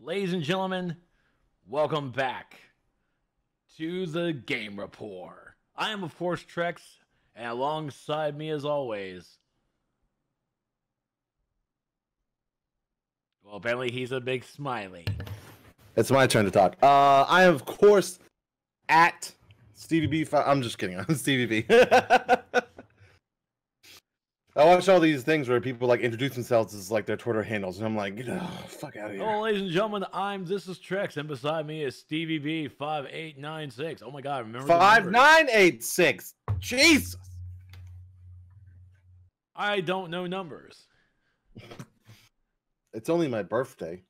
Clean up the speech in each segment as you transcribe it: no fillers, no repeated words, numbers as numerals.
Ladies and gentlemen, welcome back to the Game Report. I am, of course, Trex, and alongside me, as always, well, apparently he's a big smiley. It's my turn to talk. I am, of course, at Stevie B. I'm just kidding. I'm Stevie B. I watch all these things where people like introduce themselves as like their Twitter handles, and I'm like, fuck out of here. Hello, ladies and gentlemen. This is Trex, and beside me is Stevie B 5896. Oh my God, remember 5986. Jesus. I don't know numbers. It's only my birthday.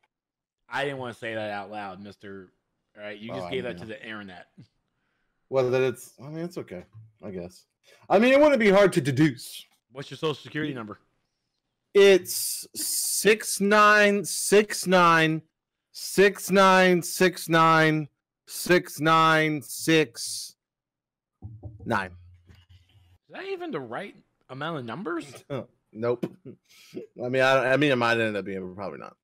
I didn't want to say that out loud, Mister. All right, you just gave that to the internet. Well, that it's. I mean, it's okay. I guess. I mean, it wouldn't be hard to deduce. What's your social security number? It's 696969696969. Is that even the right amount of numbers? Nope. I mean, it might end up being, but probably not.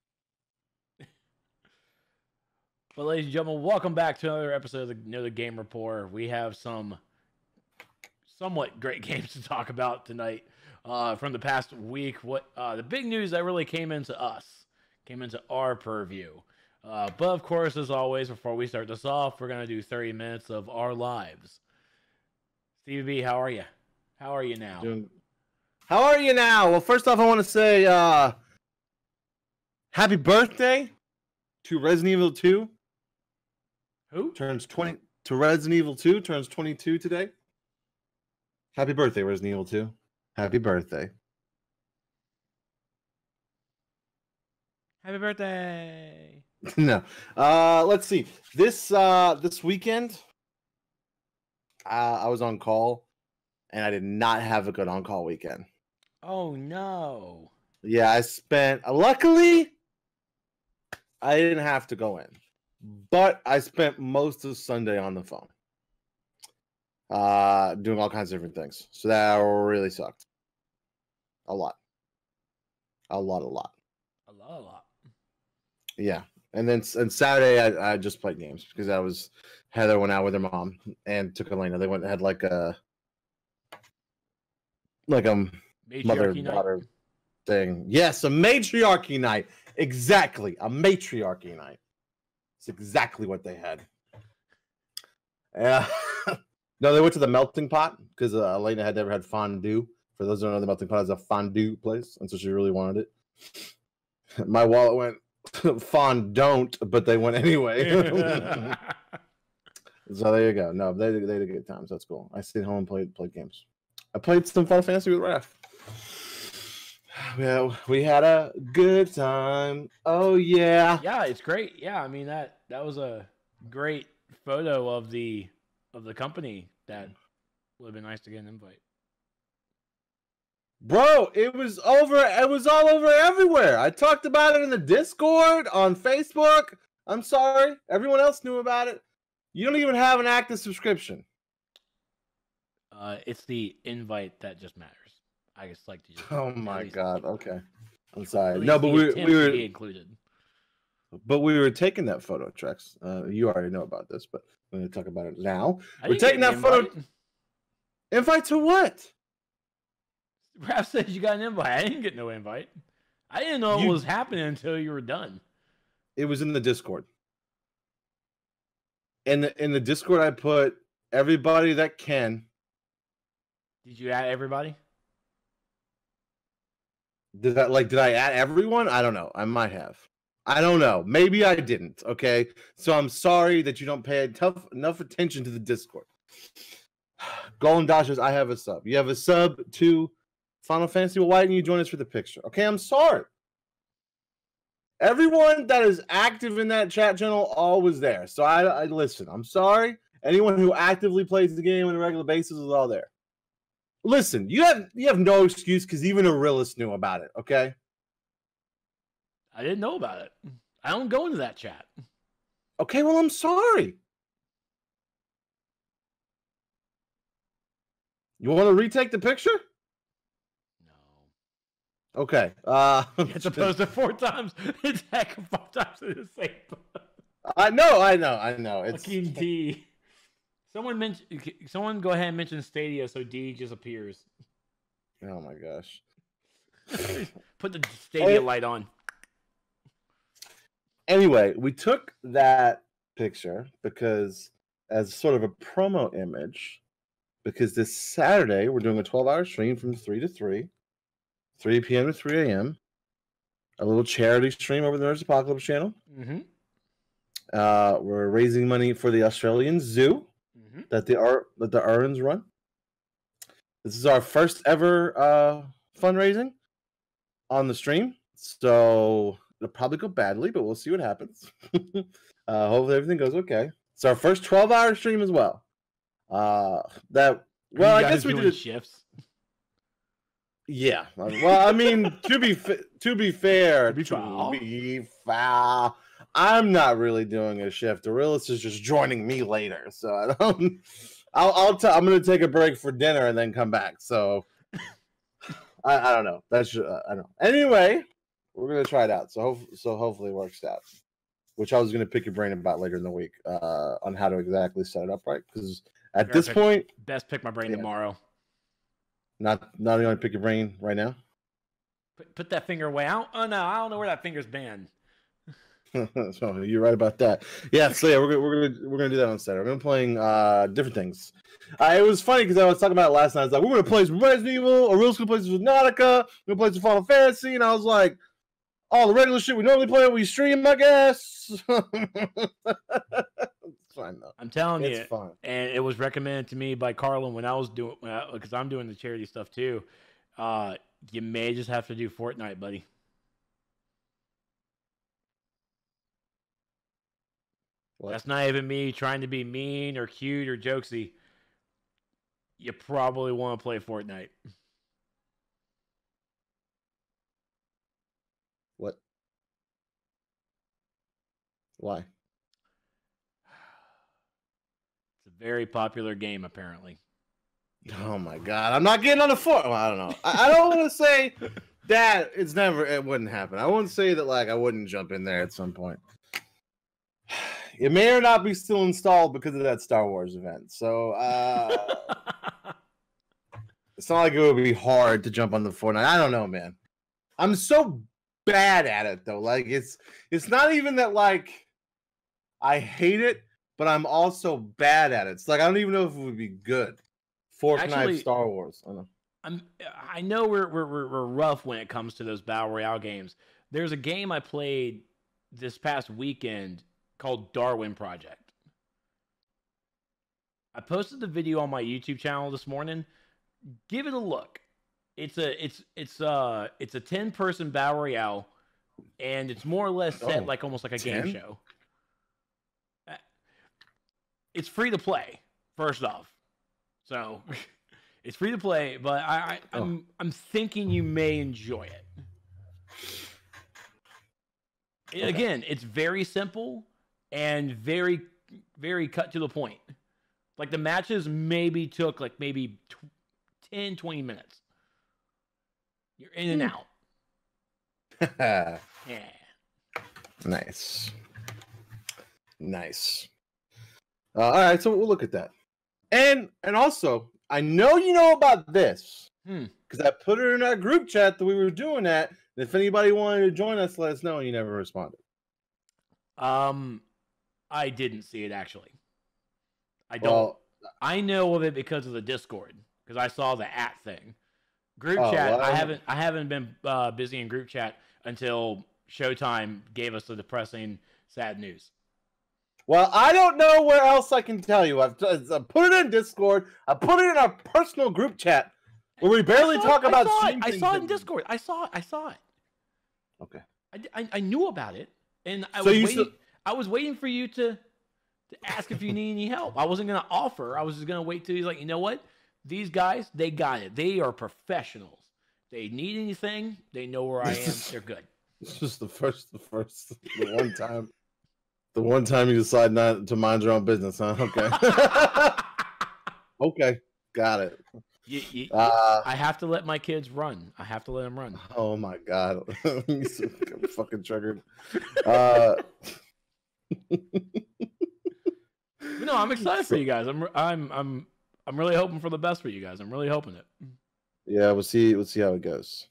But ladies and gentlemen, welcome back to another episode of the Game Report. We have some somewhat great games to talk about tonight from the past week. The big news that really came into our purview. But of course, as always, before we start this off, we're gonna do 30 minutes of our lives. Stevie B, how are you? How are you now? How are you now? Well, first off, I want to say happy birthday to Resident Evil 2. Who? Turns 20 to Resident Evil 2, turns 22 today. Happy birthday, Resident Evil 2. Happy birthday. Happy birthday. No. Let's see. This weekend I was on call and I did not have a good on-call weekend. Oh no. Yeah, I spent luckily I didn't have to go in. But I spent most of Sunday on the phone. Doing all kinds of different things. So that really sucked. A lot. Yeah. And Saturday I just played games because Heather went out with her mom and took Elena. They went and had like a mother-daughter thing. Yes, a matriarchy night. Exactly. A matriarchy night. It's exactly what they had. No, they went to the melting pot because Elena had never had fondue. For those who don't know, the melting pot is a fondue place, and so she really wanted it. My wallet went fondant, but they went anyway. So there you go. No, they had a good time. So that's cool. I stayed home and played games. I played some Final Fantasy with Raph. Yeah, we had a good time. Oh yeah. Yeah, it's great. Yeah, I mean that was a great photo of the company. That would have been nice to get an invite. Bro, it was all over everywhere. I talked about it in the Discord, on Facebook. I'm sorry. Everyone else knew about it. You don't even have an active subscription. It's the invite that just matters. I just like to just. Oh my God. Okay. I'm sorry. No, but we were included. But we were taking that photo, Trex. You already know about this, but we're going to talk about it now. We're taking that photo. Invite to what? Raph says you got an invite. I didn't get no invite. I didn't know it was happening until you were done. It was in the Discord. In the Discord, I put everybody that can. Did you add everybody? Did I add everyone? I don't know. I might have. I don't know. Maybe I didn't. Okay. So I'm sorry that you don't pay enough attention to the Discord. Golden Dodgers, I have a sub. You have a sub to Final Fantasy. Well, why didn't you join us for the picture? Okay, I'm sorry. Everyone that is active in that chat channel all was there. So I listen. I'm sorry. Anyone who actively plays the game on a regular basis is all there. Listen, you have no excuse because even a realist knew about it, okay? I didn't know about it. I don't go into that chat. Okay, well, I'm sorry. You want to retake the picture? Okay. As opposed to 4 times. It's heck of 4 times in the same. I know. It's Fucking D. Someone go ahead and mention Stadia so D just appears. oh my gosh. Put the Stadia light on. Anyway, we took that picture because as sort of a promo image, because this Saturday we're doing a 12-hour stream from 3 to 3 p.m. to 3 a.m. A little charity stream over the Nerds Apocalypse channel. Mm-hmm. We're raising money for the Australian Zoo that the Arons run. This is our first ever fundraising on the stream, so it'll probably go badly, but we'll see what happens. Hopefully everything goes okay. It's our first 12-hour stream as well. I guess we did shifts. Yeah. Well, I mean, to be fair, I'm not really doing a shift. Aurelius is just joining me later, so I don't. I'm going to take a break for dinner and then come back. So I don't know. That's I don't know. Anyway, we're going to try it out. So hopefully it works out. Which I was going to pick your brain about later in the week on how to exactly set it up right. Because at this point, best pick my brain tomorrow. Not going to pick your brain right now. Put that finger away. Oh no, I don't know where that finger's banned. So you're right about that. Yeah, so yeah, we're gonna do that on Saturday. We're gonna playing different things. It was funny because I was talking about it last night. I was like, we're gonna play some Resident Evil, or Real's gonna play some NotA, we're gonna play some Final Fantasy, and I was like, all the regular shit we normally play, we stream, I guess. It's fine though. I'm telling you, it's fine. And it was recommended to me by Carlin when I was doing, because I'm doing the charity stuff too. You may just have to do Fortnite, buddy. What? That's not even me trying to be mean or cute or jokesy. You probably want to play Fortnite. What? Why? It's a very popular game, apparently. Oh my god! I'm not getting on the Fort. Well, I don't know. I don't want to say that it wouldn't happen. I wouldn't say that like I wouldn't jump in there at some point. It may or not be still installed because of that Star Wars event. So it's not like it would be hard to jump on the Fortnite. I don't know, man. I'm so bad at it though. Like it's not even that like I hate it, but I'm also bad at it. It's like I don't even know if it would be good. Fortnite, Star Wars. I know. I know we're rough when it comes to those battle royale games. There's a game I played this past weekend called Darwin Project. I posted the video on my YouTube channel this morning. Give it a look. It's a 10-person battle royale, and it's more or less set like almost like a 10? Game show. It's free to play. First off, so it's free to play, but I'm thinking you may enjoy it. Again, it's very simple and very, very cut to the point. Like the matches maybe took like 10, 20 minutes. You're in and out. Yeah. Nice. All right, so we'll look at that. And also, I know you know about this because I put it in our group chat that we were doing that. And if anybody wanted to join us, let us know. And you never responded. I didn't see it actually. I don't. Well, I know of it because of the Discord because I saw the thing. Group chat. Well, I haven't been busy in group chat until Showtime gave us the depressing, sad news. Well, I don't know where else I can tell you. I've put it in Discord. I put it in our personal group chat where we barely talk about. I saw it in Discord. I saw it. Okay. I knew about it, and I was waiting for you to ask if you need any help. I wasn't gonna offer. I was just gonna wait till he's like, you know what? These guys, they got it. They are professionals. They need anything, they know where I am. They're good. This is the one time you decide not to mind your own business, huh? Okay. Okay, got it. I have to let my kids run. I have to let them run. Oh my god, I'm fucking triggered. No, I'm excited for you guys. I'm really hoping for the best for you guys. I'm really hoping it. Yeah, we'll see how it goes.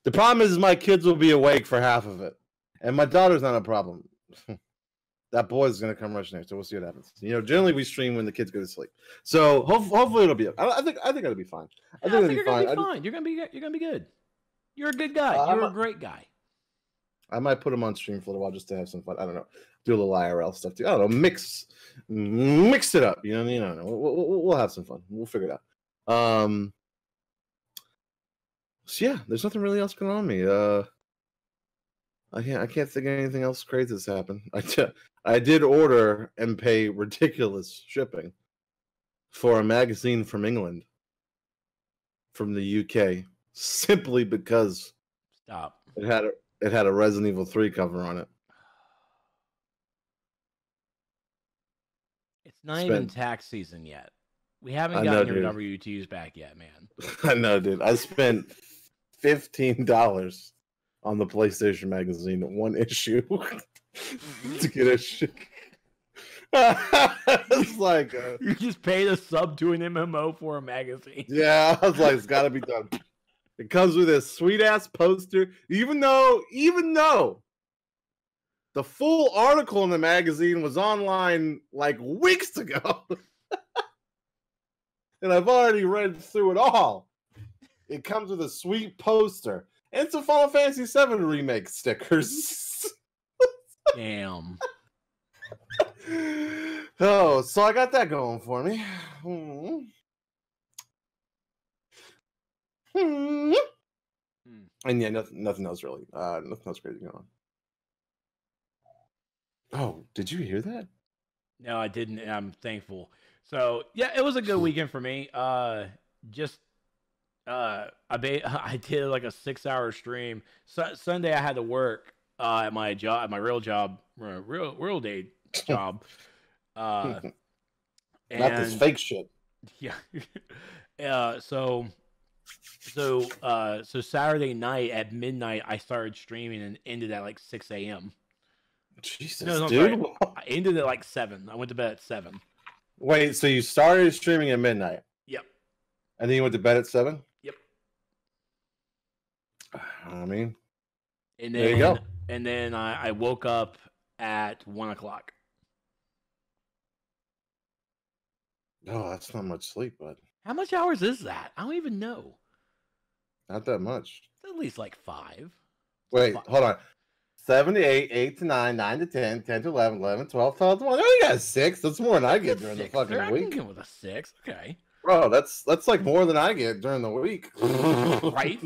The problem is my kids will be awake for half of it, and my daughter's not a problem. That boy's gonna come rushing there, so we'll see what happens. Generally we stream when the kids go to sleep, so hopefully it'll be. I think it'll be fine. I think you're gonna be fine. You're gonna be good. You're a good guy. You're a great guy. I might put him on stream for a little while just to have some fun. I don't know, do a little IRL stuff too. I don't know, mix it up. We'll have some fun. We'll figure it out. So yeah, there's nothing really else going on with me. I can't think of anything else crazy that's happened. I did order and pay ridiculous shipping for a magazine from England, from the UK, simply because it had a Resident Evil 3 cover on it. It's not even tax season yet. We haven't gotten your WTs back yet, man. I know, dude. I spent $15 on the PlayStation magazine, one issue, to get a shit. It's like you just paid a sub to an MMO for a magazine. Yeah, I was like, it's got to be done. It comes with this sweet ass poster, even though the full article in the magazine was online like weeks ago, and I've already read through it all. It comes with a sweet poster and some Final Fantasy VII remake stickers. Damn. Oh, so I got that going for me. And yeah, nothing else really. Nothing else crazy going on. Oh, did you hear that? No, I didn't. And I'm thankful. So yeah, it was a good weekend for me. I did like a 6-hour stream. Sunday I had to work at my job, at my real job, real day job. Not this fake shit. Yeah. So Saturday night at midnight I started streaming and ended at like 6 a.m. Jesus, dude. Sorry. I ended at like 7. I went to bed at 7. Wait, so you started streaming at midnight? Yep. And then you went to bed at 7? Yep. I mean, and then, there you go. And then I woke up at 1 o'clock. Oh, that's not much sleep, bud. How much hours is that? I don't even know. Not that much. At least like 5. Wait, hold on. 7 to 8, 8 to 9, 9 to 10, 10 to 11, 11, 12, 12 to 1. I only got 6. That's more than I get during the fucking week. I can get with a 6. Okay. Bro, that's like more than I get during the week. Right?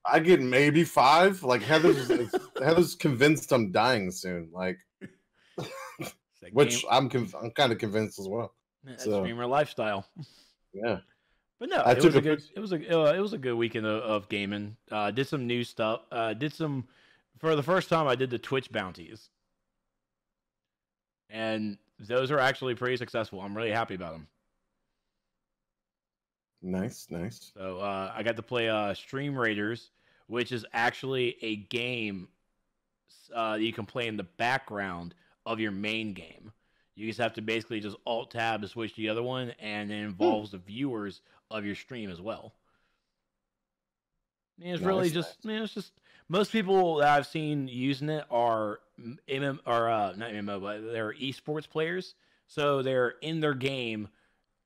I get maybe 5. Like Heather's convinced I'm dying soon. Like, which I'm kind of convinced as well. That's streamer lifestyle. Yeah. But no, it was a good weekend of gaming. Did some new stuff. For the first time I did the Twitch bounties. And those are actually pretty successful. I'm really happy about them. Nice. So I got to play Stream Raiders, which is actually a game you can play in the background of your main game. You just have to basically just Alt-Tab to switch to the other one, and it involves the viewers of your stream as well. And it's really it's just most people that I've seen using it are not MMO, but they're esports players. So they're in their game,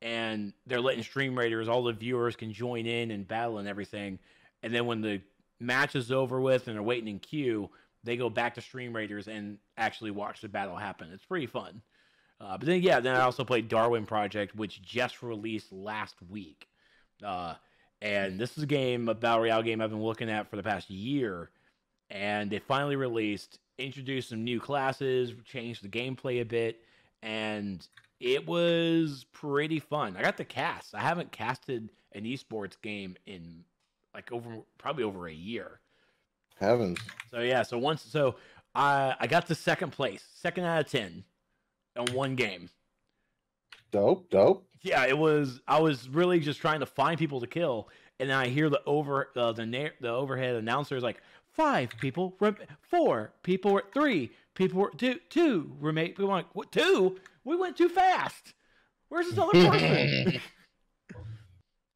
and they're letting Stream Raiders, all the viewers can join in and battle and everything. And then when the match is over with and they're waiting in queue, they go back to Stream Raiders and actually watch the battle happen. It's pretty fun. But then I also played Darwin Project, which just released last week. And this is a battle royale game I've been looking at for the past year. And they finally released, introduced some new classes, changed the gameplay a bit, and it was pretty fun. I got the cast. I haven't casted an esports game in probably over a year. Heavens. So I got to second place, 2nd out of 10 on one game. Dope. Yeah, it was. I was really just trying to find people to kill, and then I hear the overhead announcer is like 5 people, 4 people, 3 people, 2 roommate. We want what 2? We went too fast. Where's this other person?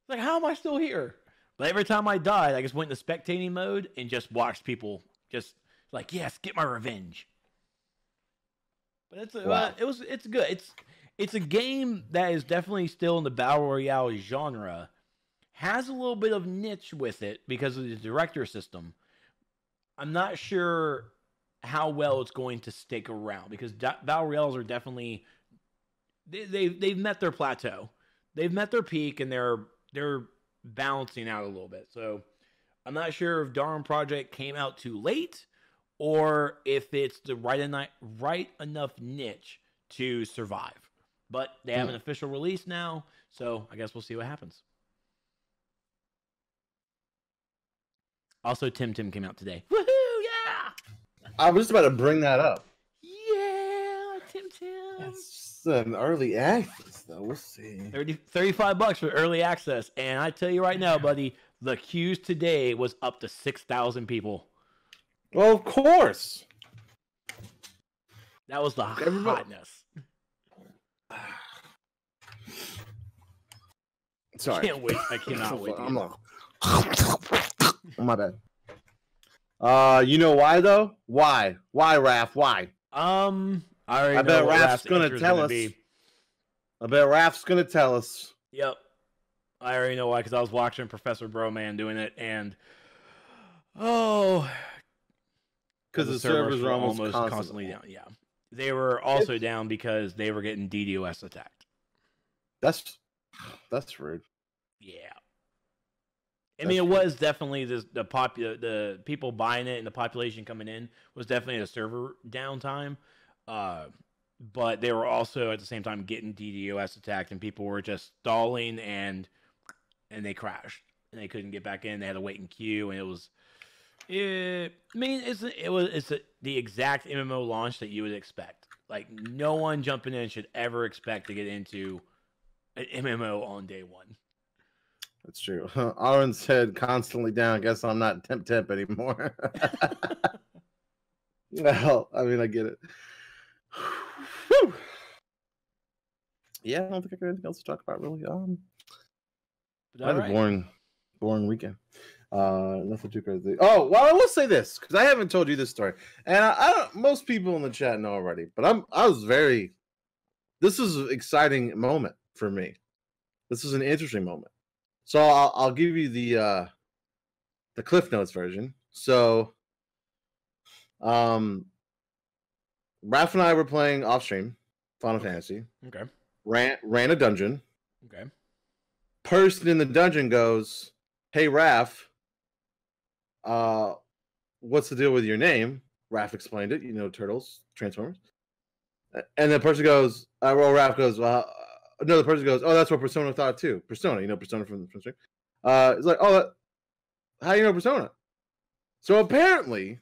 Like, how am I still here? But every time I died, I just went into spectating mode and just watched people just like, yes, get my revenge. But it's it's good. It's a game that is definitely still in the battle royale genre. Has a little bit of niche with it because of the director system. I'm not sure how well it's going to stick around because battle royales are definitely they've met their plateau. They've met their peak and they're balancing out a little bit. So I'm not sure if Darwin Project came out too late or if it's the right enough niche to survive. But they have an official release now, so I guess we'll see what happens. Also, Tim came out today. Woohoo! Yeah! I was just about to bring that up. Yeah, Tim. It's an early access, though. We'll see. $35 for early access, and I tell you right now, buddy, the queues today was up to 6,000 people. Well, of course. That was the hotness. Sorry. Can't wait. I cannot wait. I'm like, oh, my bad. You know why though? Why, Raph? Why? I bet Raph's gonna tell us. I bet Raph's gonna tell us. Yep. I already know why, because I was watching Professor Broman doing it, and because the servers were almost constantly down. Yeah, they were also down because they were getting DDoS attacked. That's rude. Yeah. I mean, it was definitely the people buying it and the population coming in was definitely a server downtime. But they were also at the same time getting DDoS attacked, and people were just stalling and they crashed and they couldn't get back in. They had to wait in queue, and it was. I mean, it's the exact MMO launch that you would expect. Like, no one jumping in should ever expect to get into an MMO on day one. That's true. Aaron said constantly down. I guess I'm not temp anymore. Well, I mean, I get it. Whew. Yeah, I don't think I got anything else to talk about really. I had a boring weekend. Nothing too crazy. Oh, well, I will say this because I haven't told you this story, and I don't. Most people in the chat know already, but this is an exciting moment for me. This is an interesting moment. So I'll give you the Cliff Notes version. So, Raph and I were playing off stream Final Fantasy. Okay. Ran a dungeon. Okay. Person in the dungeon goes, "Hey Raph, what's the deal with your name?" Raph explained it. You know, turtles, Transformers. And the person goes, Raph goes, well. No, the person goes, "Oh, that's what Persona thought too." Persona, you know Persona from stream. It's like, "Oh, how do you know Persona?" So apparently,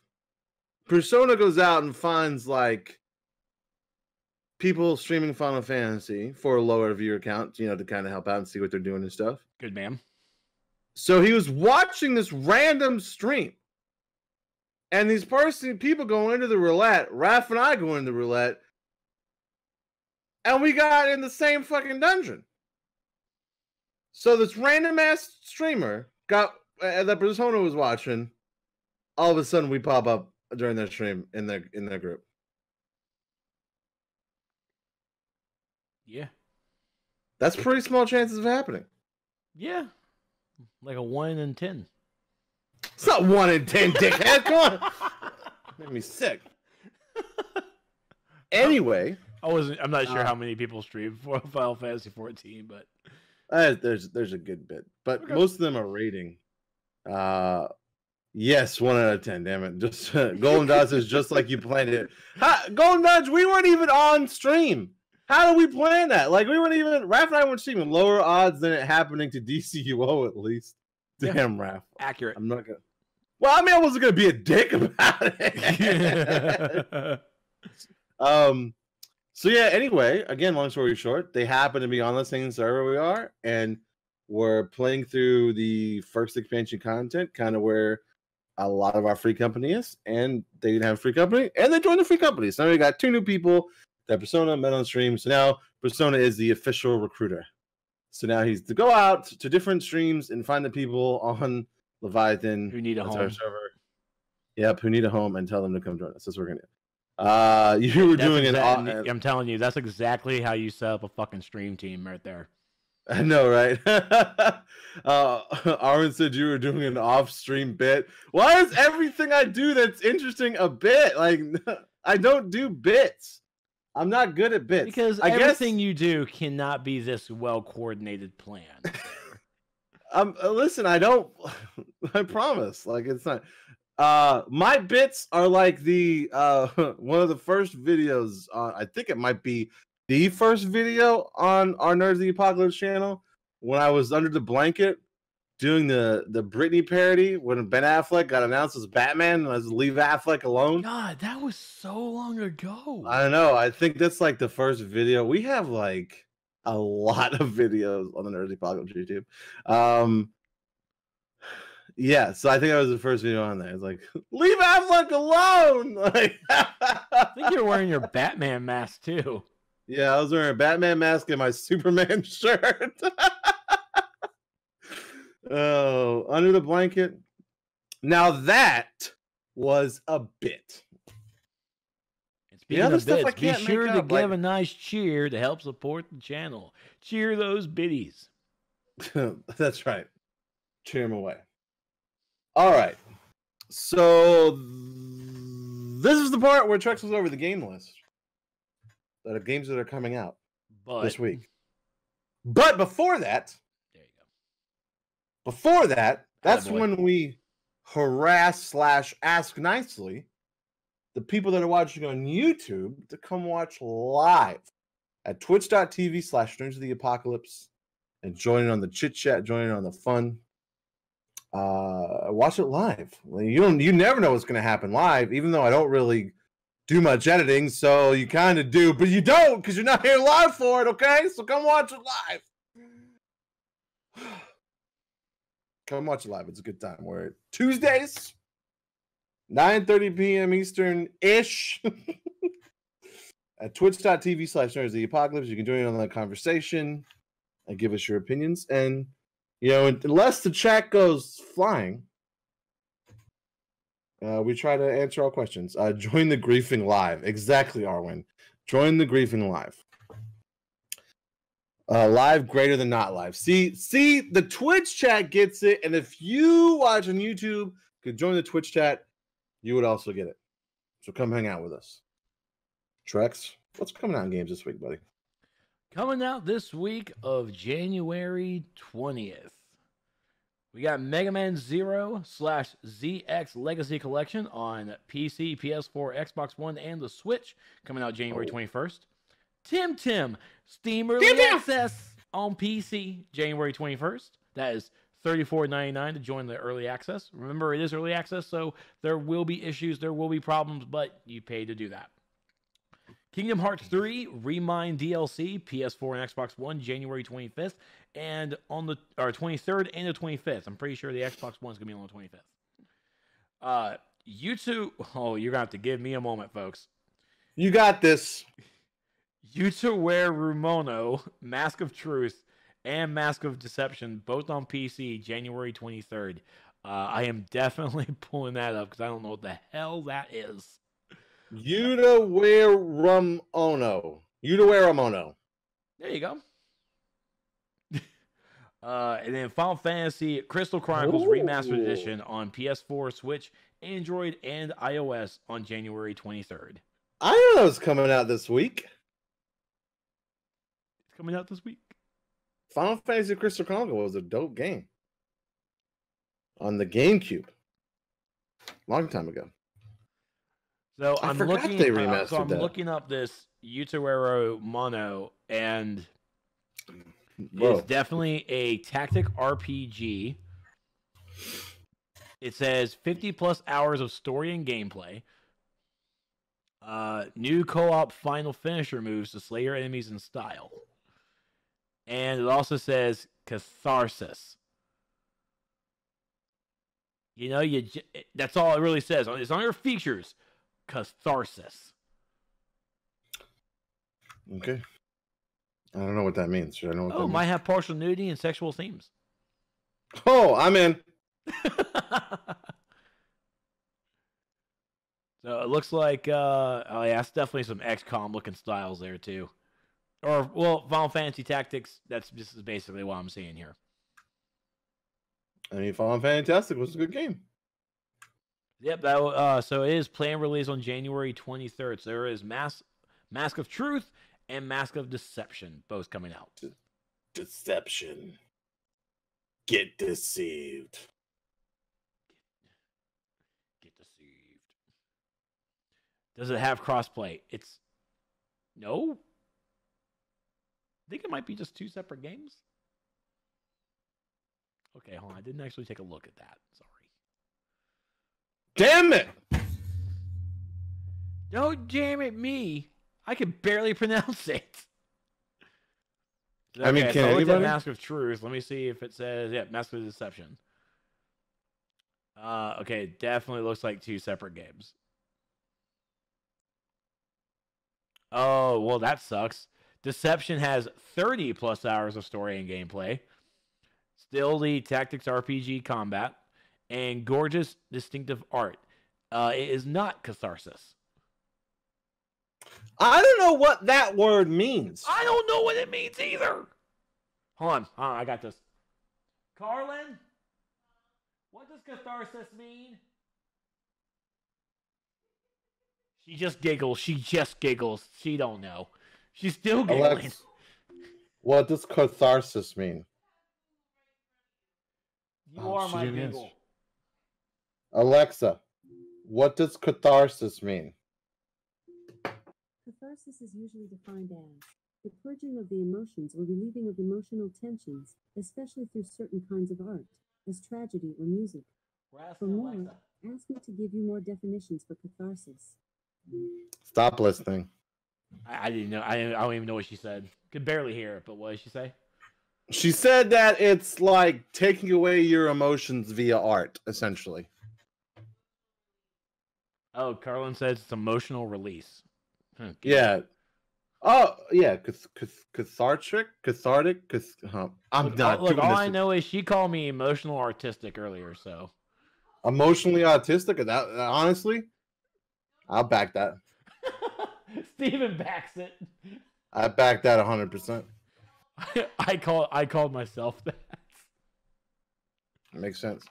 Persona goes out and finds like people streaming Final Fantasy for a lower viewer count, you know, to kind of help out and see what they're doing and stuff. Good man. So he was watching this random stream, and these people go into the roulette. Raph and I go into the roulette. And we got in the same fucking dungeon. So this random ass streamer got that Persona was watching. All of a sudden, we pop up during their stream in their group. Yeah, that's pretty small chances of happening. Yeah, like a 1 in 10. It's not 1 in 10, dickhead. Come on, made me sick. Anyway. I'm not sure how many people stream for Final Fantasy 14, but there's a good bit, but okay. Most of them are rating. Yes, 1 out of 10. Damn it! Just Golden Dodge is just like you planned it. Golden Dodge, we weren't even on stream. How did we plan that? Like we weren't even. Raph and I weren't streaming. Lower odds than it happening to DCUO at least. Damn, Raph. Accurate. I'm not gonna. Well, I mean, I wasn't gonna be a dick about it. So yeah, anyway, again, long story short, they happen to be on the same server we are, and we're playing through the first expansion content, kind of where a lot of our free company is, and they didn't have a free company, and they joined the free company. So now we got 2 new people that Persona met on stream. So now Persona is the official recruiter. So now he's to go out to different streams and find the people on Leviathan Who need a that's home. our server. Yep, who need a home, and tell them to come join us. That's what we're gonna do. You were doing I'm telling you, that's exactly how you set up a fucking stream team right there. I know, right? Arwen said you were doing an off-stream bit. Why is everything I do that's interesting a bit? Like, I don't do bits. I'm not good at bits. Because everything you do cannot be this well-coordinated plan. Listen, I don't. I promise. Like, it's not. My bits are like the one of the first videos. I think it might be the first video on our Nerds of the Apocalypse channel when I was under the blanket doing the Britney parody when Ben Affleck got announced as Batman and I was leave Affleck alone. God, that was so long ago. I know. I think that's like the first video. We have like a lot of videos on the Nerds of the Apocalypse YouTube. Yeah, so I think that was the first video on there. It's like, leave Affleck alone. Like, I think you're wearing your Batman mask too. Yeah, I was wearing a Batman mask and my Superman shirt. Oh, under the blanket. Now that was a bit. And speaking of bits, be sure to give a nice cheer to help support the channel. Cheer those biddies. That's right. Cheer them away. All right. So this is the part where Trex was over the game list. That are games that are coming out this week. But before that, there you go. Before that, that's when we harass / ask nicely the people that are watching on YouTube to come watch live at twitch.tv / Nerds of the Apocalypse and join in on the chit chat, join in on the fun. Watch it live. You never know what's going to happen live, even though I don't really do much editing, so you kind of do, but you don't because you're not here live for it, okay? So come watch it live. Come watch it live. It's a good time. We're Tuesdays, 9:30 p.m. Eastern-ish at twitch.tv / Nerds of the Apocalypse. You can join in on the conversation and give us your opinions. And, you know, unless the chat goes flying, we try to answer all questions. Join the griefing live. Exactly, Arwen. Join the griefing live. Live greater than not live. See, the Twitch chat gets it, and if you watch on YouTube could join the Twitch chat, you would also get it. So come hang out with us. Trex, what's coming out in games this week, buddy? Coming out this week of January 20th. We got Mega Man Zero / ZX Legacy Collection on PC, PS4, Xbox One, and the Switch, coming out January 21st. Tim Steam Early Access on PC, January 21st. That is $34.99 to join the early access. Remember, it is early access, so there will be issues, there will be problems, but you pay to do that. Kingdom Hearts 3 Remind DLC, PS4 and Xbox One, January 25th, and on the 23rd and the 25th. I'm pretty sure the Xbox One's gonna be on the 25th. YouTube. Oh, you're gonna have to give me a moment, folks. You got this. Wear Rumono, Mask of Truth, and Mask of Deception, both on PC, January 23rd. I am definitely pulling that up because I don't know what the hell that is. Wear Ramono. There you go. And then Final Fantasy Crystal Chronicles Remastered Edition on PS4, Switch, Android, and iOS on January 23rd. I know that was coming out this week. It's coming out this week. Final Fantasy Crystal Chronicles was a dope game. On the GameCube. Long time ago. So I'm looking. They remastered so I'm looking up this Yutuero Mono, and it's definitely a tactic RPG. It says 50+ hours of story and gameplay. New co-op final finisher moves to slay your enemies in style. And it also says catharsis. You know, that's all it really says. It's on your features. Catharsis. Okay. I don't know what that means. Should I know what that means? Might have partial nudity and sexual themes. Oh, I'm in. So it looks like, oh yeah, it's definitely some XCOM looking styles there too. Or, well, Final Fantasy Tactics, this is basically what I'm seeing here. I mean, Final Fantastic was a good game. Yep, so it is planned release on January 23rd. So there is Mask of Truth and Mask of Deception, both coming out. Deception. Get deceived. Get deceived. Does it have crossplay? No. I think it might be just 2 separate games. Okay, hold on. I didn't actually take a look at that. Sorry. Damn it! Don't damn it me. I can barely pronounce it. I mean, can anybody? Mask of Truth. Let me see if it says, Mask of Deception. Okay, it definitely looks like 2 separate games. Oh, well, that sucks. Deception has 30 plus hours of story and gameplay. Still the tactics RPG combat. And gorgeous, distinctive art. It is not catharsis. I don't know what that word means. I don't know what it means either. Hold on, I got this. Carlin, what does catharsis mean? She just giggles. She don't know. She's still giggling. Alexa, what does catharsis mean? You are my giggle. Alexa, what does catharsis mean? Catharsis is usually defined as the purging of the emotions or relieving of emotional tensions, especially through certain kinds of art, as tragedy or music. For more, ask me to give you more definitions for catharsis. Stop listening. I didn't know. I don't even know what she said. Could barely hear it, but what did she say? She said that it's like taking away your emotions via art, essentially. Oh, Carlin says it's emotional release. Okay. Yeah. Oh, yeah. Cathartic. I'm not. Look, all I know is she called me emotional artistic earlier, so. Emotionally autistic? That honestly, I'll back that. Steven backs it. I back that 100%. I called myself that. Makes sense.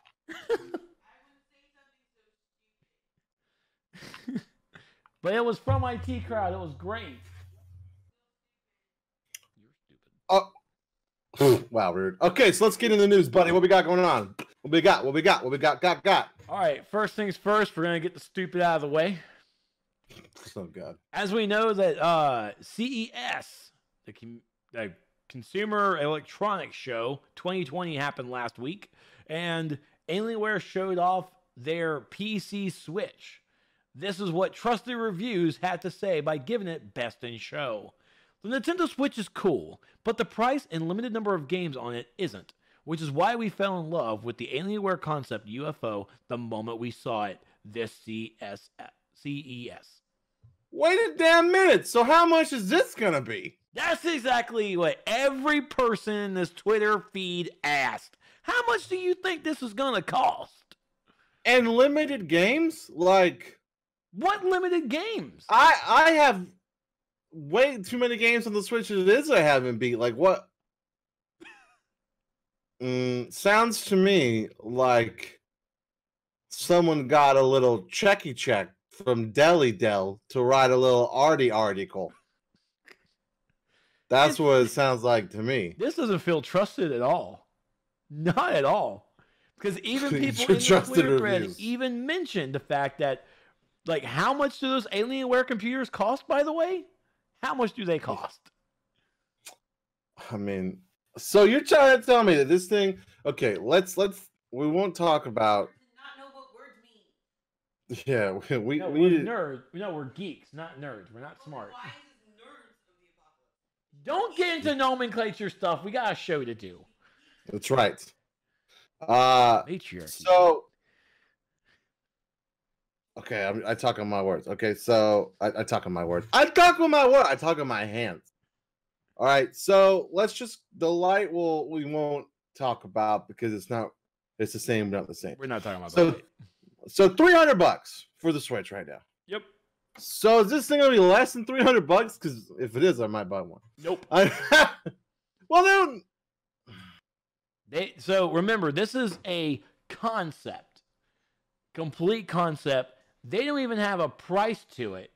But it was from IT Crowd. It was great. You're stupid. Wow, rude. Okay, so let's get into the news, buddy. What we got going on? What we got? All right, first things first, we're going to get the stupid out of the way. Oh, God. As we know that CES, the Consumer Electronics Show 2020 happened last week, and Alienware showed off their PC Switch. This is what trusted reviews had to say by giving it best in show. The Nintendo Switch is cool, but the price and limited number of games on it isn't, which is why we fell in love with the Alienware concept UFO the moment we saw it this CES. Wait a damn minute. So how much is this going to be? That's exactly what every person in this Twitter feed asked. How much do you think this is going to cost? And limited games? Like... What limited games? I have way too many games on the Switch as it is I haven't beat. Like, what? Sounds to me like someone got a little checky check from Deli Del to write a little arty article. That's what it sounds like to me. This doesn't feel trusted at all. Not at all. Because even people in the Twitter thread even mentioned the fact that, like, how much do those Alienware computers cost, by the way? How much do they cost? I mean, so you're trying to tell me that this thing... Okay, we won't talk about... Not know what words mean. Yeah, we we're need nerds. No, we're geeks, not nerds. We're not smart. Don't get into nomenclature stuff. We got a show to do. That's right. Matriarchy. So, okay, I talk on my words. Okay, so I talk on my words. I talk on my word. I talk on my hands. All right, so let's just we won't talk about because it's the same, not the same. We're not talking about that. So $300 for the Switch right now. Yep. So is this thing gonna be less than $300? Because if it is, I might buy one. Nope. Well, then. So remember, this is a concept, complete concept. They don't even have a price to it.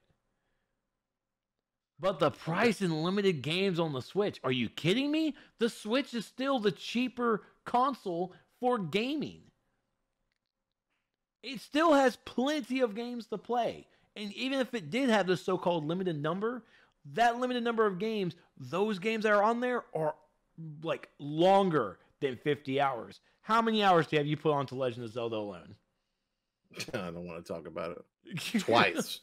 But the price in limited games on the Switch, are you kidding me? The Switch is still the cheaper console for gaming. It still has plenty of games to play. And even if it did have this so-called limited number, that limited number of games, those games that are on there are like longer than 50 hours. How many hours have you put onto Legend of Zelda alone? I don't want to talk about it. Twice.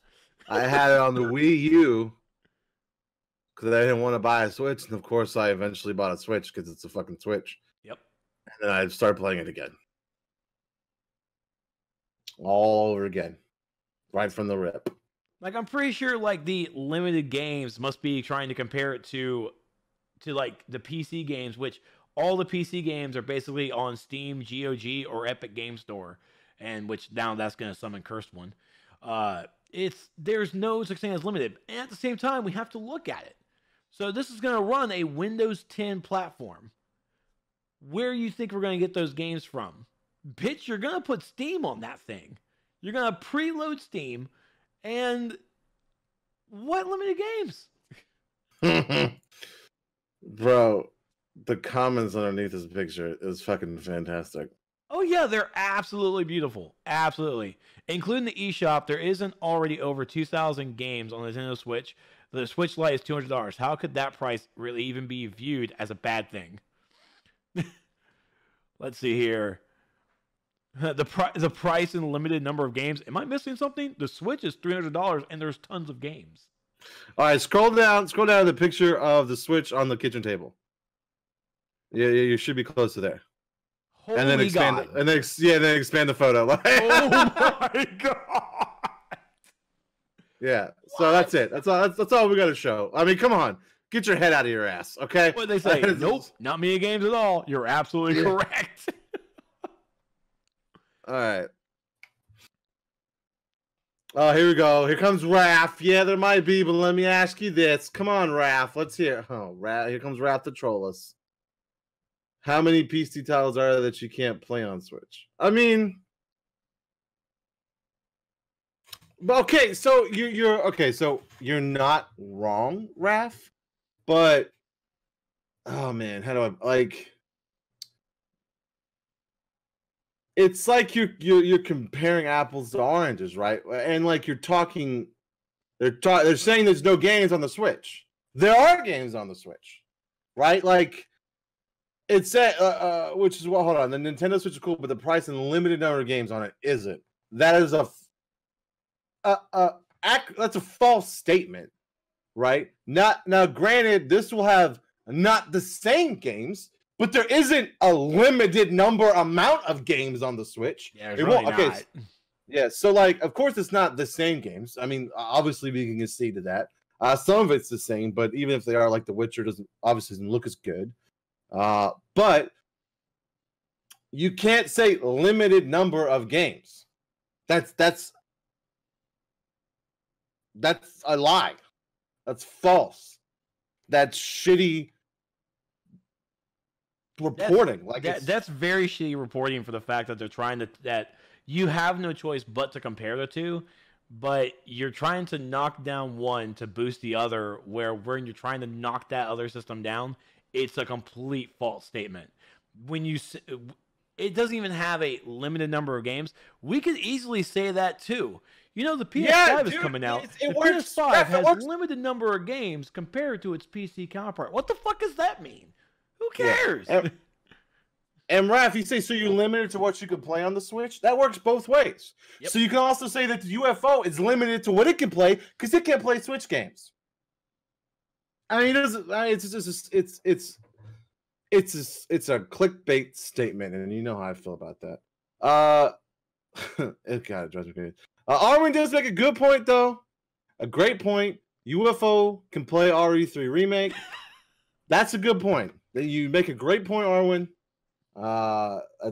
I had it on the Wii U because I didn't want to buy a Switch. And of course, I eventually bought a Switch because it's a fucking Switch. Yep. And then I started playing it again. All over again. Right from the rip. Like, I'm pretty sure, like, the limited games must be trying to compare it to like, the PC games, which all the PC games are basically on Steam, GOG, or Epic Game Store, and which now that's going to summon Cursed One. There's no such thing as limited. And at the same time, we have to look at it. So this is going to run a Windows 10 platform. Where you think we're going to get those games from? Bitch, you're going to put Steam on that thing. You're going to preload Steam, and what limited games? Bro, the comments underneath this picture is fucking fantastic. Oh, yeah, they're absolutely beautiful. Absolutely. Including the eShop, there isn't already over 2,000 games on the Nintendo Switch. The Switch Lite is $200. How could that price really even be viewed as a bad thing? Let's see here. The price and limited number of games. Am I missing something? The Switch is $300 and there's tons of games. All right, scroll down to the picture of the Switch on the kitchen table. Yeah, you should be close to there. Holy and then expand God. It, and then expand the photo. Oh my God. Yeah. So that's it. That's all we got to show. I mean, come on. Get your head out of your ass, okay? What they say? Nope, not many games at all. You're absolutely correct. All right. Oh, here we go. Here comes Raph. Yeah, there might be, but let me ask you this. Come on, Raph. Let's hear. Oh, Raph. Here comes Raph to troll us. How many PC titles are there that you can't play on Switch? I mean, okay. So you're okay. So you're not wrong, Raph. But oh man, how do I like? It's like you're comparing apples to oranges, right? And like you're talking, they're saying there's no games on the Switch. There are games on the Switch, right? Like it said, which is well, hold on. The Nintendo Switch is cool, but the price and limited number of games on it isn't. That is that's a false statement, right? Now, granted, this will have not the same games. But there isn't a limited amount of games on the Switch. Yeah, it won't. Okay. Not. Yeah, so like, of course, it's not the same games. I mean, obviously, we can concede to that. Some of it's the same, but even if they are, like The Witcher doesn't look as good. But you can't say limited number of games. That's a lie. That's false. That's shitty reporting. That's very shitty reporting for the fact that they're trying to that you have no choice but to compare the two, but you're trying to knock down one to boost the other, where when you're trying to knock that other system down, it's a complete false statement. When it doesn't even have a limited number of games. We could easily say that too. You know, the PS5 is coming out. The PS5 has limited number of games compared to its PC counterpart. What the fuck does that mean? Who cares? Yeah. And Raph, you say so you're limited to what you can play on the Switch? That works both ways. Yep. So you can also say that the UFO is limited to what it can play because it can't play Switch games. I mean, it's a clickbait statement, and you know how I feel about that. It kind of drives me crazy. Arwen does make a good point, though. A great point. UFO can play RE3 remake. That's a good point. You make a great point, Arwen.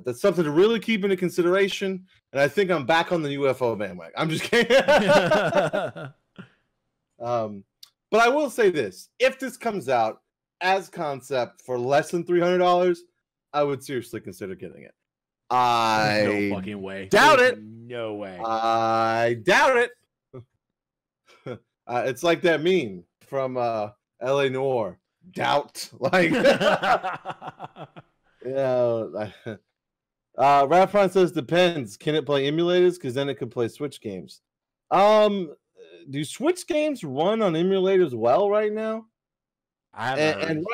That's something to really keep into consideration. And I think I'm back on the UFO bandwagon. I'm just kidding. But I will say this: if this comes out as concept for less than $300, I would seriously consider getting it. No fucking way. Doubt it. No way. I doubt it. It's like that meme from LA Noire. Doubt. Like, Rapron says depends. Can it play emulators? Because then it could play Switch games. Do Switch games run on emulators well right now? And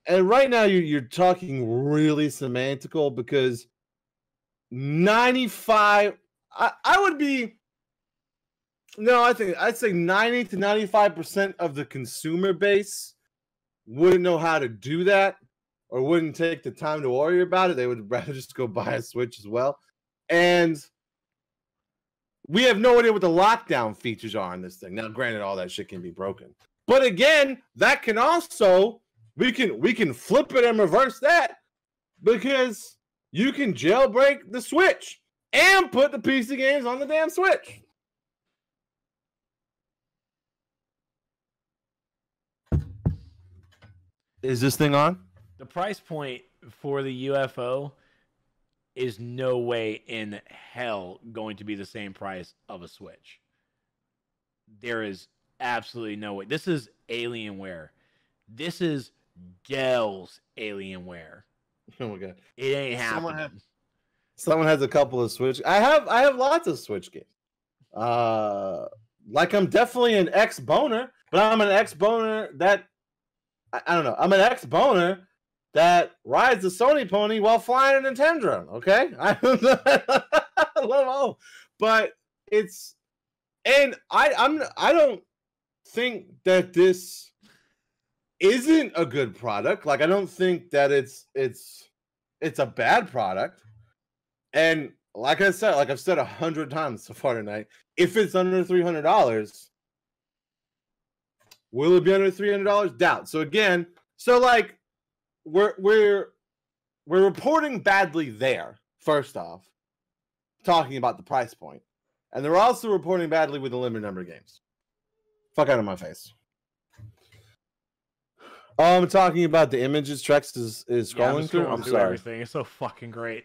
right now you're talking really semantical because 95. I would be. No, I'd say 90 to 95% of the consumer base wouldn't know how to do that or wouldn't take the time to worry about it. They would rather just go buy a Switch as well. And we have no idea what the lockdown features are on this thing. Now, granted, all that shit can be broken. But again, that can also, we can flip it and reverse that because you can jailbreak the Switch and put the PC games on the damn Switch. Is this thing on? The price point for the UFO is no way in hell going to be the same price of a Switch. There is absolutely no way. This is Alienware. This is Dell's Alienware. Oh my god. It ain't happening. Someone has a couple of Switch. I have lots of Switch games. Like I'm definitely an ex-boner, but I'm an ex-boner that I don't know. I'm an ex-boner that rides the Sony pony while flying a Nintendo. Okay, I love all, but it's and I don't think that this isn't a good product. Like I don't think that it's a bad product. And like I said, like I've said 100 times so far tonight, if it's under $300. Will it be under $300? Doubt. So again, like we're reporting badly there. First off, talking about the price point, and they're also reporting badly with the limited number of games. Fuck out of my face. I'm talking about the images Trex is scrolling through. I'm sorry. Everything. It's so fucking great.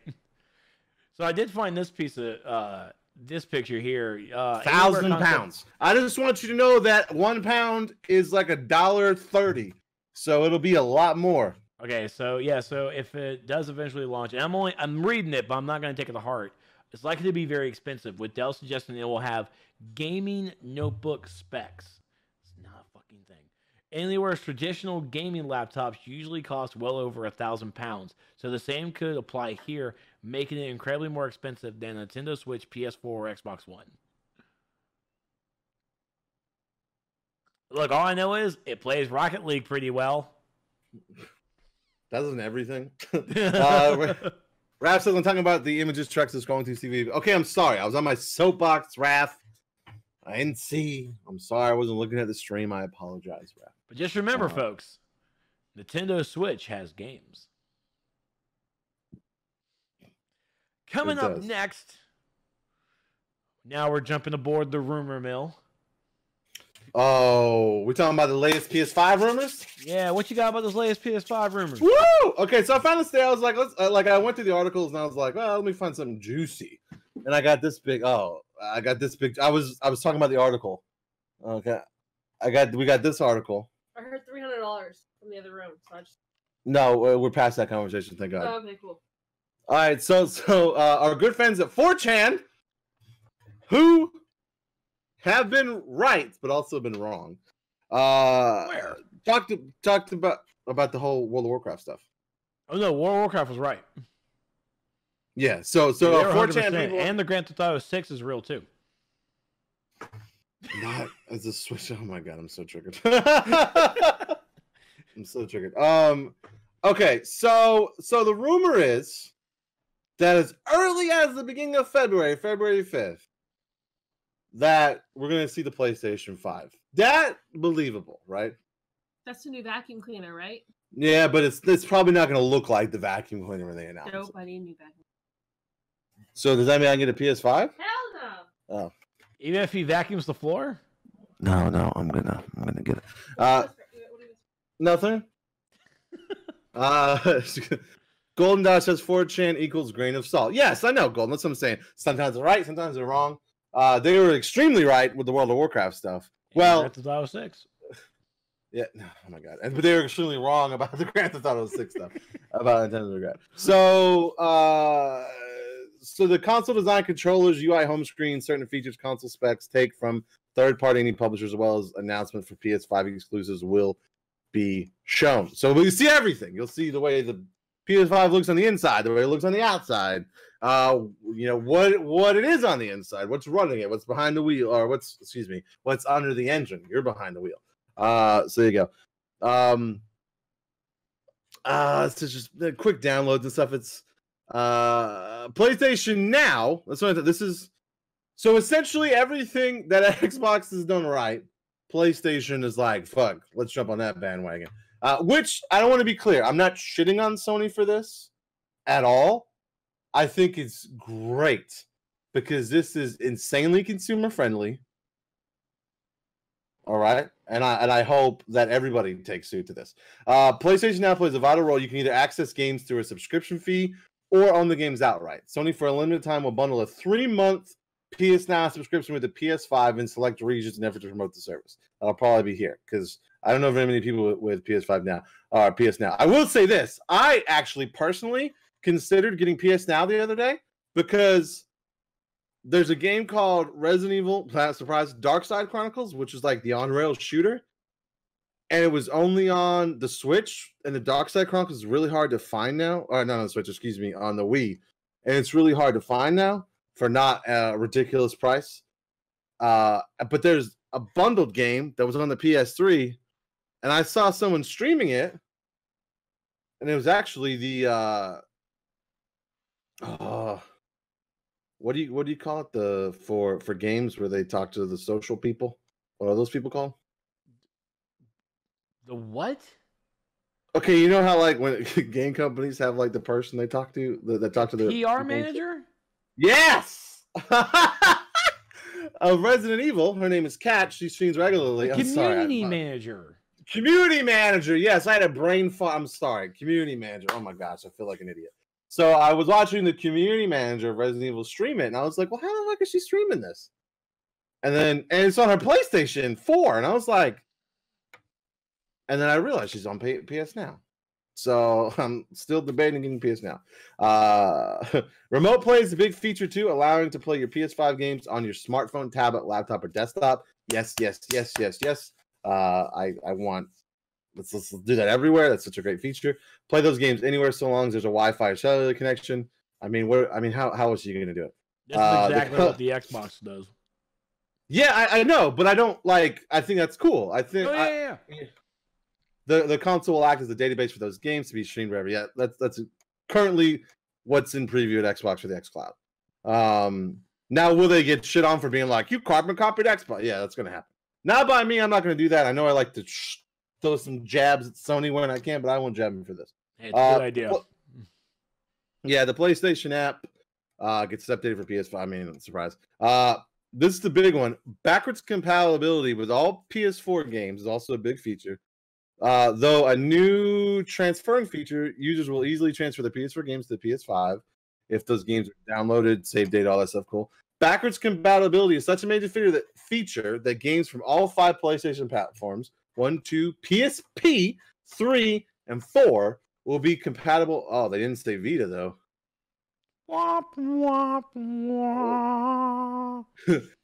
So I did find this piece of this picture here, 1,000 pounds. I just want you to know that 1 pound is like $1.30, so it'll be a lot more. Okay, so yeah, so if it does eventually launch, and I'm reading it, but I'm not going to take it to heart. It's likely to be very expensive, with Dell suggesting it will have gaming notebook specs. It's not a fucking thing. Alienware's traditional gaming laptops usually cost well over 1,000 pounds, so the same could apply here, making it incredibly more expensive than Nintendo Switch, PS4, or Xbox One. Look, all I know is it plays Rocket League pretty well. Doesn't everything? Raph says I'm talking about the images Trex is scrolling through TV. Okay, I'm sorry. I was on my soapbox, Raph. I didn't see. I'm sorry. I wasn't looking at the stream. I apologize, Raph. But just remember, folks, Nintendo Switch has games. Coming up next, now we're jumping aboard the rumor mill. Oh, we're talking about the latest PS5 rumors? Yeah, what you got about this latest PS5 rumors? Woo! Okay, so I found this today. I was like, I went through the articles and I was like, well, let me find something juicy. And I got this big. I was talking about the article. Okay, we got this article. I heard $300 from the other room, so I just. No, we're past that conversation. Thank God. Oh, okay, cool. All right, so our good friends at 4chan, who have been right but also been wrong, talked about the whole World of Warcraft stuff. Oh no, World of Warcraft was right. Yeah, so They were 4chan 100%, people, and the Grand Theft Auto 6 is real too. not as a Switch. Oh my god, I'm so triggered. I'm so triggered. Okay, so the rumor is that as early as the beginning of February 5th, that we're gonna see the PlayStation 5. That believable, right? That's the new vacuum cleaner, right? Yeah, but it's probably not gonna look like the vacuum cleaner when they announce Nope, it. I need a new vacuum. So does that mean I can get a PS5? Hell no. Oh. Even if he vacuums the floor? No, I'm gonna get it. What do you Nothing. Golden Dot says 4chan equals grain of salt. Yes, I know, Golden. That's what I'm saying. Sometimes they're right, sometimes they're wrong. They were extremely right with the World of Warcraft stuff. Well, Grand Theft Auto 6. yeah. Oh my god. But they were extremely wrong about the Grand Theft Auto 6 stuff about Nintendo regret. So, so the console design, controllers, UI, home screen, certain features, console specs take from third-party indie publishers, as well as announcement for PS5 exclusives will be shown. So we see everything. You'll see the way the PS5 looks on the inside, the way it looks on the outside. You know what it is on the inside, what's running it, what's behind the wheel, or what's under the engine. You're behind the wheel. So there you go. It's just the quick downloads and stuff. It's PlayStation Now. That's what this is. So essentially, everything that Xbox has done right, PlayStation is like, fuck, let's jump on that bandwagon. Which I don't want to be clear. I'm not shitting on Sony for this at all. I think it's great because this is insanely consumer friendly. All right, and I hope that everybody takes suit to this. PlayStation Now plays a vital role. You can either access games through a subscription fee or own the games outright. Sony, for a limited time, will bundle a 3-month PS Now subscription with the PS5 in select regions in effort to promote the service. That'll probably be here because I don't know very many people with PS5 Now or PS Now. I will say this: I actually personally considered getting PS Now the other day because there's a game called Resident Evil, surprise, Dark Side Chronicles, which is like the on-rail shooter. And it was only on the Switch, and the Dark Side Chronicles is really hard to find now. Or not on the Switch, excuse me, on the Wii. And it's really hard to find now for not a ridiculous price. But there's a bundled game that was on the PS3, and I saw someone streaming it, and it was actually the what do you call it? The for games where they talk to the social people? What are those people called? The what? Okay, you know how like when game companies have like the person they talk to that talk to the PR manager? Yes. Resident Evil. Her name is Kat. She streams regularly. Community manager. Community manager. Yes, I had a brain fart. I'm sorry. Community manager. Oh my gosh, I feel like an idiot. So I was watching the community manager of Resident Evil stream it, and I was like, well, how the fuck is she streaming this? And it's on her PlayStation 4, and I was like, and then I realized she's on PS Now. So I'm still debating getting PS Now. Remote play is a big feature too, allowing to play your PS5 games on your smartphone, tablet, laptop, or desktop. Yes. I want. Let's do that everywhere. That's such a great feature. Play those games anywhere, so long as there's a Wi-Fi or cellular connection. How else are you going to do it? That's exactly what the Xbox does. Yeah, I know, but I don't like. I think that's cool. I think. Yeah. The console will act as a database for those games to be streamed wherever. Yeah, that's currently what's in preview at Xbox for the xCloud. Now, will they get shit on for being like, you carbon copied Xbox? Yeah, that's going to happen. Not by me. I'm not going to do that. I know I like to throw some jabs at Sony when I can, but I won't jab them for this. Hey, it's a good idea. Yeah, the PlayStation app gets updated for PS5. I mean, surprise. This is the big one. Backwards compatibility with all PS4 games is also a big feature. Though a new transferring feature, users will easily transfer their PS4 games to the PS5 if those games are downloaded, save data, all that stuff. Cool. Backwards compatibility is such a major feature that games from all 5 PlayStation platforms, 1, 2, PSP, 3, and 4, will be compatible. Oh, they didn't say Vita though.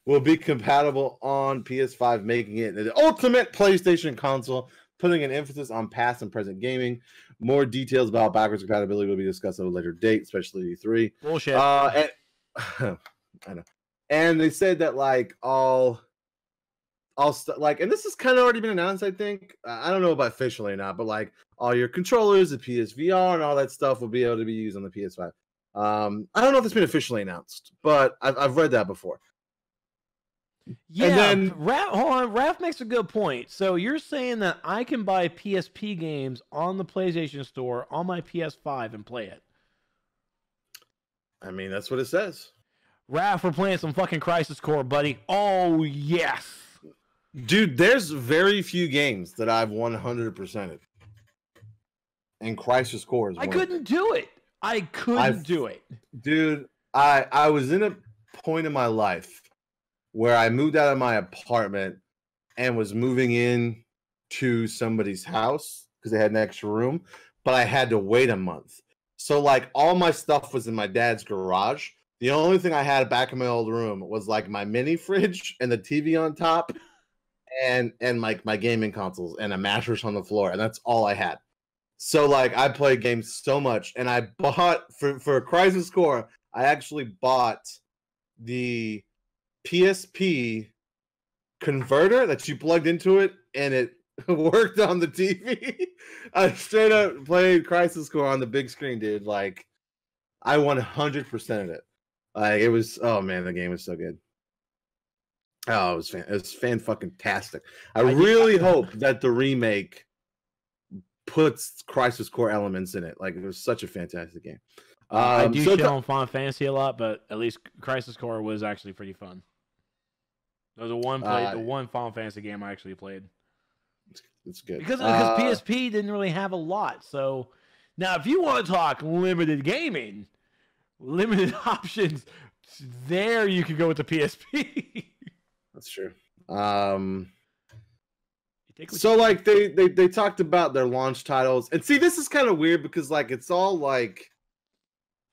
Will be compatible on PS5, making it the ultimate PlayStation console, putting an emphasis on past and present gaming. More details about backwards compatibility will be discussed at a later date, especially E3. Bullshit. And, I know. And they said that like all like, and this has kind of already been announced, I think. I don't know about officially or not, but like all your controllers, the PSVR, and all that stuff will be able to be used on the PS5. I don't know if it's been officially announced, but I've read that before. Yeah, and then, hold on. Raph makes a good point. So you're saying that I can buy PSP games on the PlayStation Store on my PS5 and play it? I mean, that's what it says. Raph, we're playing some fucking Crisis Core, buddy. Oh, yes. Dude, there's very few games that I've 100%ed. And Crisis Core is I couldn't do it. I couldn't do it. Dude, I was in a point in my life where I moved out of my apartment and was moving in to somebody's house because they had an extra room, but I had to wait a month. So like all my stuff was in my dad's garage. The only thing I had back in my old room was like my mini fridge and the TV on top and like my gaming consoles and a mattress on the floor, and that's all I had. So like I played games so much, and I bought for Crisis Core, I actually bought the PSP converter that you plugged into it and it worked on the TV. I straight up played Crisis Core on the big screen, dude. Like I 100%ed it. Like it was, oh man, the game was so good. Oh, it was fan-fucking-tastic. I really hope that the remake puts Crisis Core elements in it. Like it was such a fantastic game. I do shit on Final Fantasy a lot, but at least Crisis Core was actually pretty fun. There was the one Final Fantasy game I actually played. It's good because PSP didn't really have a lot. So now, if you want to talk limited gaming, limited options, there you can go with the PSP. That's true. So like they talked about their launch titles, and see, this is kind of weird because like it's all like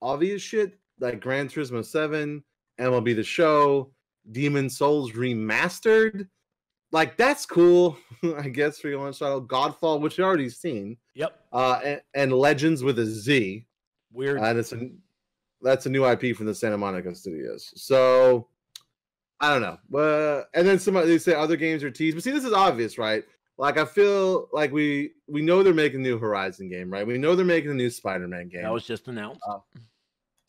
obvious shit, like Gran Turismo 7, MLB The Show, Demon's Souls Remastered. Like that's cool, I guess, for your launch title. Godfall, which you already seen. Yep. And Legends with a Z. Weird. That's a new IP from the Santa Monica studios. So I don't know. And then they say other games are teased. But see, this is obvious, right? Like I feel like we know they're making a new Horizon game, right? We know they're making a new Spider-Man game. That was just announced.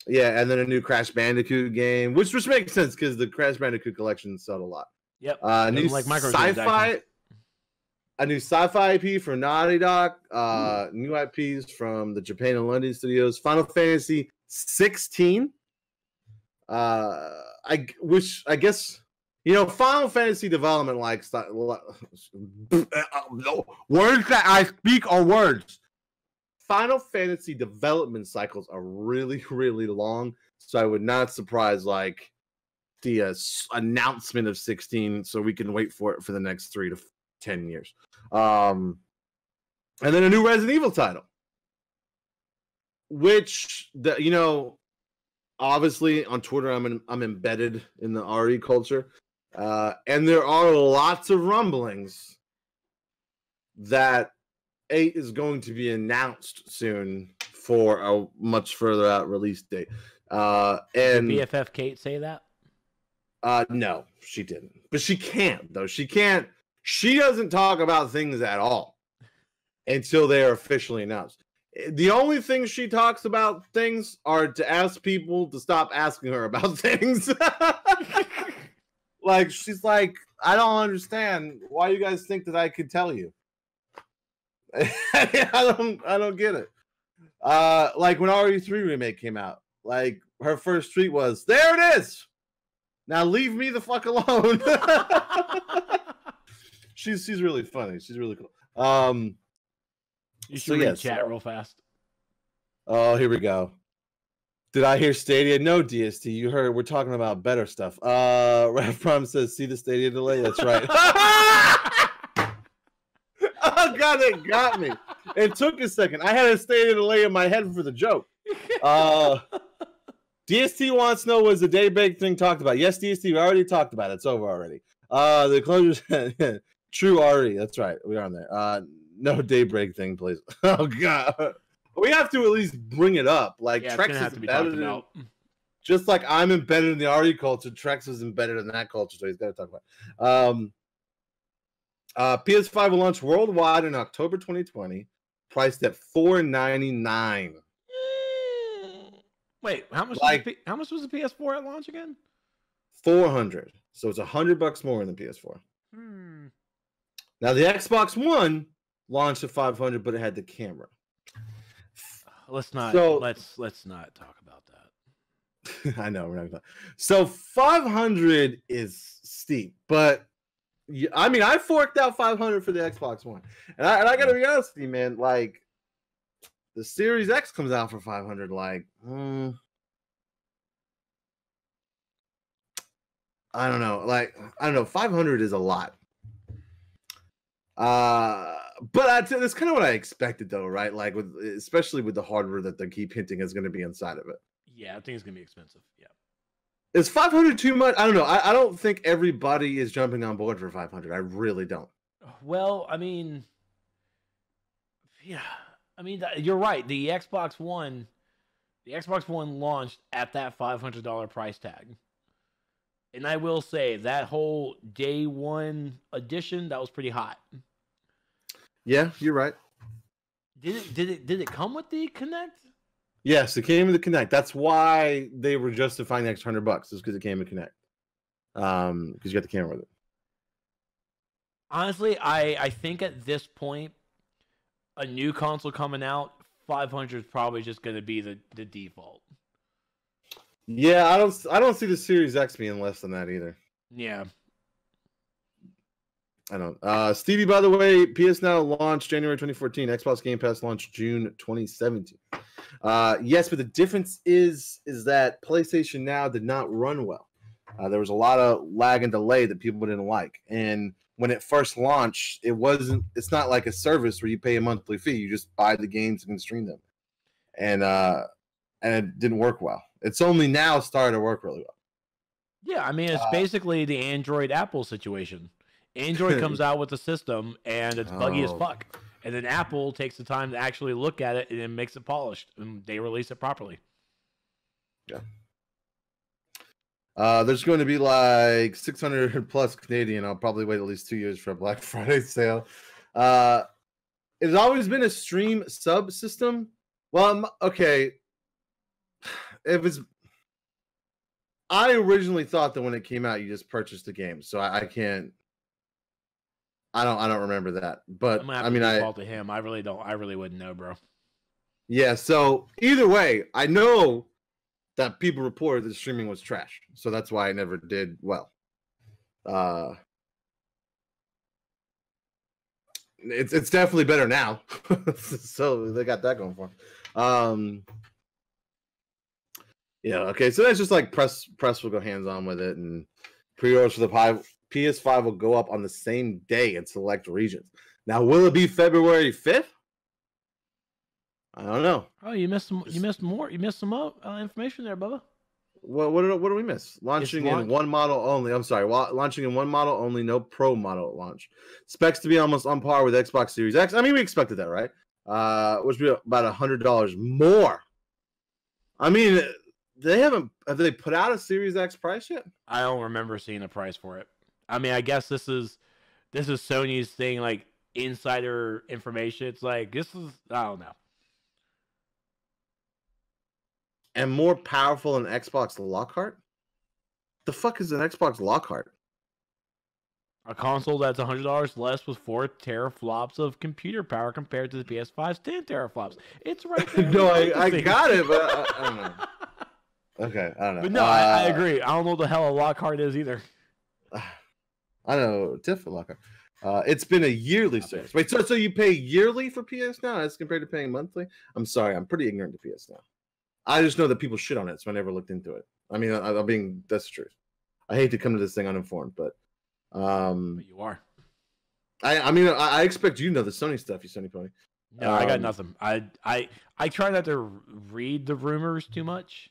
Yeah, and then a new Crash Bandicoot game, which makes sense because the Crash Bandicoot collection sold a lot. Yep. New like sci-fi, a new sci-fi IP for Naughty Dog. New IPs from the Japan and London studios. Final Fantasy 16. I guess Final Fantasy development words that I speak are words. Final Fantasy development cycles are really, really long, so I would not surprise like the announcement of 16, so we can wait for it for the next 3 to 10 years. And then a new Resident Evil title, which obviously on Twitter I'm embedded in the RE culture, and there are lots of rumblings that 8 is going to be announced soon for a much further out release date. And did BFF Kate say that? No, she didn't. But she can't, though. She doesn't talk about things at all until they are officially announced. The only things she talks about things are to ask people to stop asking her about things. Like, she's like, I don't understand why you guys think that I could tell you. I don't get it. Like when RE3 remake came out, like her first tweet was, "There it is. Now leave me the fuck alone." She's really funny. She's really cool. You should read chat real fast. Oh, here we go. Did I hear Stadia? No, DST. You heard we're talking about better stuff. Raph Prime says, "See the Stadia delay." That's right. Oh God, it got me. It took a second. I had a Stadia delay in my head for the joke. DST wants to know, was the day bake thing talked about? Yes, DST, we already talked about it. It's over already. The closures, true RE. That's right. We are on there. no daybreak thing, please. Oh god, we have to at least bring it up. Like Yeah, it's Trex gonna is have to be talked embedded in, about. just like I'm embedded in the RE culture. Trex is embedded in that culture, so he's got to talk about it. PS5 will launch worldwide in October 2020, priced at $499. Wait, how much? Like- how much was the PS4 at launch again? 400. So it's $100 more than the PS4. Now the Xbox One launched at 500, but it had the camera. Let's not. So- let's not talk about that. I know we're not gonna. So 500 is steep, but I mean, I forked out 500 for the Xbox One, and I gotta be honest with you, man. Like, the Series X comes out for 500. Like, I don't know. Like, I don't know. 500 is a lot. But that's kind of what I expected, though, right? Like, especially with the hardware that they keep hinting is going to be inside of it. Yeah, I think it's gonna be expensive. Yeah. Is 500 too much? I don't know. I don't think everybody is jumping on board for 500. I really don't. Well, I mean, yeah, I mean you're right. The Xbox One launched at that $500 price tag, and I will say that whole day one edition that was pretty hot. Yeah, you're right. Did it come with the Kinect? Yes, it came with the Kinect. That's why they were justifying the extra $100, is because it came with Kinect. Because you got the camera with it. Honestly, I think at this point, a new console coming out, 500 is probably just going to be the default. Yeah, I don't see the Series X being less than that either. Yeah. I don't. Stevie, by the way, PS Now launched January 2014. Xbox Game Pass launched June 2017. Yes, but the difference is that PlayStation Now did not run well. There was a lot of lag and delay that people didn't like. And when it first launched, it's not like a service where you pay a monthly fee. You just buy the games and stream them. And it didn't work well. It's only now started to work really well. Yeah, I mean, it's basically the Android Apple situation. Android comes out with a system and it's buggy as fuck. And then Apple takes the time to actually look at it and then makes it polished and they release it properly. Yeah. There's going to be like 600 plus Canadian. I'll probably wait at least 2 years for a Black Friday sale. It's always been a stream sub system. Well, okay. I originally thought that when it came out, you just purchased the game. So I can't. I don't remember that, but I mean, default to him. I really don't. I really wouldn't know, bro. Yeah. So either way, I know that people reported that streaming was trash, so that's why I never did well. It's definitely better now, so they got that going for them. Yeah. Okay. So that's just like press will go hands on with it, and pre-orders for the PS5 will go up on the same day in select regions. Now, will it be February 5th? I don't know. Oh, you missed some. You missed more. You missed some information there, Bubba. What did we miss? Launching in one model only. I'm sorry. Launching in one model only. No Pro model at launch. Specs to be almost on par with Xbox Series X. I mean, we expected that, right? Which would be about $100 more. I mean, have they put out a Series X price yet? I don't remember seeing a price for it. I mean, I guess this is Sony's thing, like insider information. It's like I don't know. And more powerful than Xbox Lockhart? The fuck is an Xbox Lockhart? A console that's $100 less with 4 teraflops of computer power compared to the PS5's 10 teraflops. It's right there. No, I got it, but I don't know. Okay, I don't know. But no, I agree. I don't know what the hell a Lockhart is either. I don't know. Different Lockhart. It's been a yearly service. Wait, so you pay yearly for PS Now as compared to paying monthly? I'm sorry, I'm pretty ignorant to PS Now. I just know that people shit on it, so I never looked into it. I mean, that's the truth. I hate to come to this thing uninformed, but you are. I mean, I expect you know the Sony stuff, you Sony pony. No, I got nothing. I try not to read the rumors too much.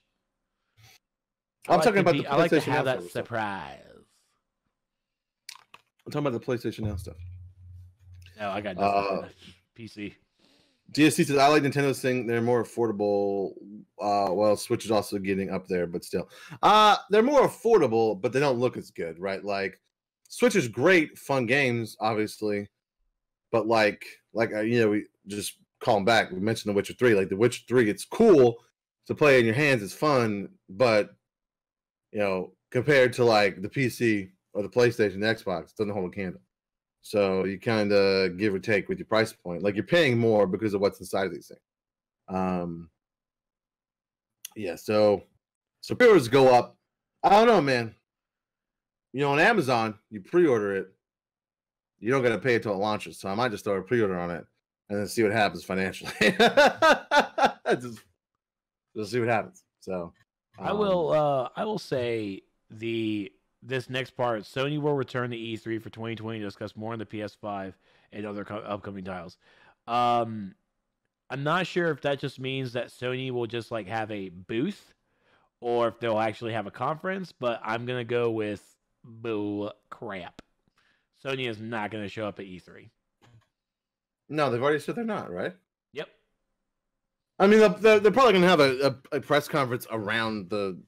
I'm talking about the PlayStation I like to have Now that stuff. surprise. I'm talking about the PlayStation Now stuff. No, I got nothing. PC. DSC says, I like Nintendo's thing. They're more affordable. Well, Switch is also getting up there, but still. They're more affordable, but they don't look as good, right? Like, Switch is great, fun games, obviously. But like we just call them back. We mentioned The Witcher 3. Like, The Witcher 3, it's cool to play in your hands. It's fun. But, compared to, like, the PC or the PlayStation, the Xbox, it doesn't hold a candle. So you kind of give or take with your price point. Like, you're paying more because of what's inside of these things. So pre-orders go up. I don't know, man. On Amazon, you pre-order it. You don't got to pay it till it launches. So I might just throw a pre-order on it and then see what happens financially. just see what happens. So I will say this next part, Sony will return to E3 for 2020 to discuss more on the PS5 and other upcoming titles. I'm not sure if that just means that Sony will just like have a booth or if they'll actually have a conference, but I'm going to go with bull crap. Sony is not going to show up at E3. No, they've already said they're not, right? Yep. I mean, they're probably going to have a press conference around the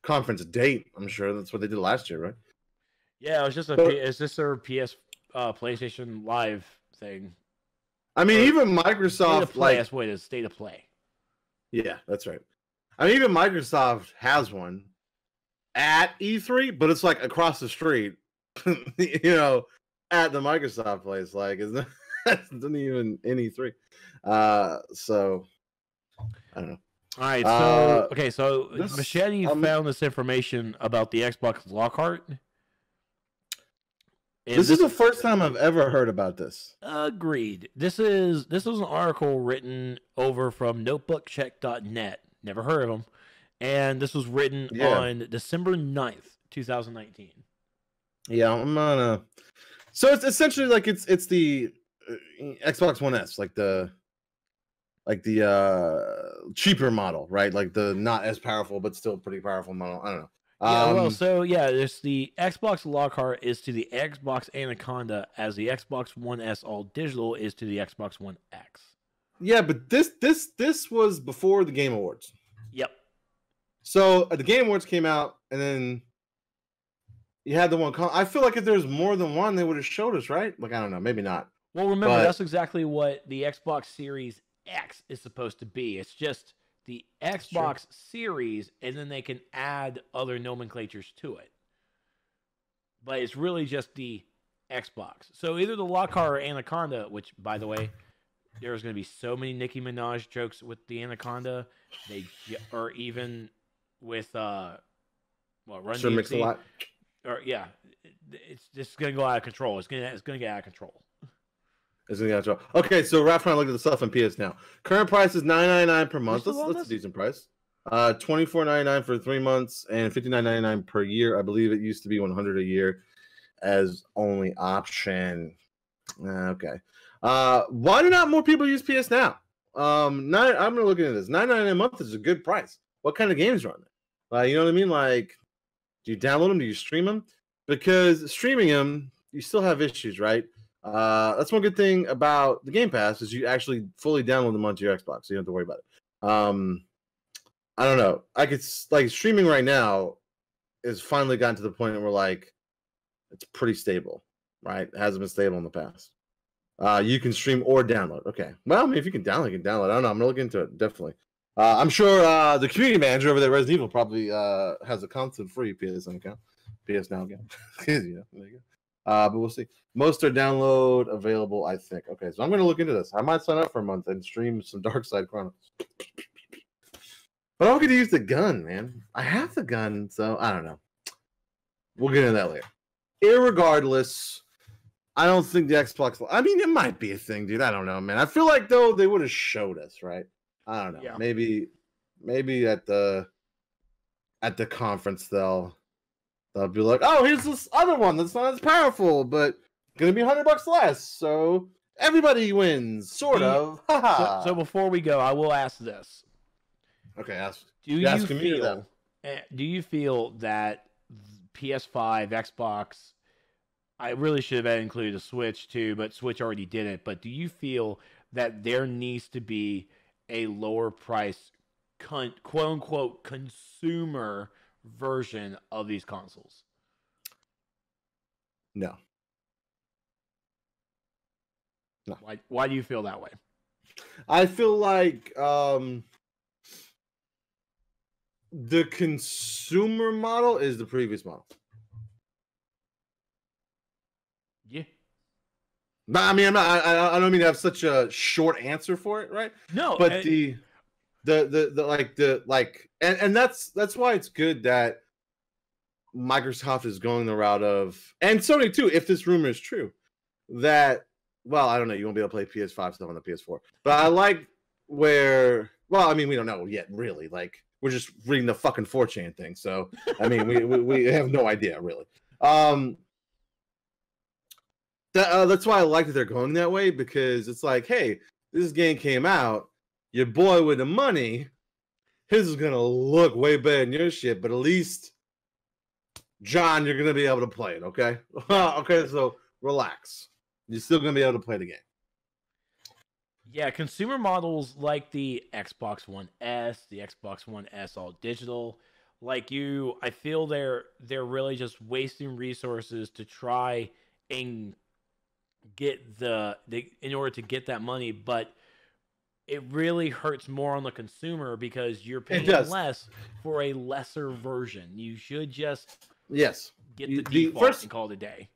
conference date. I'm sure that's what they did last year, right? Yeah, it's just is this their PlayStation Live thing? I mean, even Microsoft, State of Play. Yeah, that's right. I mean, even Microsoft has one at E3, but it's like across the street, at the Microsoft place. Like, it's not even in E3. So I don't know. All right, so Machete found this information about the Xbox Lockhart. This is the first time I've ever heard about this. Agreed. This was an article written over from notebookcheck.net. Never heard of them. And this was written on December 9th, 2019. Yeah, I'm on a... So it's essentially like it's the Xbox One S, like the cheaper model, right? Like the not as powerful but still pretty powerful model. I don't know. There's the Xbox Lockhart is to the Xbox Anaconda as the Xbox One S All Digital is to the Xbox One X. Yeah, but this was before the Game Awards. Yep. So the Game Awards came out, and then you had the one. I feel like if there's more than one, they would have showed us, right? Like, I don't know, maybe not. Well, remember, that's exactly what the Xbox Series X is supposed to be. It's just the Xbox Series, and then they can add other nomenclatures to it. But it's really just the Xbox. So either the Lockhart or Anaconda, which, by the way, there's going to be so many Nicki Minaj jokes with the Anaconda, or even with Run Sure, DMC. Mix a Lot. Or it's just going to go out of control. It's going to get out of control. Okay, so Ralph trying to look at the stuff on PS Now. Current price is $9.99 per month. That's a decent price. $24.99 for 3 months and $59.99 per year. I believe it used to be $100 a year as only option. Okay. Why do not more people use PS Now? I'm gonna look into this. $9.99 a month is a good price. What kind of games are on there? You know what I mean? Like, do you download them? Do you stream them? Because streaming them, you still have issues, right? That's one good thing about the Game Pass is you actually fully download them onto your Xbox, so you don't have to worry about it. I don't know. I could like streaming right now is finally gotten to the point where like it's pretty stable, right? It hasn't been stable in the past. You can stream or download. Okay. Well, I mean, if you can download, you can download. I don't know. I'm gonna look into it definitely. I'm sure the community manager over there at Resident Evil probably has a constant free PS account, PS Now account. There you go. But we'll see. Most are download available, I think. Okay, so I'm going to look into this. I might sign up for a month and stream some Dark Side Chronicles. But I'm going to use the gun, man. I have the gun, so I don't know. We'll get into that later. Irregardless, I don't think the Xbox... I mean, it might be a thing, dude. I don't know, man. I feel like, though, they would have showed us, right? I don't know. Yeah. Maybe at the conference, they'll be like, oh, here's this other one that's not as powerful, but going to be $100 less. So everybody wins, sort of. So before we go, I will ask this. Okay, ask. Do you feel that PS5, Xbox, I really should have included a Switch too, but Switch already did it. But do you feel that there needs to be a lower price, quote unquote, consumer version of these consoles? No. No. Why do you feel that way? I feel like the consumer model is the previous model. Yeah. But I mean, I don't mean to have such a short answer for it, right? No, but and that's why it's good that Microsoft is going the route of, and Sony too, if this rumor is true, that, well, I don't know, you won't be able to play PS5 stuff on the PS4, but I like where, well, I mean, we don't know yet, really. Like, we're just reading the fucking 4chan thing, so I mean, we have no idea, really. That's why I like that they're going that way, because it's like, hey, this game came out, your boy with the money, his is gonna look way better than your shit, but at least, John, you're gonna be able to play it, okay? Okay, so relax. You're still gonna be able to play the game. Yeah, consumer models like the Xbox One S, the Xbox One S all digital, I feel they're really just wasting resources to try and get in order to get that money, but it really hurts more on the consumer because you're paying less for a lesser version. You should just get the default and call it a day.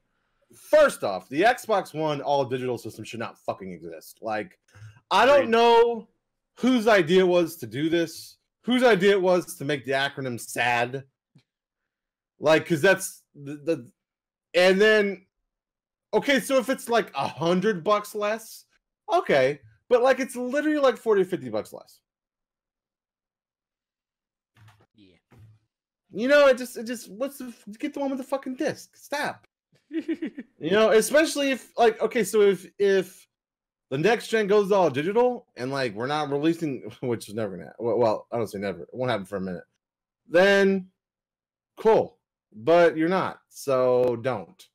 First off, the Xbox One all digital system should not fucking exist. Like, I don't know whose idea it was to do this, whose idea it was to make the acronym SAD. Like, because that's and then, okay, so if it's like $100 less, okay, but like it's literally like 40 or 50 bucks less. Yeah. You know, it just get the one with the fucking disc. Stop. You know, especially if, like, okay, so if the next gen goes all digital and like we're not releasing, which is never gonna happen. Well, I don't say never. It won't happen for a minute. Then cool, but you're not, so don't.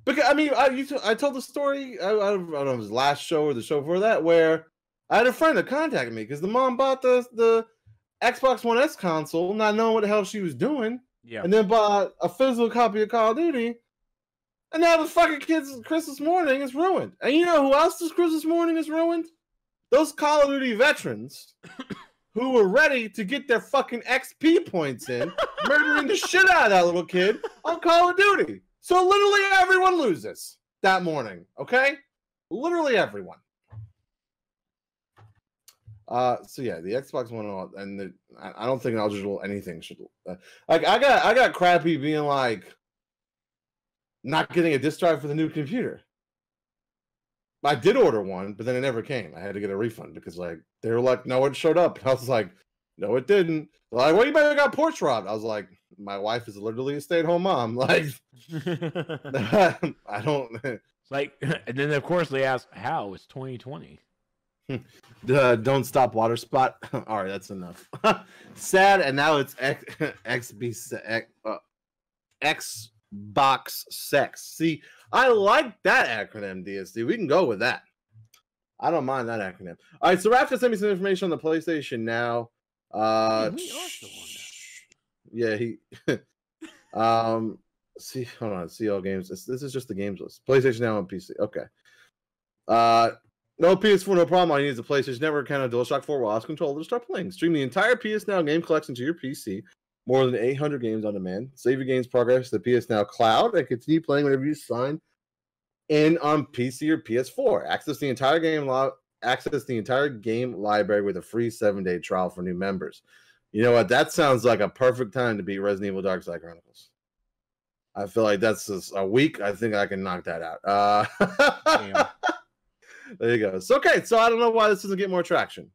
Because I mean, I told the story. I don't know if it was the last show or the show before that, where I had a friend that contacted me because the mom bought the Xbox One S console, not knowing what the hell she was doing, and then bought a physical copy of Call of Duty. And now the fucking kid's Christmas morning is ruined. And you know who else's Christmas morning is ruined? Those Call of Duty veterans who were ready to get their fucking XP points in, murdering the shit out of that little kid on Call of Duty. So literally everyone loses that morning, okay? Literally everyone. So yeah, the Xbox One and I don't think eligible anything should like I got crappy being like not getting a disk drive for the new computer. I did order one, but then it never came. I had to get a refund because like they were like, no, it showed up. And I was like, no, it didn't. They're like, well, you better got porch robbed. I was like, my wife is literally a stay-at-home mom. Like, I don't. It's like, and then of course they ask, how? It's 2020. Don't stop water spot. All right, that's enough. Sad, and now it's Xbox sex. See, I like that acronym, DSD. We can go with that. I don't mind that acronym. All right, so Raptor sent me some information on the PlayStation Now. We are still on that. Yeah, he. See, hold on. See all games. This is just the games list. PlayStation Now on PC. Okay. No PS4, no problem. All you need is a PlayStation Network account and DualShock 4 wireless controller to start playing. Stream the entire PS Now game collection to your PC. More than 800 games on demand. Save your games progress to the PS Now cloud and continue playing whenever you sign in on PC or PS4. Access the entire game library with a free 7-day trial for new members. You know what? That sounds like a perfect time to beat Resident Evil Dark Side Chronicles. I feel like that's just a week. I think I can knock that out. There you go. So okay, so I don't know why this doesn't get more traction.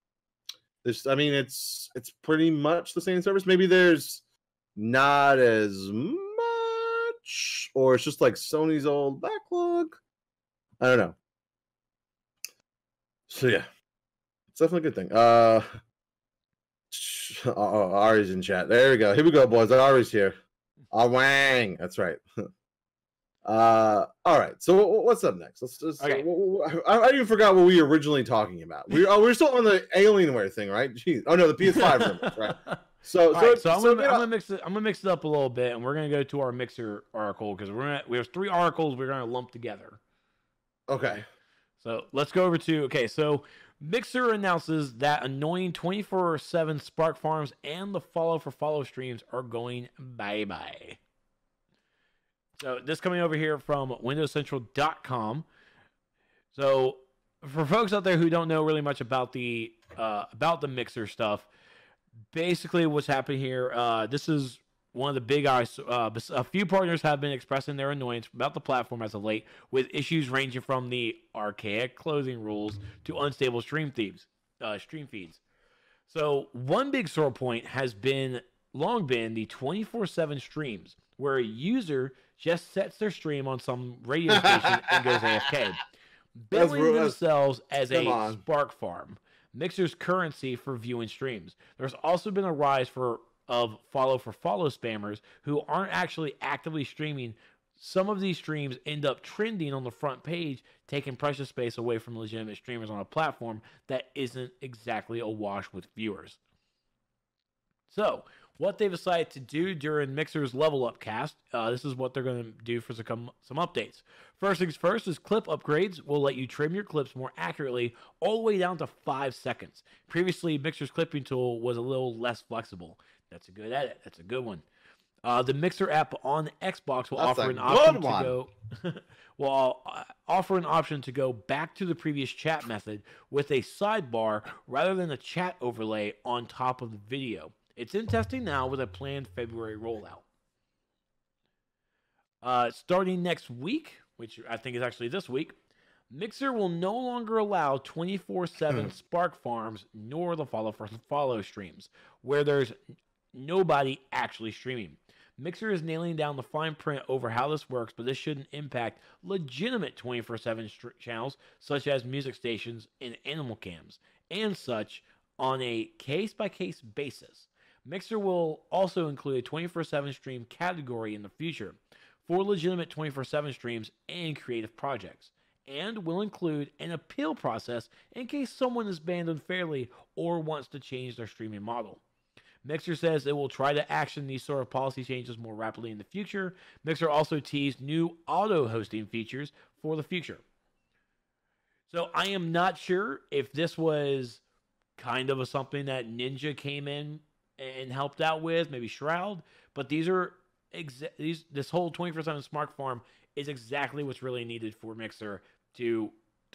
I mean, it's pretty much the same service. Maybe there's not as much, or it's just like Sony's old backlog. I don't know. So yeah, it's definitely a good thing. Ari's in chat. There we go. Here we go, boys. Ari's here. Wang. That's right. All right. So what's up next? Let's just. Okay. I even forgot what we were originally talking about. We're still on the Alienware thing, right? Jeez. Oh no, the PS5 Rumor, right? So I'm gonna mix it up a little bit, and we're gonna go to our Mixer article because we have 3 articles we're gonna lump together. Okay. So let's go over to So Mixer announces that annoying 24/7 Spark Farms and the follow streams are going bye-bye. So this coming over here from WindowsCentral.com. So for folks out there who don't know really much about the Mixer stuff, basically what's happening here, this is one of the big eyes. A few partners have been expressing their annoyance about the platform as of late, with issues ranging from the archaic closing rules to unstable stream feeds. So one big sore point has long been the 24/7 streams, where a user just sets their stream on some radio station and goes AFK, billing themselves as a Spark Farm, Mixer's currency for viewing streams. There's also been a rise of follow spammers who aren't actually actively streaming. Some of these streams end up trending on the front page, taking precious space away from legitimate streamers on a platform that isn't exactly awash with viewers. So what they've decided to do during Mixer's Level Up cast, this is what they're going to do for some updates. First things first is clip upgrades will let you trim your clips more accurately all the way down to 5 seconds. Previously, Mixer's clipping tool was a little less flexible. That's a good edit. That's a good one. The Mixer app on Xbox will offer an option to go back to the previous chat method with a sidebar rather than a chat overlay on top of the video. It's in testing now with a planned February rollout. Starting next week, which I think is actually this week, Mixer will no longer allow 24/7 Spark Farms nor the follow streams, where there's nobody actually streaming. Mixer is nailing down the fine print over how this works, but this shouldn't impact legitimate 24/7 channels such as music stations and animal cams and such on a case-by-case basis. Mixer will also include a 24/7 stream category in the future for legitimate 24/7 streams and creative projects, and will include an appeal process in case someone is banned unfairly or wants to change their streaming model. Mixer says it will try to action these sort of policy changes more rapidly in the future. Mixer also teased new auto-hosting features for the future. So I am not sure if this was kind of something that Ninja came in and helped out with, maybe Shroud, but this whole 24/7 Smart Farm is exactly what's really needed for Mixer to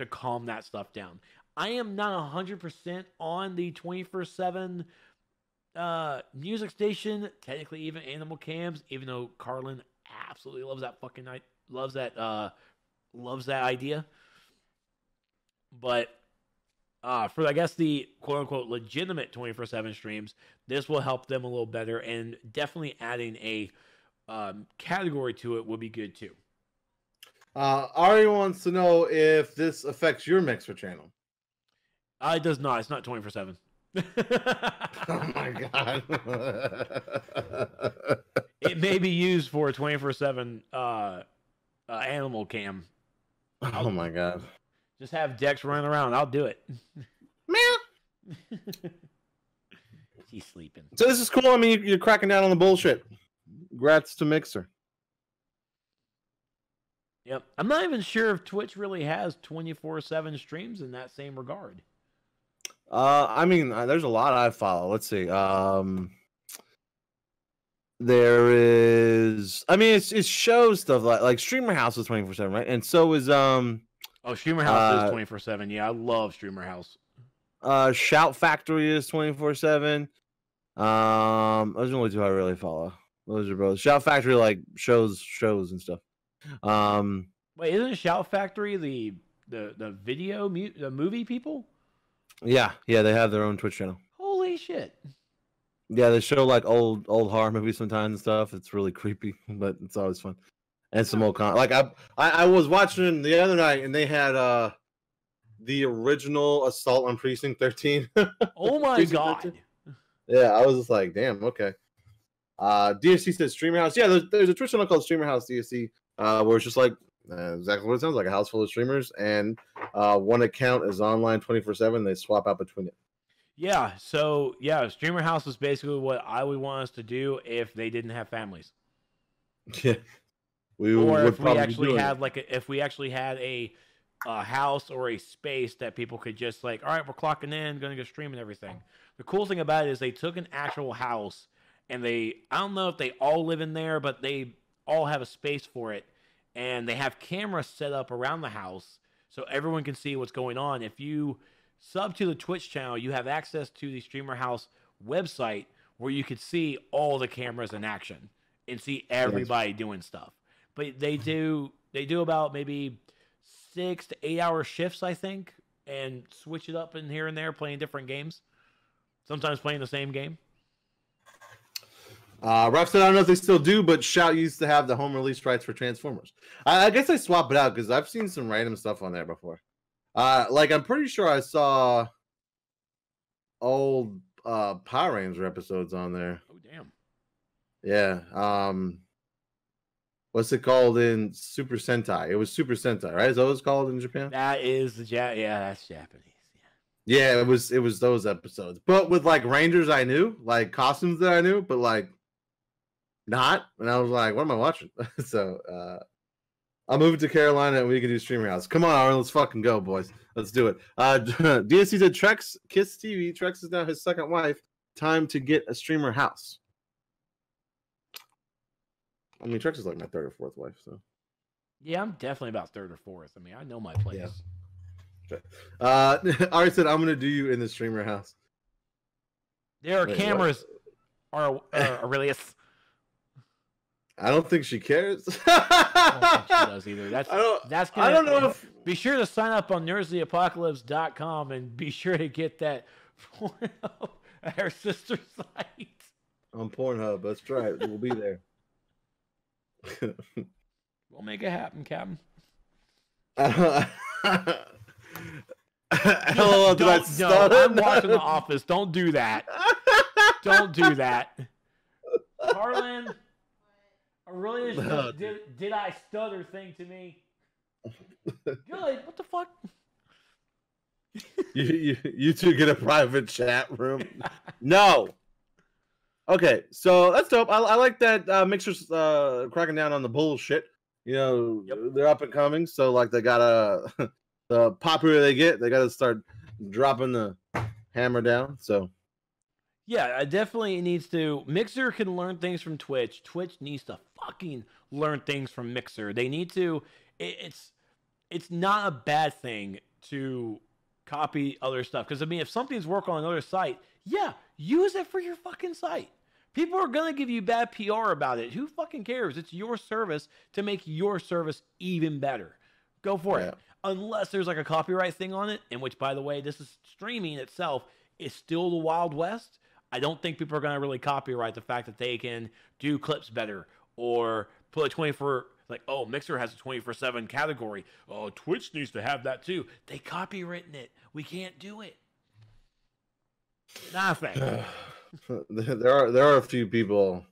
calm that stuff down. I am not 100% on the 24/7 music station, technically even animal cams, even though Carlin absolutely loves that idea. But for, I guess, the quote-unquote legitimate 24/7 streams, this will help them a little better, and definitely adding a category to it would be good too. Ari wants to know if this affects your Mixer channel. It does not. It's not 24/7. Oh my god. It may be used for a 24/7 animal cam. Oh my god. Just have Dex running around. I'll do it. Meow. He's sleeping. So this is cool. I mean, you're cracking down on the bullshit. Congrats to Mixer. Yep. I'm not even sure if Twitch really has 24/7 streams in that same regard. I mean, there's a lot I follow. Let's see. There is. I mean, it shows stuff like Streamer House is 24/7, right? And so is Streamer House is 24/7. Yeah, I love Streamer House. Shout Factory is 24/7. Those are the only two I really follow. Those are both Shout Factory, like shows and stuff. Wait, isn't Shout Factory the the movie people? Yeah, they have their own Twitch channel. Holy shit! Yeah, they show like old horror movies sometimes and stuff. It's really creepy, but it's always fun. And some old like I was watching the other night, and they had the original Assault on Precinct 13. Oh my god! 13. Yeah, I was just like, damn, okay. DSC says Streamer House. Yeah, there's a Twitch channel called Streamer House DSC. where it's just like exactly what it sounds like, a house full of streamers, and one account is online 24/7. They swap out between it. Yeah, so yeah, streamer house is basically what I would want us to do if they didn't have families. Yeah, or if we actually had if we actually had a house or a space that people could just like, all right, we're clocking in, going to go stream and everything. The cool thing about it is they took an actual house and I don't know if they all live in there, but they all have a space for it, and they have cameras set up around the house so everyone can see what's going on. If you sub to the Twitch channel, you have access to the Streamer House website where you could see all the cameras in action and see everybody doing stuff. But they do about maybe 6 to 8 hour shifts, I think, and switch it up in here and there, playing different games. Sometimes playing the same game. Ref said, I don't know if they still do, but Shout used to have the home release rights for Transformers. I guess I swap it out because I've seen some random stuff on there before. Like, I'm pretty sure I saw old Power Ranger episodes on there. Oh, damn. Yeah. What's it called in Super Sentai? It was Super Sentai, right? Is that what it's called in Japan? That is that's Japanese. Yeah, it was those episodes. But with like Rangers I knew, like costumes that I knew, but like not. And I was like, what am I watching? So I'll move it to Carolina and we can do Streamer House. Come on, Aaron, let's fucking go, boys. Let's do it. DSC said Trex Kiss TV. Trex is now his second wife. Time to get a Streamer House. I mean, Trex is like my third or fourth wife, so. Yeah, I'm definitely about third or fourth. I mean, I know my place. Yeah. Ari said, I'm gonna do you in the Streamer House. There are cameras. Aurelius. I don't think she cares. I don't think she does either. I don't know if. Be sure to sign up on NerdsyApocalypse.com and be sure to get that at our sister site. On Pornhub, that's right. We'll be there. We'll make it happen, Captain. Hello, did I stutter? I'm watching The Office. Don't do that. Don't do that. Harlan, Aurelius did I stutter thing to me. Good. What the fuck? You two get a private chat room. No. Okay, so that's dope. I like that Mixer's cracking down on the bullshit. You know, they're up and coming, so like they gotta the popular they get, they gotta start dropping the hammer down. So yeah, it definitely needs to. Mixer can learn things from Twitch. Twitch needs to fucking learn things from Mixer. They need to. It's not a bad thing to copy other stuff, because I mean, if something's working on another site, yeah, use it for your fucking site. People are gonna give you bad PR about it. Who fucking cares? It's your service to make your service even better. Go for it. Unless there's like a copyright thing on it, in which, by the way, this is streaming itself is still the Wild West. I don't think people are gonna really copyright the fact that they can do clips better or put a 24. Like, oh, Mixer has a 24/7 category. Oh, Twitch needs to have that too. They copywritten it. We can't do it. Nothing. There are a few people,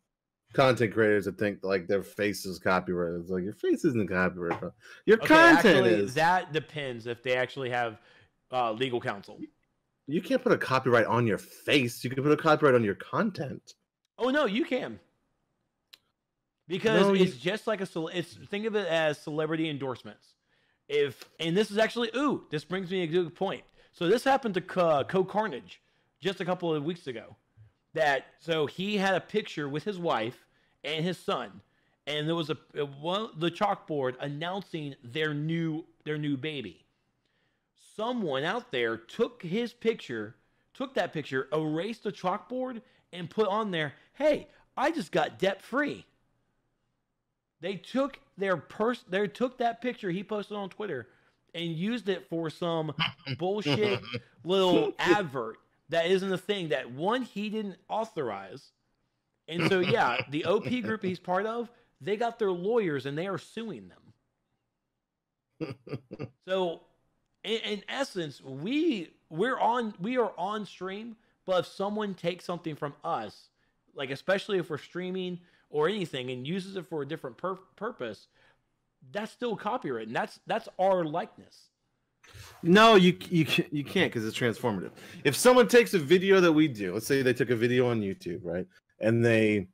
content creators, that think like their face is copyrighted. It's like, your face isn't copyrighted. Your content actually, is. That depends if they actually have legal counsel. You can't put a copyright on your face. You can put a copyright on your content. Oh no, you can. Because it's just like think of it as celebrity endorsements. And this is actually, this brings me a good point. So this happened to Co Carnage just a couple of weeks ago. So he had a picture with his wife and his son, and there was the chalkboard announcing their new baby. Someone out there took that picture, erased the chalkboard, and put on there, "Hey, I just got debt free." They took took that picture he posted on Twitter and used it for some bullshit little advert that isn't a thing that, one, he didn't authorize. And so, yeah, the OP group he's part of, they got their lawyers and they are suing them. So, in essence, we are on stream, but if someone takes something from us, like especially if we're streaming or anything, and uses it for a different purpose, that's still copywritten. That's our likeness. No, you can't because it's transformative. If someone takes a video that we do, let's say they took a video on YouTube, right, and they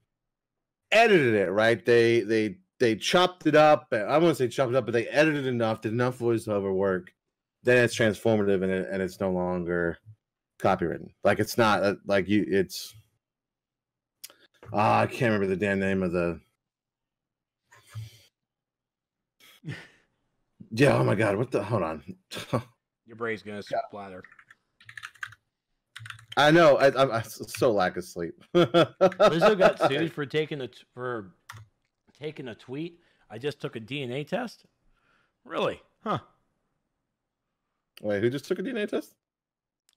edited it, right, they chopped it up. I won't say chopped it up, but they edited enough, did enough voiceover work, then it's transformative and it's no longer copywritten. Like it's not like you. It's I can't remember the damn name of the. Yeah. Oh my god. What the? Hold on. Your brain's gonna splatter. I know. I'm so lack of sleep. Lizzo got sued for taking a tweet. I just took a DNA test. Really? Huh. Wait, who just took a DNA test?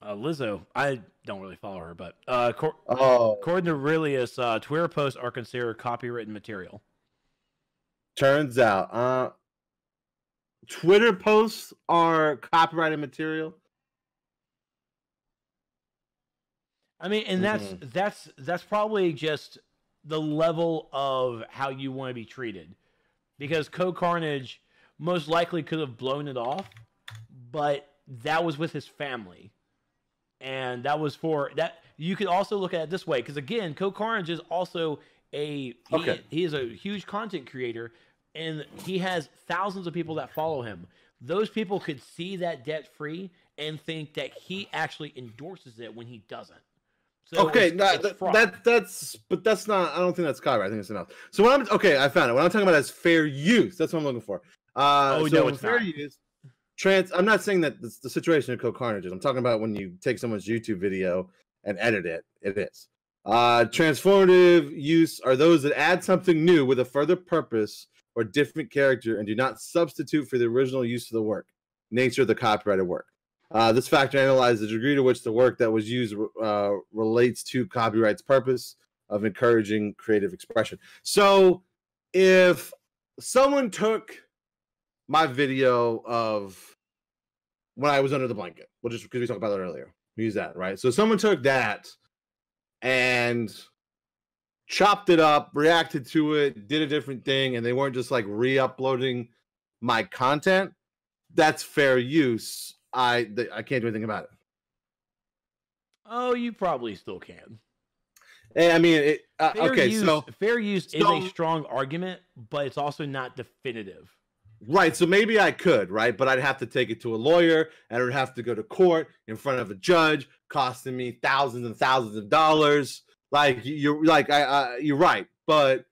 Lizzo. I don't really follow her, but according to Aurelius, Twitter posts are considered copywritten material. Turns out, Twitter posts are copyrighted material. I mean, and that's probably just the level of how you want to be treated, because Code Carnage most likely could have blown it off, but that was with his family, and that was for that. You could also look at it this way, because again, Code Carnage is also he is a huge content creator, and he has thousands of people that follow him. Those people could see that debt free and think that he actually endorses it when he doesn't. So okay, that's not. I don't think that's copyright. I think it's enough. So when I found it. What I'm talking about is fair use. That's what I'm looking for. No, it's fair not. Use. I'm not saying that the situation of Code Carnage is. I'm talking about when you take someone's YouTube video and edit it. It is. Transformative use are those that add something new with a further purpose or different character and do not substitute for the original use of the work. Nature of the copyrighted work. This factor analyzes the degree to which the work that was used relates to copyright's purpose of encouraging creative expression. So if someone took my video of when I was under the blanket, well, just because we talked about that earlier, we use that, right? So someone took that and chopped it up, reacted to it, did a different thing, and they weren't just like re-uploading my content, that's fair use. I can't do anything about it. Oh, you probably still can. I mean, fair use is a strong argument, but it's also not definitive. Right. So maybe I could, right? But I'd have to take it to a lawyer, and it would have to go to court in front of a judge, costing me thousands and thousands of dollars. Like you're right. But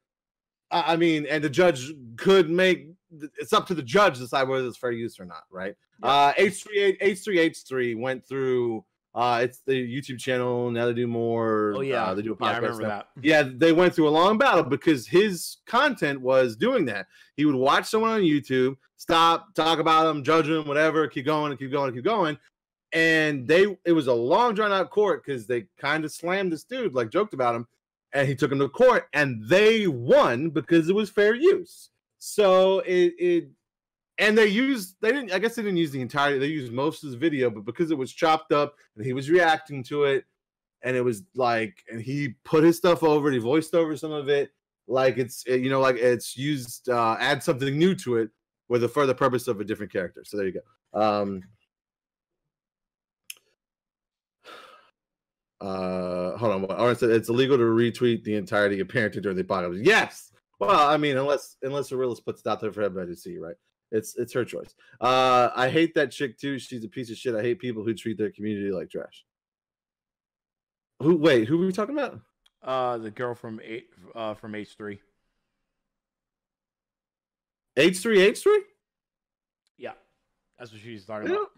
I mean, and the judge could make. It's up to the judge to decide whether it's fair use or not, right? Yeah. H3H3 went through. It's the YouTube channel. Now they do more. Oh yeah, they do a podcast. I remember that. Yeah, they went through a long battle because his content was doing that. He would watch someone on YouTube, stop, talk about them, judge them, whatever, keep going and keep going and keep going. And it was a long drawn out court because they kind of slammed this dude, like joked about him, and he took him to court, and they won because it was fair use. So and they didn't use the entirety. They used most of his video, but because it was chopped up and he was reacting to it, and it was like, and he put his stuff over it, he voiced over some of it, like it's used, add something new to it with a further purpose of a different character. So there you go. Hold on. Orange said it's illegal to retweet the entirety of parenting during the apocalypse. Yes. Well, I mean, unless a realist puts it out there for everybody to see, right? It's her choice. I hate that chick too. She's a piece of shit. I hate people who treat their community like trash. Who were we talking about? The girl from H3. H3? Yeah. That's what she's talking about.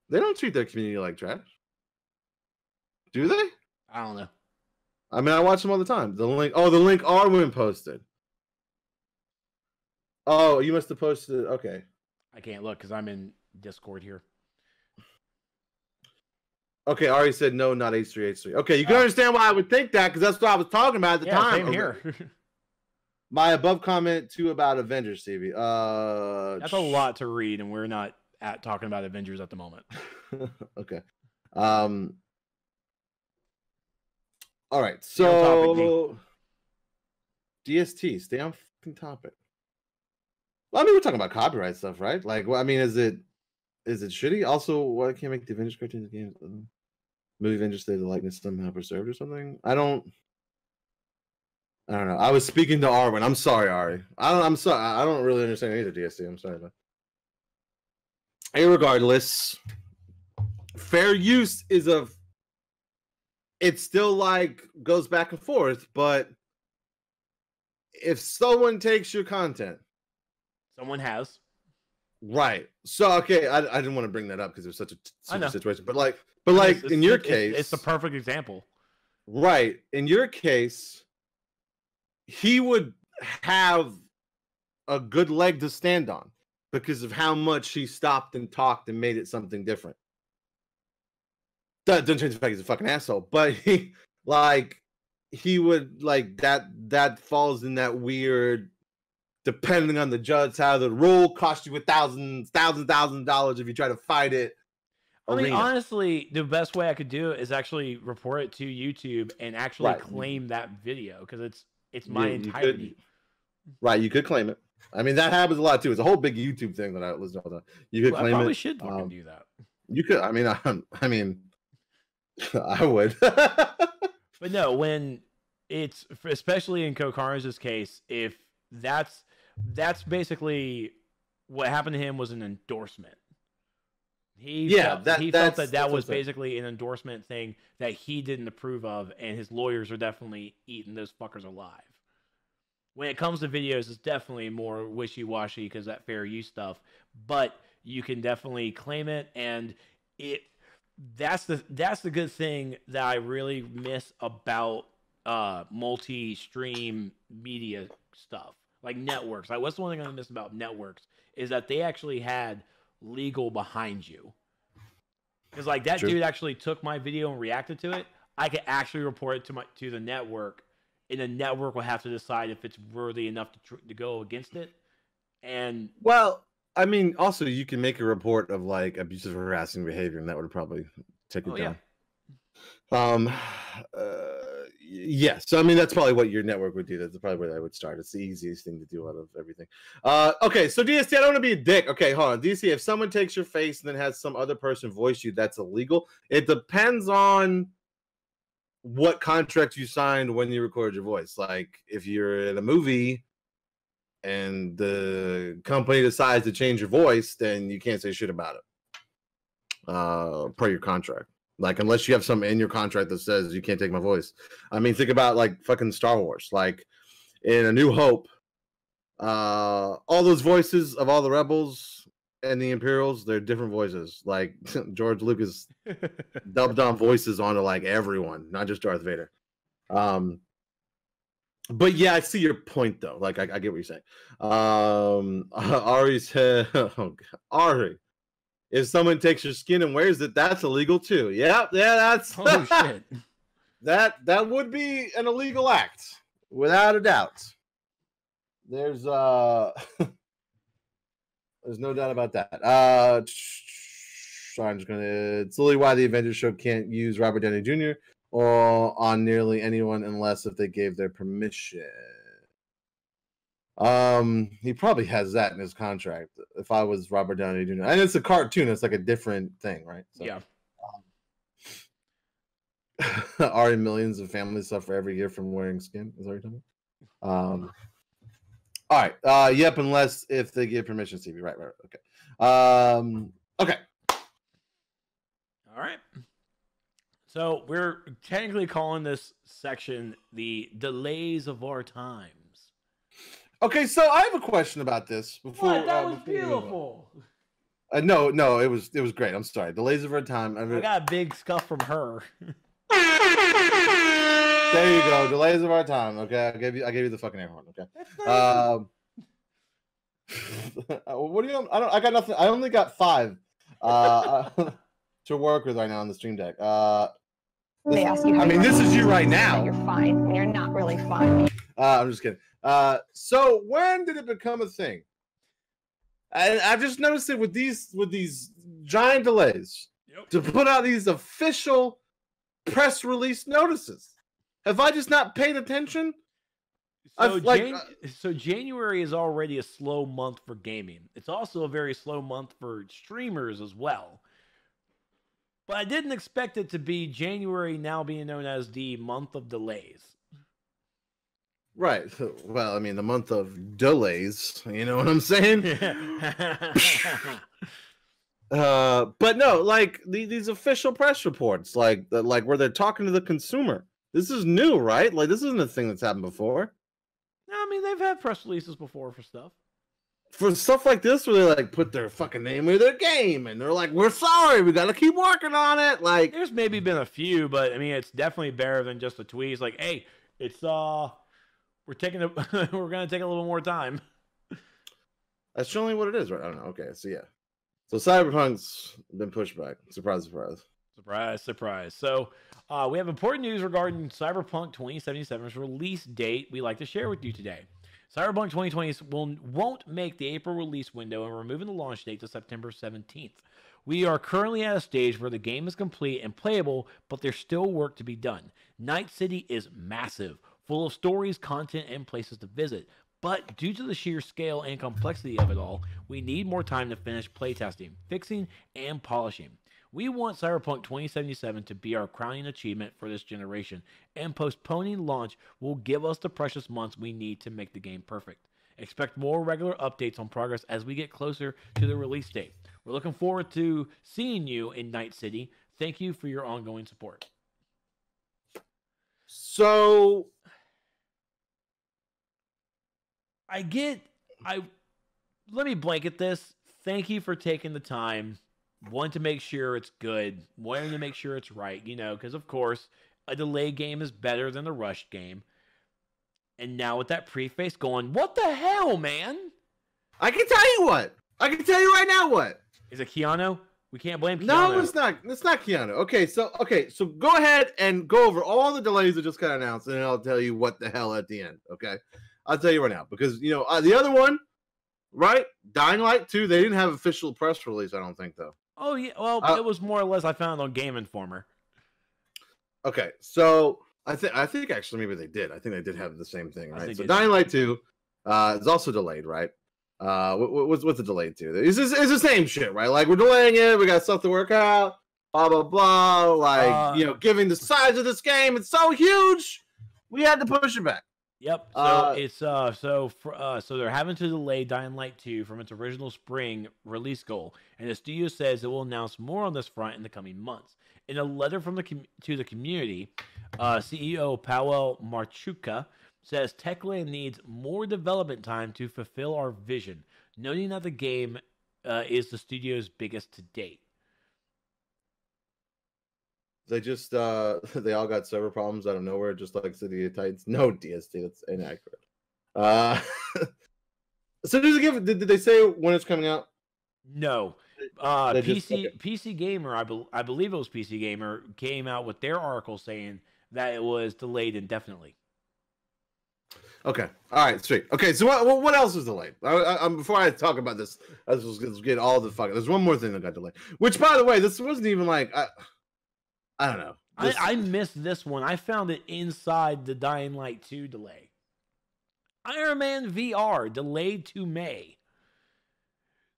They don't treat their community like trash. Do they? I don't know. I mean, I watch them all the time. The link Arwin posted. Oh, you must have posted it. Okay. I can't look because I'm in Discord here. Okay, Ari said no, not H3. Okay, you can understand why I would think that because that's what I was talking about at the time. Same here. My above comment too about Avengers TV. That's a lot to read, and we're not talking about Avengers at the moment. Okay. All right, so DST, stay on fucking topic. Well, I mean, we're talking about copyright stuff, right? Like, well, I mean, is it shitty? Also, why can't make the Avengers cartoons games? Movie Avengers say the likeness somehow preserved or something? I don't know. I was speaking to Arwen. I'm sorry, Ari. I'm sorry. I don't really understand either, DSC. I'm sorry, but irregardless, fair use is it's still like goes back and forth, but if someone takes your content, someone has. Right. So okay, I didn't want to bring that up because it was such a super situation, but like in your case, it's the perfect example. Right. In your case, he would have a good leg to stand on because of how much he stopped and talked and made it something different. That doesn't change the fact he's a fucking asshole, but he would like that falls in that weird, depending on the judge, how the rule cost you thousands of dollars if you try to fight it. I mean, honestly, the best way I could do it is actually report it to YouTube and actually claim that video because it's my entirety. Right, you could claim it. I mean, that happens a lot too. It's a whole big YouTube thing that I listen to all the time. You could claim it. I probably should fucking do that. You could. I mean, I would. But no, when it's especially in Kokar's case, if that's basically what happened to him was an endorsement. He felt that was basically an endorsement thing that he didn't approve of, and his lawyers are definitely eating those fuckers alive. When it comes to videos, it's definitely more wishy-washy because that fair use stuff, but you can definitely claim it, and that's the good thing that I really miss about multi-stream media stuff, like networks. Like, what's the one thing I miss about networks is that they actually had legal behind you, because like that dude actually took my video and reacted to it. I could actually report it to the network, and the network will have to decide if it's worthy enough to go against it. And well, I mean, also you can make a report of like abusive, harassing behavior, and that would probably take it down. Yeah. So I mean, that's probably what your network would do. That's probably where I would start. It's the easiest thing to do out of everything. Okay, so DST, I don't want to be a dick. Okay, hold on. DST, if someone takes your face and then has some other person voice you, that's illegal. It depends on what contract you signed when you record your voice. Like if you're in a movie and the company decides to change your voice, then you can't say shit about it. Per your contract. Like, unless you have something in your contract that says you can't take my voice. I mean, think about like fucking Star Wars. Like in A New Hope, all those voices of all the rebels and the Imperials, they're different voices. Like George Lucas dubbed on voices onto like everyone, not just Darth Vader. But yeah, I see your point though. Like I get what you're saying. Ari said, "Oh God, Ari, if someone takes your skin and wears it, that's illegal too." Yeah, that's oh shit. That would be an illegal act, without a doubt. There's no doubt about that. Sorry, I'm just gonna. It's literally why the Avengers show can't use Robert Downey Jr. or on nearly anyone unless if they gave their permission. He probably has that in his contract. If I was Robert Downey Jr., and it's a cartoon, it's like a different thing, right? So, yeah. Already millions of families suffer every year from wearing skin. Is that what you're talking about? All right. Yep. Unless if they give permission, CB. Right. Okay. Okay. All right. So we're technically calling this section the delays of our times. Okay, so I have a question about this. Before that was beautiful. No, it was great. I'm sorry. Delays of our time. I got a big scuff from her. There you go. Delays of our time. Okay, I gave you the fucking air horn. Okay. What do you? I got nothing. I only got 5 to work with right now on the stream deck. They ask you. I mean, this is you right now. You're fine when you're not really fine. I'm just kidding. So when did it become a thing? I've just noticed it with these giant delays to put out these official press release notices. Have I just not paid attention? So, so January is already a slow month for gaming. It's also a very slow month for streamers as well. But I didn't expect it to be January now being known as the month of delays. Right. Well, I mean, the month of delays. You know what I'm saying? But no, like these official press reports, like where they're talking to the consumer. This is new, right? Like this isn't a thing that's happened before. No, I mean they've had press releases before for stuff. For stuff like this, where they like put their fucking name with their game, and they're like, "We're sorry, we got to keep working on it." Like, there's maybe been a few, but I mean, it's definitely better than just a tweet. It's like, "Hey, it's we're gonna take a little more time." That's generally what it is, right? I don't know. Okay, so yeah, so Cyberpunk's been pushed back. Surprise, surprise. Surprise, surprise. So we have important news regarding Cyberpunk 2077's release date we like to share with you today. Cyberpunk 2020 won't make the April release window, and we're moving the launch date to September 17th. We are currently at a stage where the game is complete and playable, but there's still work to be done. Night City is massive, full of stories, content, and places to visit. But due to the sheer scale and complexity of it all, we need more time to finish playtesting, fixing, and polishing. We want Cyberpunk 2077 to be our crowning achievement for this generation, and postponing launch will give us the precious months we need to make the game perfect. Expect more regular updates on progress as we get closer to the release date. We're looking forward to seeing you in Night City. Thank you for your ongoing support. So, let me blanket this. Thank you for taking the time. Wanting to make sure it's good, wanting to make sure it's right, because of course, a delayed game is better than a rushed game. And now with that preface going, what the hell, man? I can tell you what. I can tell you right now what. Is it Keanu? We can't blame Keanu. No, it's not. It's not Keanu. Okay, so go ahead and go over all the delays that just got announced, and I'll tell you what the hell at the end. Okay, I'll tell you right now because the other one, right? Dying Light 2. They didn't have official press release. I don't think though. Oh yeah, well, it was more or less I found on Game Informer. Okay, so I think actually maybe they did. I think they did have the same thing, right? So Dying Light 2 is also delayed, right? What's the delayed to? It's the same shit, right? Like we're delaying it. We got stuff to work out. Blah blah blah. Like given the size of this game, it's so huge, we had to push it back. Yep. So it's so they're having to delay Dying Light 2 from its original spring release goal, and the studio says it will announce more on this front in the coming months. In a letter from to the community, CEO Paweł Marchuka says Techland needs more development time to fulfill our vision, noting that the game is the studio's biggest to date. They just they all got server problems out of nowhere, just like City of Titans. No DST, that's inaccurate. So did they say when it's coming out? No. PC Gamer, I believe it was PC Gamer, came out with their article saying that it was delayed indefinitely. Okay. All right. Sweet. Okay. So what else is delayed? Before I talk about this, let's get all the fucking. There's one more thing that got delayed. Which, by the way, this wasn't even like I don't know. I missed this one. I found it inside the Dying Light 2 delay. Iron Man VR delayed to May.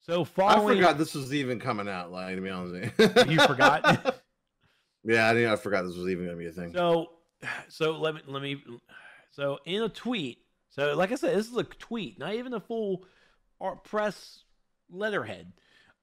So following, I forgot this was even coming out. Like to be honest with you, you forgot. Yeah, I forgot this was even going to be a thing. So let me. So in a tweet, so like I said, this is a tweet, not even a full press letterhead.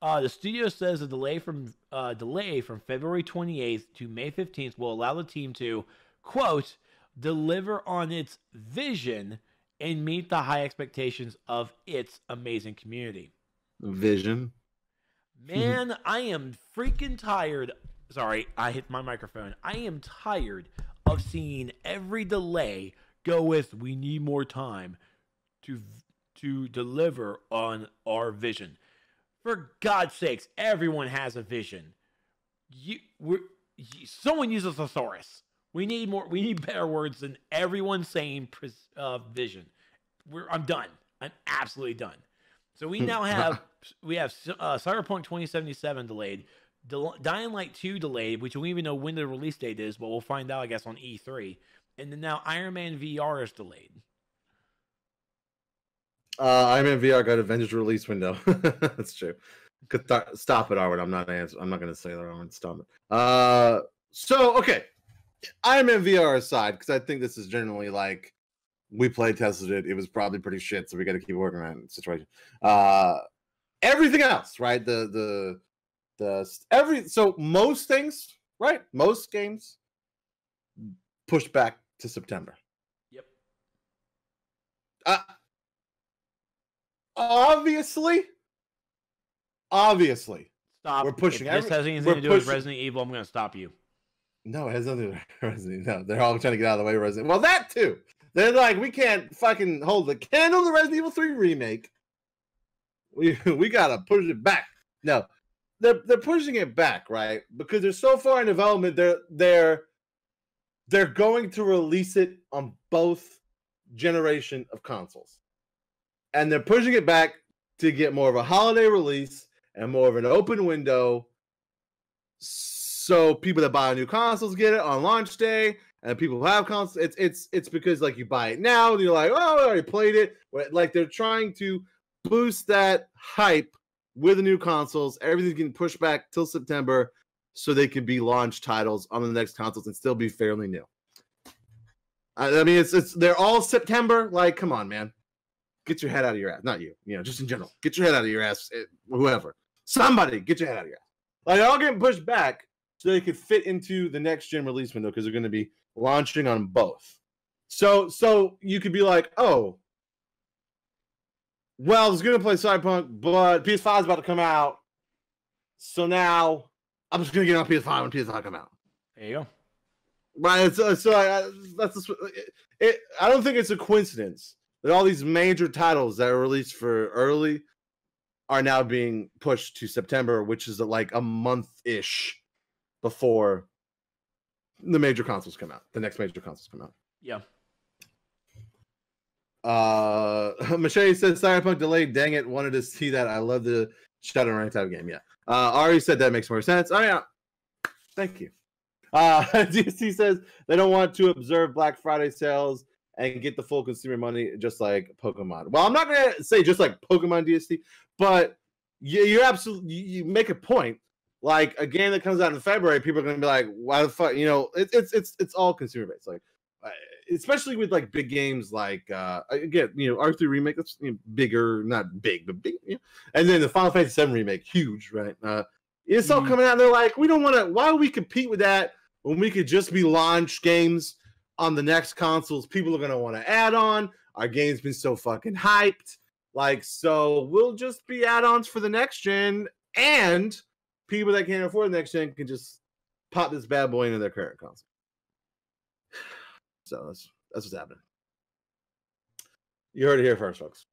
The studio says a delay from February 28th to May 15th will allow the team to, quote, deliver on its vision and meet the high expectations of its amazing community. Vision? Man, I am freaking tired. Sorry, I hit my microphone. I am tired of seeing every delay go with, we need more time to deliver on our vision. For God's sakes, everyone has a vision. Someone use a thesaurus. We need more. We need better words than everyone saying vision. I'm done. I'm absolutely done. So we now have Cyberpunk 2077 delayed, Dying Light 2 delayed, which we don't even know when the release date is, but we'll find out, I guess, on E3. And then now Iron Man VR is delayed. I'm in VR. Got Avengers release window. That's true. Stop it, Arwen. I'm not going to say that, Arwen. Stop it. So okay, I'm in VR aside because I think this is generally like we play tested it. It was probably pretty shit, so we got to keep working on the situation. Everything else, right? So most things, right? Most games pushed back to September. Yep. Obviously, Stop. we're pushing. If this has anything to do with Resident Evil, I'm going to stop you. No, it has nothing to do with Resident. No, they're all trying to get out of the way of Resident. Well, that too. They're like, we can't fucking hold the candle to Resident Evil 3 remake. We gotta push it back. No, they're pushing it back, right? Because they're so far in development. They're going to release it on both generation of consoles, and they're pushing it back to get more of a holiday release and more of an open window. So people that buy new consoles get it on launch day, and people who have consoles, it's because like you buy it now, and you're like, oh, I already played it. Like they're trying to boost that hype with the new consoles. Everything's getting pushed back till September, so they can be launch titles on the next consoles and still be fairly new. I mean, they're all September. Like, come on, man, get your head out of your ass. Not you, just in general. Get your head out of your ass. Whoever, somebody, get your head out of your ass. Like, they're all getting pushed back so they could fit into the next gen release window because they're going to be launching on both. So you could be like, oh, well, I was going to play Cyberpunk, but PS5 is about to come out. So now I'm just going to get on PS5 when PS5 come out. There you go. Right. I don't think it's a coincidence that all these major titles that are released for early are now being pushed to September, which is like a month-ish before the major consoles come out. The next major consoles come out. Yeah. Machete says Cyberpunk delayed. Dang it, wanted to see that. I love the Shadowrun type game. Yeah. Ari said that makes more sense. Oh yeah. Thank you. DST says they don't want to observe Black Friday sales and get the full consumer money just like Pokemon. Well, I'm not gonna say just like Pokemon, DST, but you're absolutely, you make a point. Like a game that comes out in February, people are gonna be like, "Why the fuck?" It's all consumer based. Like, especially with like big games like again, R3 remake. That's bigger, not big, but big. And then the Final Fantasy VII remake, huge, right? It's all coming out. And they're like, we don't want to. Why would we compete with that when we could just be launch games on the next consoles? People are gonna want to add on. Our game's been so fucking hyped. Like, so we'll just be add-ons for the next gen, and people that can't afford the next gen can just pop this bad boy into their current console. So that's what's happening. You heard it here first, folks.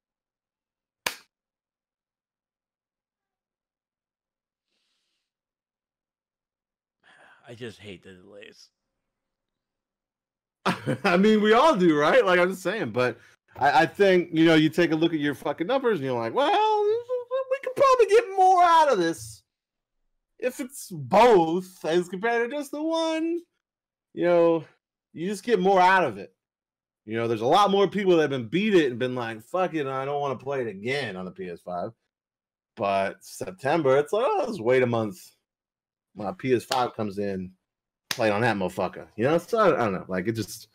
I just hate the delays. I mean, we all do, right? Like, I'm just saying, but I think, you take a look at your fucking numbers and you're like, well, we could probably get more out of this if it's both as compared to just the one. You just get more out of it. There's a lot more people that have been beat it and been like, fuck it, I don't want to play it again on the PS5. But September, it's like, oh, let's wait a month. My PS5 comes in, play on that motherfucker. So I don't know. Like, it just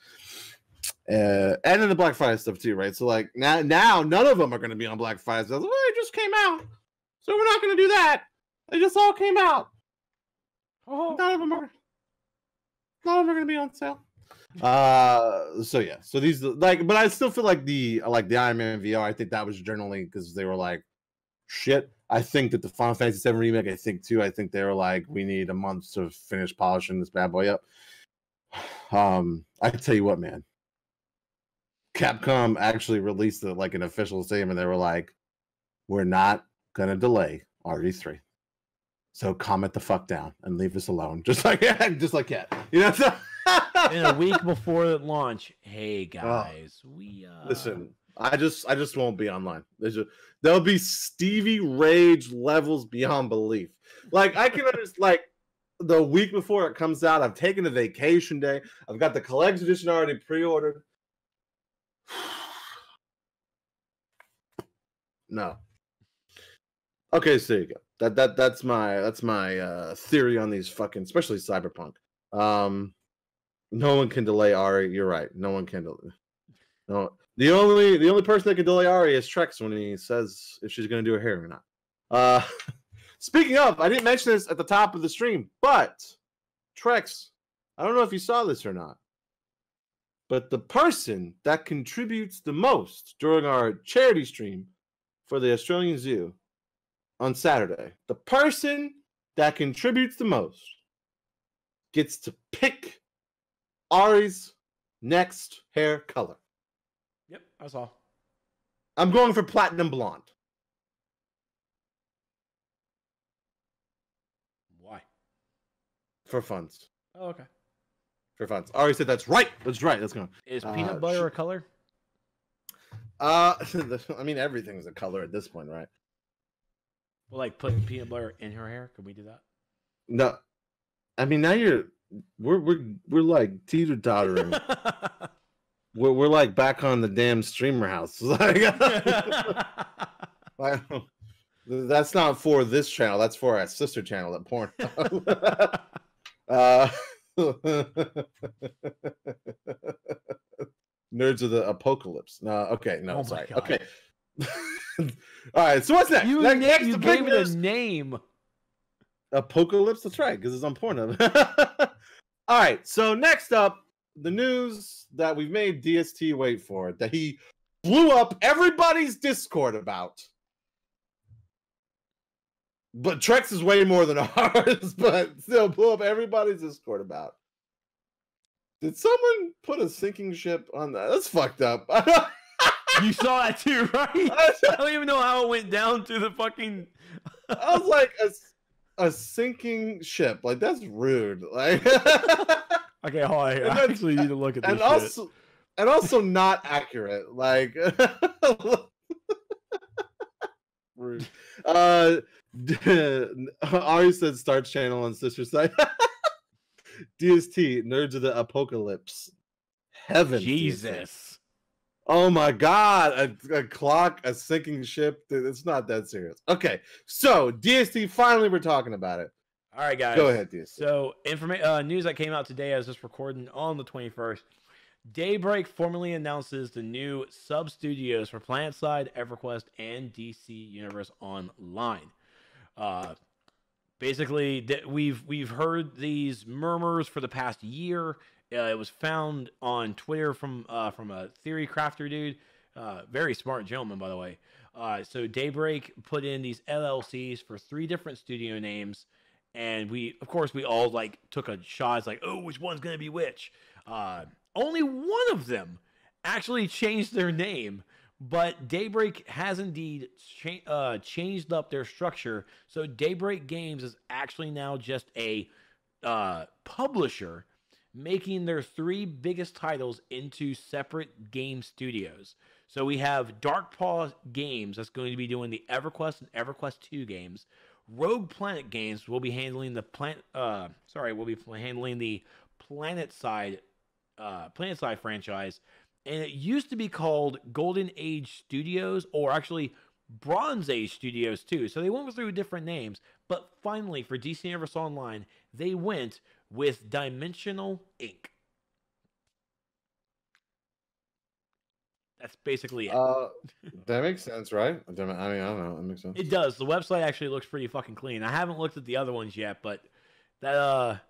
and then the Black Friday stuff too, right? So like now none of them are going to be on Black Friday. So, well, it just came out, so we're not going to do that. They just all came out. Oh, none of them are going to be on sale. So yeah. So these but I still feel like the Iron Man VR. I think that was generally because they were like, shit. I think that the Final Fantasy VII remake. I think they were like, we need a month to finish polishing this bad boy up. I tell you what, man. Capcom actually released an official statement. They were like, we're not gonna delay RE3. So calm it the fuck down and leave us alone. Just like Cat. In a week before the launch, hey guys, listen. I just won't be online. There'll be Stevie Rage levels beyond belief. Like, I can understand, like, the week before it comes out, I've taken a vacation day. I've got the collector's edition already pre-ordered. No. Okay, so there you go. That's my theory on these fucking, especially Cyberpunk. No one can delay Ari. You're right. No one can delay. No, the only person that can delay Ari is Trex when he says if she's going to do her hair or not. Speaking of, I didn't mention this at the top of the stream, but Trex, I don't know if you saw this or not, but the person that contributes the most during our charity stream for the Australian Zoo on Saturday, the person that contributes the most gets to pick Ari's next hair color. Yep, I saw. I'm going for platinum blonde. Why? For funds. Oh, okay. For funds. Ari said that's right. That's right. That's going. Is peanut butter a color? I mean, everything's a color at this point, right? Well, like putting peanut butter in her hair. Can we do that? No, I mean now we're like teeter-tottering. we're like back on the damn streamer house. Like, that's not for this channel. That's for our sister channel at Porn. Nerds of the Apocalypse. No, okay, no, sorry. Okay. All right, so what's next? You gave it a name. Apocalypse? That's right, because it's on Pornhub. All right, so next up, the news that we've made DST wait for, that he blew up everybody's Discord about. But Trex is way more than ours, but still blew up everybody's Discord about. Did someone put a sinking ship on that? That's fucked up. You saw that too, right? I don't even know how it went down to the fucking. I was like a sinking ship. Like that's rude. Like. Okay, hold on. I actually need to look at this. And also not accurate. Like. Rude. Ari said start channel on sister side. DST, Nerds of the Apocalypse. Heaven. Jesus. DST. Oh my God. A clock, a sinking ship. It's not that serious. Okay. So, DST, finally we're talking about it. All right, guys. Go ahead, DST. So, news that came out today, I was just recording on the 21st. Daybreak formally announces the new sub-studios for PlanetSide, EverQuest, and DC Universe Online. Basically, we've heard these murmurs for the past year. It was found on Twitter from a theory crafter dude, very smart gentleman, by the way. So Daybreak put in these LLCs for 3 different studio names, and we all like took a shot. It's like, oh, which one's gonna be which? Only one of them actually changed their name. But Daybreak has indeed changed up their structure. So Daybreak Games is actually now just a publisher making their 3 biggest titles into separate game studios. So we have Dark Paw Games that's going to be doing the EverQuest and EverQuest 2 games. Rogue Planet Games will be handling the PlanetSide franchise. And it used to be called Golden Age Studios, or actually Bronze Age Studios too. So they went through different names. But finally, for DC Universe Online, they went with Dimensional Inc. That's basically it. That makes sense, right? I mean, I don't know. That makes sense. It does. The website actually looks pretty fucking clean. I haven't looked at the other ones yet, but that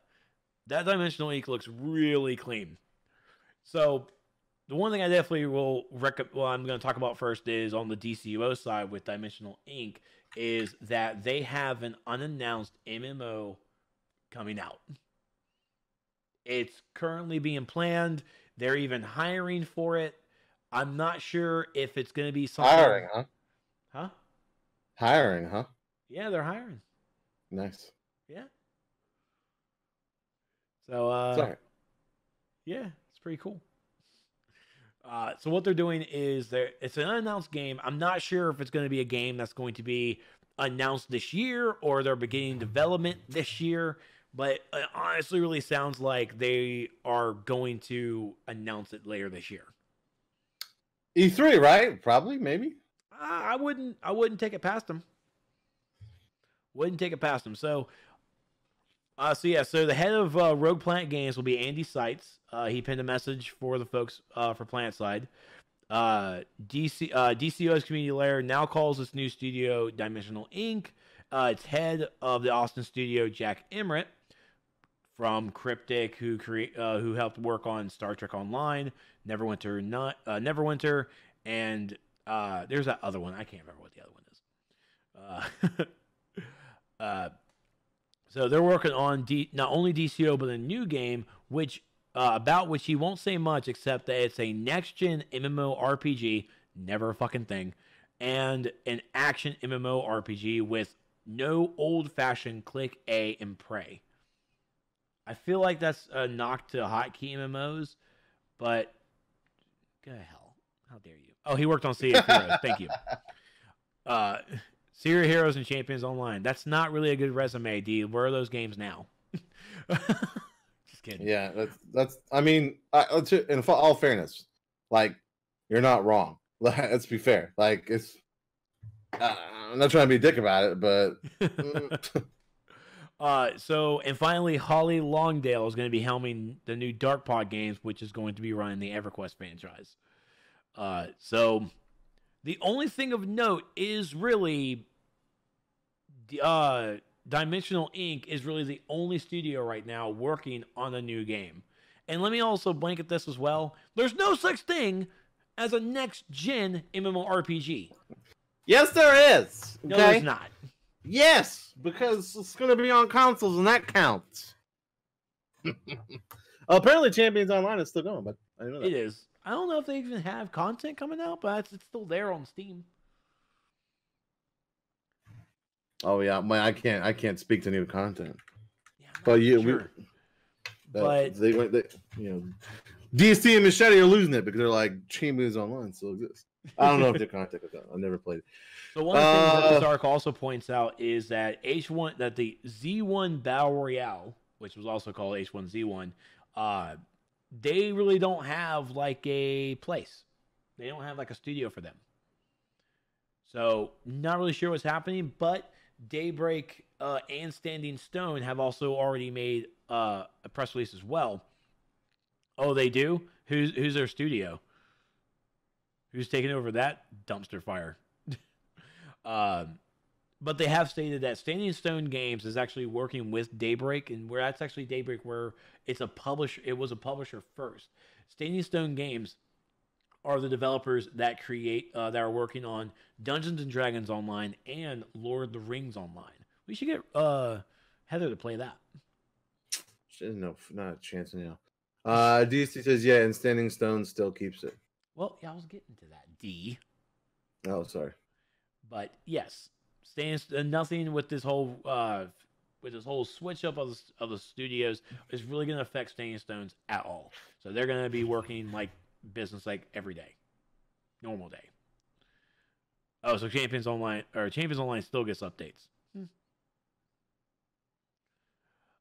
Dimensional Inc. looks really clean. So the one thing I definitely will I'm going to talk about first is on the DCUO side with Dimensional Inc. is that they have an unannounced MMO coming out. It's currently being planned. They're even hiring for it. I'm not sure if it's going to be something. Hiring, huh? Huh? Hiring, huh? Yeah, they're hiring. Nice. Yeah. So, sorry. Yeah, it's pretty cool. So what they're doing is it's an unannounced game. I'm not sure if it's going to be a game that's going to be announced this year or they're beginning development this year, but it honestly really sounds like they are going to announce it later this year. E3, right? Probably, maybe. I wouldn't take it past him. Wouldn't take it past him. So the head of Rogue Planet Games will be Andy Seitz. He pinned a message for the folks for PlanetSide. DCO's community layer now calls this new studio Dimensional Inc. Its head of the Austin studio, Jack Emmert, from Cryptic, who helped work on Star Trek Online, Neverwinter, and there's that other one. I can't remember what the other one is. So they're working on not only DCO but a new game, about which he won't say much except that it's a next-gen MMORPG, never a fucking thing, and an action MMORPG with no old-fashioned click A and pray. I feel like that's a knock to hotkey MMOs, but go to hell. How dare you? Oh, he worked on Sea of Heroes. Thank you. Sea of Heroes and Champions Online. That's not really a good resume, D. Where are those games now? Just kidding. Yeah, that's. I mean, in all fairness, like, you're not wrong. Let's be fair. Like, it's. I'm not trying to be a dick about it, but. And finally, Holly Longdale is going to be helming the new Darkpod games, which is going to be running the EverQuest franchise. So the only thing of note is really, Dimensional Inc. is really the only studio right now working on a new game. And let me also blanket this as well. There's no such thing as a next-gen MMORPG. Yes, there is. Okay? No, there's not. Yes, because it's going to be on consoles, and that counts. Apparently, Champions Online is still going, but I didn't know that. It is. I don't know if they even have content coming out, but it's still there on Steam. Oh yeah, I can't speak to new content. Yeah, but sure. They DC and Machete are losing it because they're like Champions Online still exists. I don't know if their content is out. I've never played it. So one of the things that this arc also points out is that the Z1 Battle Royale, which was also called H1Z1, they really don't have like a place. They don't have like a studio for them. So not really sure what's happening, but Daybreak and Standing Stone have also already made a press release as well. Oh, they do? Who's their studio? Who's taking over that dumpster fire? But they have stated that Standing Stone Games is actually working with Daybreak, and where that's actually Daybreak, where it's a publisher. It was a publisher first. Standing Stone Games are the developers that that are working on Dungeons and Dragons Online and Lord of the Rings Online. We should get Heather to play that. No, not a chance now. DC says yeah, and Standing Stone still keeps it. Well, yeah, I was getting to that. D. Oh, sorry. But yes, nothing with this whole switch up of the studios is really going to affect Standing Stones at all. So they're going to be working like business like every day, normal day. Oh, so Champions Online still gets updates.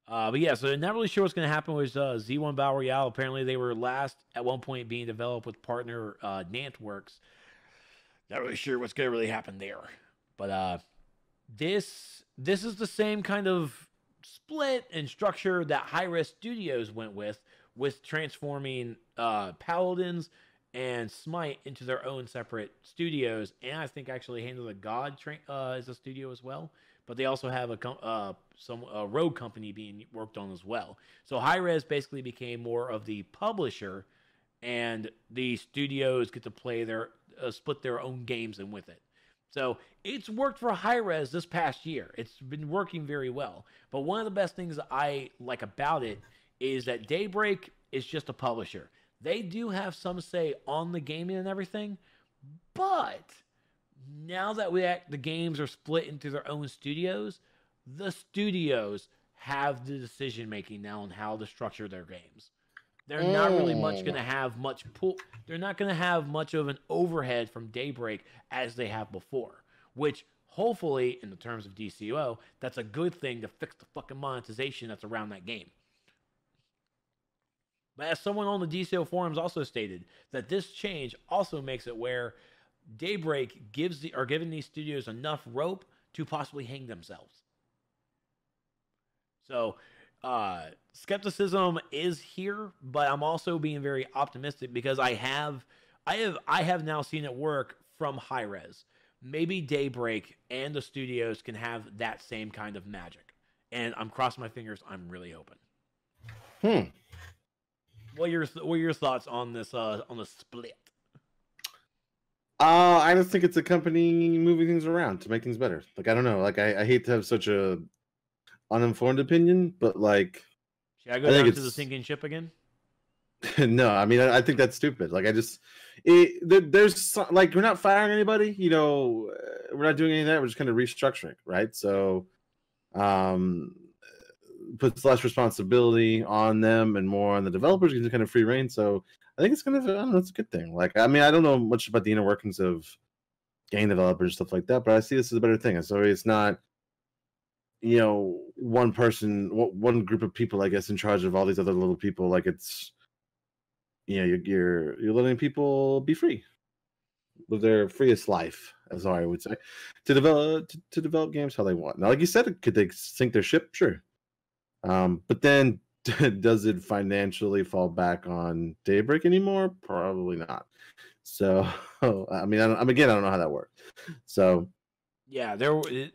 But yeah, so not really sure what's going to happen with Z1 Battle Royale. Apparently, they were last at one point being developed with partner Nantworks. Not really sure what's going to really happen there. But this is the same kind of split and structure that Hi-Res Studios went with transforming Paladins and Smite into their own separate studios. And I think actually Hand of the God is a studio as well. But they also have a rogue company being worked on as well. So Hi-Res basically became more of the publisher, and the studios get to play split their own games in with it. So it's worked for Hi-Res this past year. It's been working very well. But one of the best things that I like about it is that Daybreak is just a publisher. They do have some say on the gaming and everything, but now that the games are split into their own studios, the studios have the decision making now on how to structure their games. They're not really going to have much They're not going to have much of an overhead from Daybreak as they have before, which hopefully, in the terms of DCO, that's a good thing to fix the fucking monetization that's around that game. But as someone on the DCO forums also stated, that this change also makes it where Daybreak are giving these studios enough rope to possibly hang themselves. So, skepticism is here, but I'm also being very optimistic because I have now seen it work from high res. Maybe Daybreak and the studios can have that same kind of magic, and I'm crossing my fingers. I'm really hoping. What are your thoughts on this on the split? I just think it's a company moving things around to make things better. Like I don't know. Like I hate to have such a uninformed opinion, but like should I go down to the sinking ship again? No, I mean I think that's stupid. Like there's like we're not firing anybody. You know, we're not doing any of that. We're just kind of restructuring, right? So, puts less responsibility on them and more on the developers, gives kind of free reign. So I think it's kind of I don't know, it's a good thing. Like I mean I don't know much about the inner workings of game developers stuff like that, but I see this as a better thing. So it's not one person, one group of people, I guess, in charge of all these other little people. Like it's you're letting people be free, live their freest life, as I would say, to develop games how they want. Now, like you said, could they sink their ship? Sure. But then does it financially fall back on Daybreak anymore? Probably not. So, I mean, I don't know how that works. So, yeah, and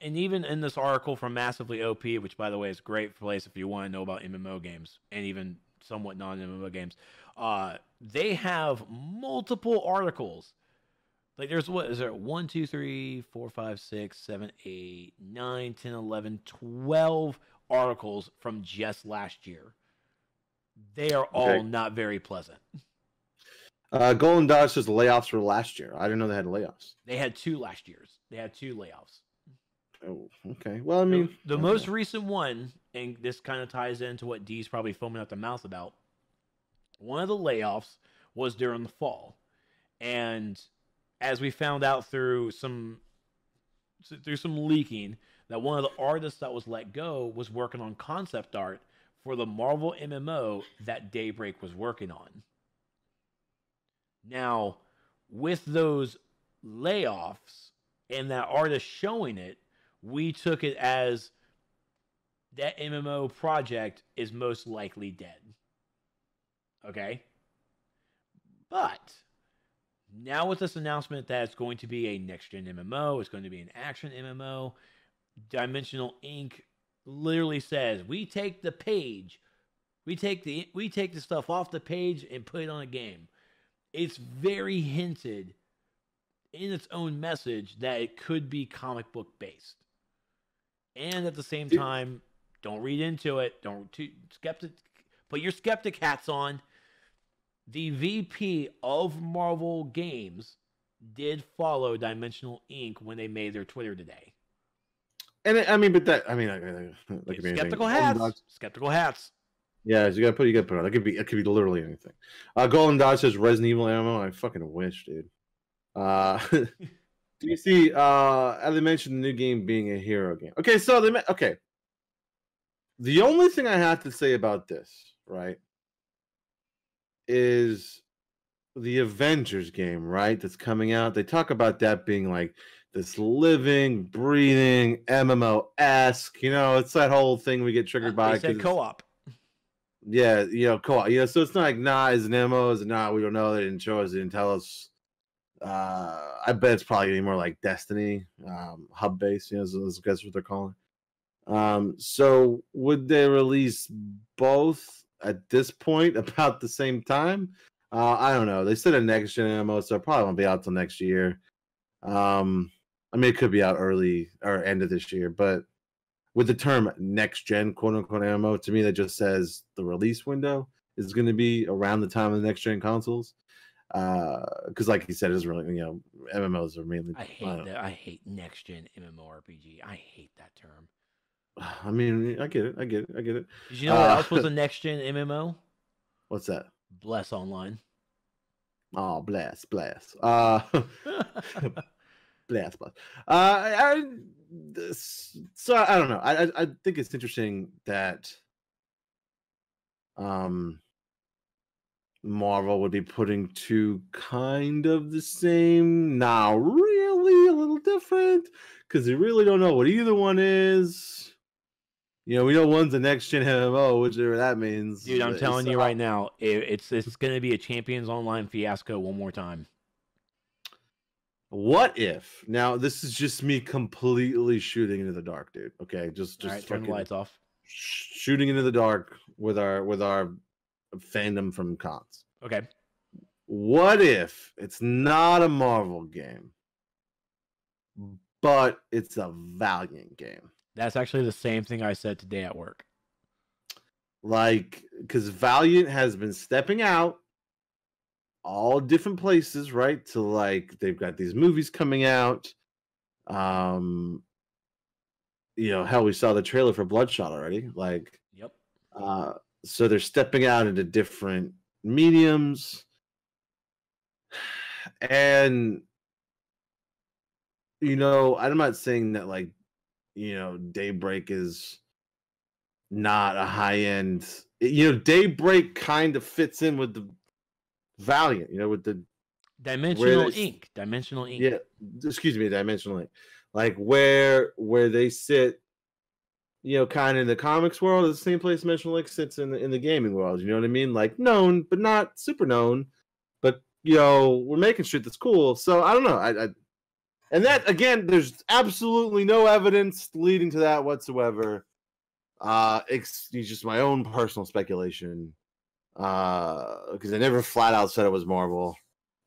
even in this article from Massively OP, which by the way is a great place if you want to know about MMO games and even somewhat non-MMO games, they have multiple articles. Like there's 1, 2, 3, 4, 5, 6, 7, 8, 9, 10, 11, 12 articles from just last year. They are all not very pleasant. Golden Dodge says the layoffs were last year. I didn't know they had layoffs. They had 2 last years. They had 2 layoffs. Oh, okay. Well, I mean, the most recent one, and this kind of ties into what D's probably foaming at the mouth about. One of the layoffs was during the fall, and as we found out through some leaking, that one of the artists that was let go was working on concept art for the Marvel MMO that Daybreak was working on. Now, with those layoffs and that artist showing it, we took it as that MMO project is most likely dead. Okay? But now with this announcement that it's going to be a next-gen MMO, it's going to be an action MMO, Dimensional Inc. literally says, we take the page, we take the stuff off the page and put it on a game. It's very hinted in its own message that it could be comic book based. And at the same time, don't read into it. Put your skeptic hats on. The VP of Marvel Games did follow Dimensional Inc. when they made their Twitter today. And like skeptical hats. Skeptical hats. Yeah, you gotta put on. It could be literally anything. Golden Dodge says Resident Evil ammo. I fucking wish, dude. Do you see? They mentioned the new game being a hero game. Okay, so the only thing I have to say about this, right, is the Avengers game, right? That's coming out. They talk about that being like this living, breathing MMO-esque. It's that whole thing we get triggered by. They said co-op. Yeah, co-op. So it's not like is an MMO, is it not? We don't know. They didn't show us. They didn't tell us. I bet it's probably gonna be more like Destiny, hub based. That's what they're calling. So would they release both at this point about the same time? I don't know. They said a next gen MMO, so it probably won't be out till next year. I mean, it could be out early or end of this year, but with the term next gen, quote unquote MMO, to me that just says the release window is going to be around the time of the next gen consoles. Because like you said, it's really MMOs are mainly. I hate that. I hate next gen MMORPG. I hate that term. I mean, I get it. Did you know what else was a next gen MMO? What's that? Bless Online. Oh, bless. Bless. So I don't know. I think it's interesting that Marvel would be putting two kind of the same, now really a little different, because they really don't know what either one is. We know one's a next gen MMO, whichever that means. Dude, I'm telling you right now, it's going to be a Champions Online fiasco one more time. What if? Now, this is just me completely shooting into the dark, dude. Okay, just all right, turn the lights off. Shooting into the dark with our fandom from cons. Okay. What if it's not a Marvel game, but it's a Valiant game? That's actually the same thing I said today at work. Like, because Valiant has been stepping out all different places, right? To like, they've got these movies coming out. Hell, we saw the trailer for Bloodshot already. Like, yep. So they're stepping out into different mediums, and I'm not saying that like, Daybreak is not a high end. Daybreak kind of fits in with the Valiant, with the Dimensional Inc. Dimensional Inc. Yeah, excuse me, Dimensional Inc. Like where they sit, kind of in the comics world, is the same place Dimensional Inc. sits in the gaming world. You know what I mean? Like known, but not super known. But we're making shit that's cool. So I don't know. And that again, there's absolutely no evidence leading to that whatsoever. It's just my own personal speculation. Because they never flat out said it was Marvel.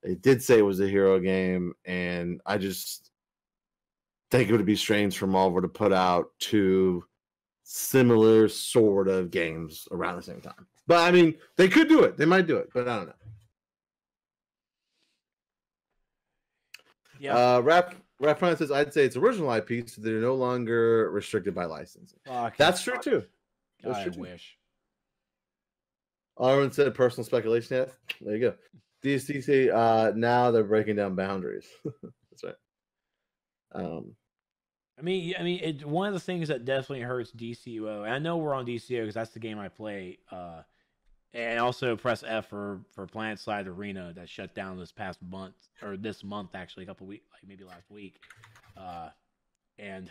They did say it was a hero game, and I just think it would be strange for Marvel to put out two similar sort of games around the same time. But I mean, they could do it. They might do it, but I don't know. Yeah. Rap says, I'd say it's original IP, so they're no longer restricted by licensing. That's true too. I wish. Arwen said personal speculation. Yeah, there you go. DCC, now they're breaking down boundaries. That's right. I mean, it's one of the things that definitely hurts DCUO. And I know we're on DCO because that's the game I play. And also press F for PlanetSide Arena that shut down this past month, or this month actually, a couple weeks, like maybe last week. And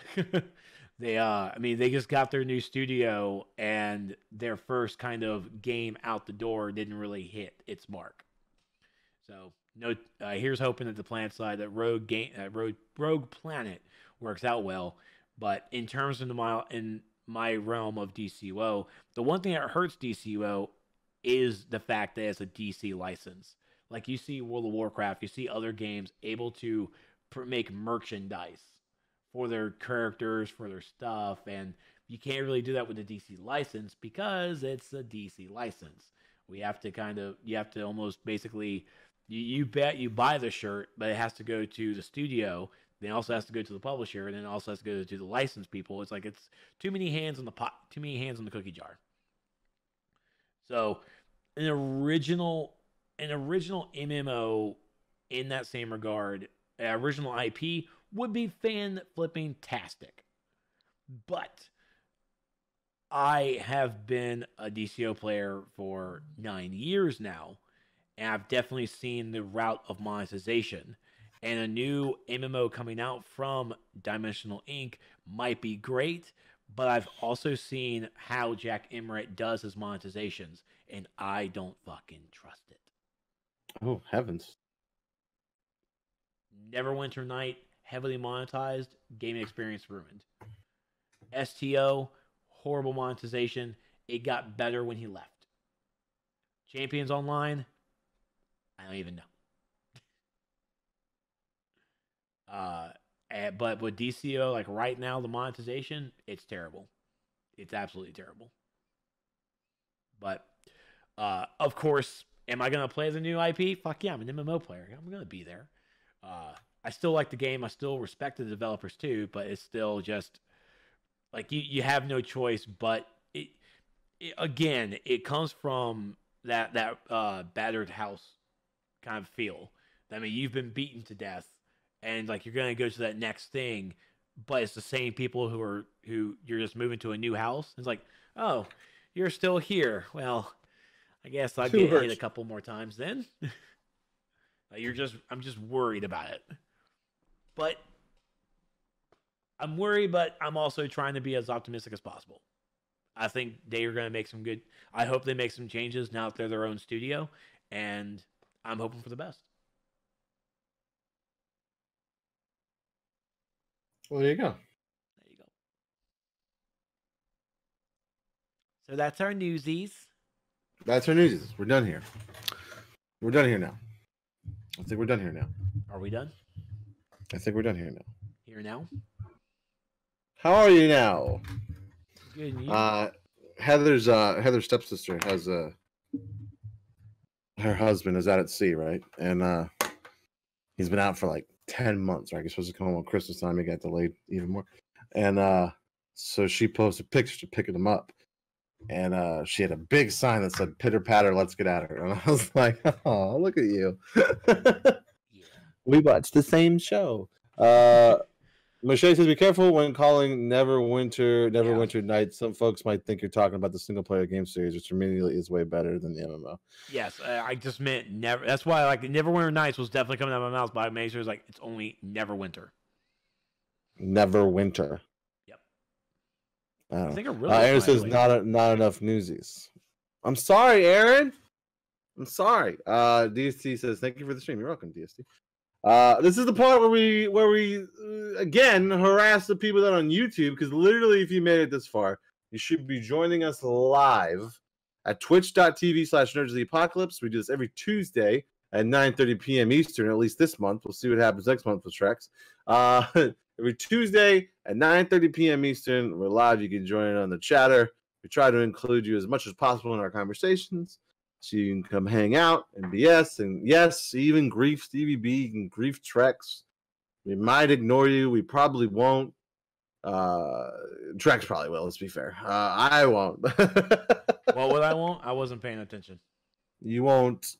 they just got their new studio, and their first kind of game out the door didn't really hit its mark. So here's hoping that the PlanetSide, that Rogue Planet works out well. But in terms of my realm of DCUO, the one thing that hurts DCUO is the fact that it's a DC license. Like you see World of Warcraft, you see other games able to make merchandise for their characters, for their stuff, and you can't really do that with the DC license because it's a DC license. You have to almost basically, you buy the shirt, but it has to go to the studio, then it also has to go to the publisher, and then it also has to go to the license people. It's like it's too many hands on the pot, too many hands on the cookie jar. So, an original MMO in that same regard, original IP would be fan-flipping-tastic. But I have been a DCO player for 9 years now, and I've definitely seen the route of monetization. And a new MMO coming out from Dimensional Inc. might be great, but I've also seen how Jack Emmert does his monetizations, and I don't fucking trust it. Oh, heavens. Neverwinter Night, heavily monetized, gaming experience ruined. STO, horrible monetization. It got better when he left. Champions Online, I don't even know. But with DCO, like right now, the monetization, it's terrible. It's absolutely terrible. But, of course, am I going to play the new IP? Fuck yeah, I'm an MMO player. I'm going to be there. I still like the game. I still respect the developers too, but it's still just like you have no choice. But it again, it comes from that battered house kind of feel. I mean, you've been beaten to death, and like you're gonna go to that next thing, but it's the same people who you're just moving to a new house. It's like, oh, you're still here. Well, I guess I'll Two get hit hurts. a couple more times then. I'm just worried about it. But I'm worried, but I'm also trying to be as optimistic as possible. I think they are going to make some good. I hope they make some changes now that they're their own studio, and I'm hoping for the best. Well, there you go. There you go. So that's our newsies. That's our news. We're done here. We're done here now. I think we're done here now. Are we done? I think we're done here now. Here now? How are you now? Good. And you? Heather's stepsister has her husband is out at sea, right? And he's been out for like 10 months, right? He's supposed to come home on Christmas time. He got delayed even more. And so she posted pictures to picking him up. And she had a big sign that said "Pitter patter, let's get at her." And I was like, "Oh, look at you!" Yeah. We watched the same show. Michelle says, "Be careful when calling Neverwinter Nights. Some folks might think you're talking about the single player game series, which immediately is way better than the MMO." Yes, I just meant never. That's why like Neverwinter Nights was definitely coming out of my mouth, but I made sure it's like it's only Neverwinter. Neverwinter. Yep. I think it really. Aaron says not enough newsies. I'm sorry, Aaron. I'm sorry. DST says thank you for the stream. You're welcome, DST. This is the part where we again harass the people that are on YouTube, because literally if you made it this far, you should be joining us live at twitch.tv/nerdsoftheapocalypse. We do this every Tuesday at 9:30 p.m. Eastern, at least this month. We'll see what happens next month with Trex. Every Tuesday at 9:30 p.m. Eastern, we're live. You can join on the chatter. We try to include you as much as possible in our conversations, so you can come hang out and BS, and yes, even grief Stevie B and grief Trex. We might ignore you. We probably won't. Trex probably will. Let's be fair. I won't. What I won't? I wasn't paying attention. You won't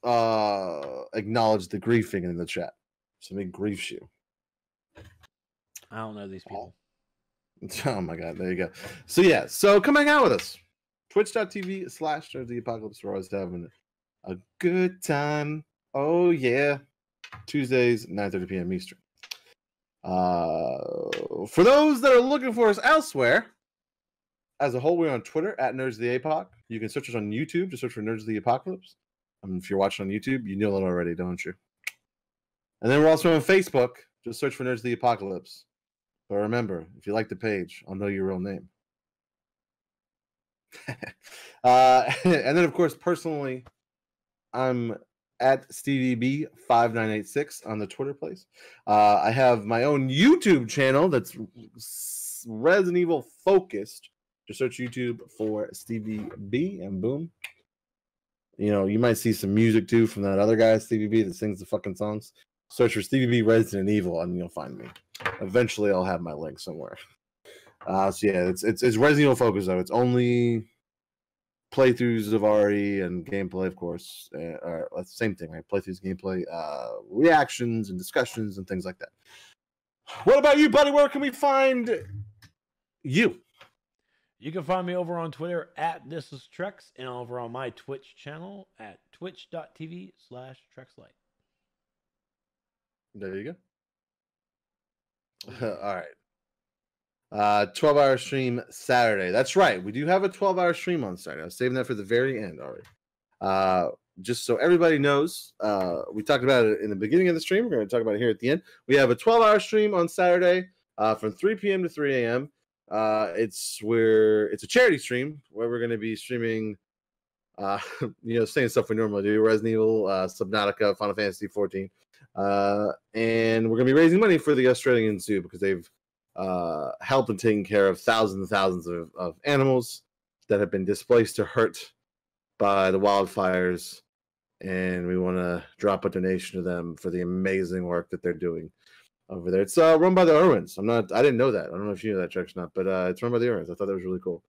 acknowledge the griefing in the chat. Somebody griefs you. I don't know these people. Oh my god, there you go. So yeah, so come hang out with us. Twitch.tv/nerdsoftheapocalypse. We're always having a good time. Oh yeah. Tuesdays, 9:30 p.m. Eastern. For those that are looking for us elsewhere, as a whole, we're on Twitter at Nerds of the Apoc. You can search us on YouTube. Just search for Nerds of the Apocalypse. If you're watching on YouTube, you know it already, don't you? And then we're also on Facebook. Just search for Nerds of the Apocalypse. But remember, if you like the page, I'll know your real name. And then, of course, personally, I'm at StevieB5986 on the Twitter place. I have my own YouTube channel that's Resident Evil focused. Just search YouTube for Stevie B, and boom. You know, you might see some music too from that other guy, Stevie B, that sings the fucking songs. Search for Stevie B Resident Evil, and you'll find me. Eventually, I'll have my link somewhere. So yeah, it's Resident Evil focused though. It's only playthroughs of RE and gameplay, of course. Same thing, right? Playthroughs, gameplay, reactions, and discussions, and things like that. What about you, buddy? Where can we find you? You can find me over on Twitter at ThisIsTrex, and over on my Twitch channel at twitch.tv/TrexLight. There you go. All right. 12-hour stream Saturday. That's right. We do have a 12-hour stream on Saturday. I was saving that for the very end already. Just so everybody knows, we talked about it in the beginning of the stream. We're going to talk about it here at the end. We have a 12-hour stream on Saturday from 3 p.m. to 3 a.m. It's a charity stream where we're going to be streaming, same stuff we normally do: Resident Evil, Subnautica, Final Fantasy 14, and we're going to be raising money for the Australian Zoo because they've helped in taking care of thousands and thousands of animals that have been displaced or hurt by the wildfires, and we want to drop a donation to them for the amazing work that they're doing over there. It's run by the Irwins. I didn't know that. I don't know if you know that, Chuck, or not, but it's run by the Irwins. I thought that was really cool.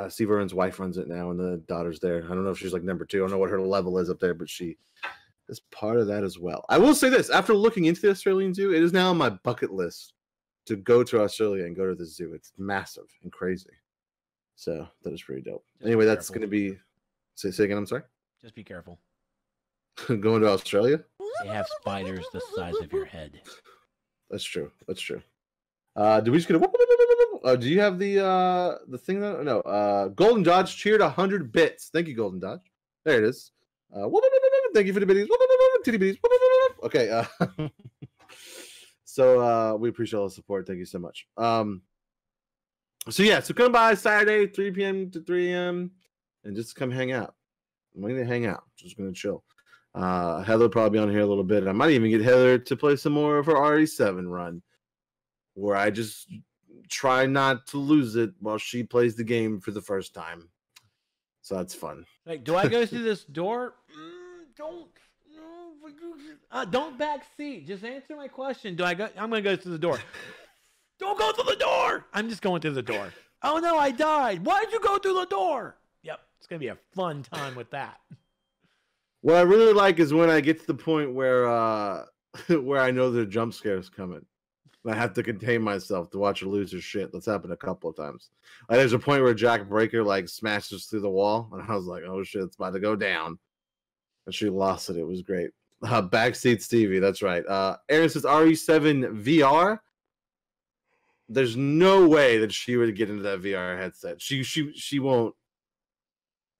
Steve Irwin's wife runs it now, and the daughter's there. I don't know if she's like number 2. I don't know what her level is up there, but she is part of that as well. I will say this: after looking into the Australian Zoo, it is now on my bucket list to go to Australia and go to the zoo. It's massive and crazy. So that is pretty dope. Just Anyway, be that's careful. going to be. Say again. I'm sorry. Just be careful. Going to Australia. They have spiders the size of your head. That's true. That's true. Did we just get a? Do you have the thing that no? Golden Dodge cheered 100 bits. Thank you, Golden Dodge. There it is. Thank you for the biddies. Titty bitties. Okay. So we appreciate all the support. Thank you so much. So yeah, so come by Saturday, 3 p.m. to 3 a.m. and just come hang out. I'm going to hang out. Just going to chill. Heather will probably be on here a little bit. I might even get Heather to play some more of her RE7 run, where I just try not to lose it while she plays the game for the first time. So that's fun. Like, do I go through this door? Don't backseat. Just answer my question. Do I go? I'm going to go through the door. Don't go through the door. I'm just going through the door. Oh no, I died. Why did you go through the door? Yep, it's going to be a fun time with that. What I really like is when I get to the point where where I know the jump scares coming. I have to contain myself to watch her lose her shit. That's happened a couple of times. Like, there's a point where Jack Breaker like smashes through the wall, and I was like, "Oh shit, it's about to go down." And she lost it. It was great. Backseat Stevie, that's right. Aaron says RE7 VR. There's no way that she would get into that VR headset. She won't.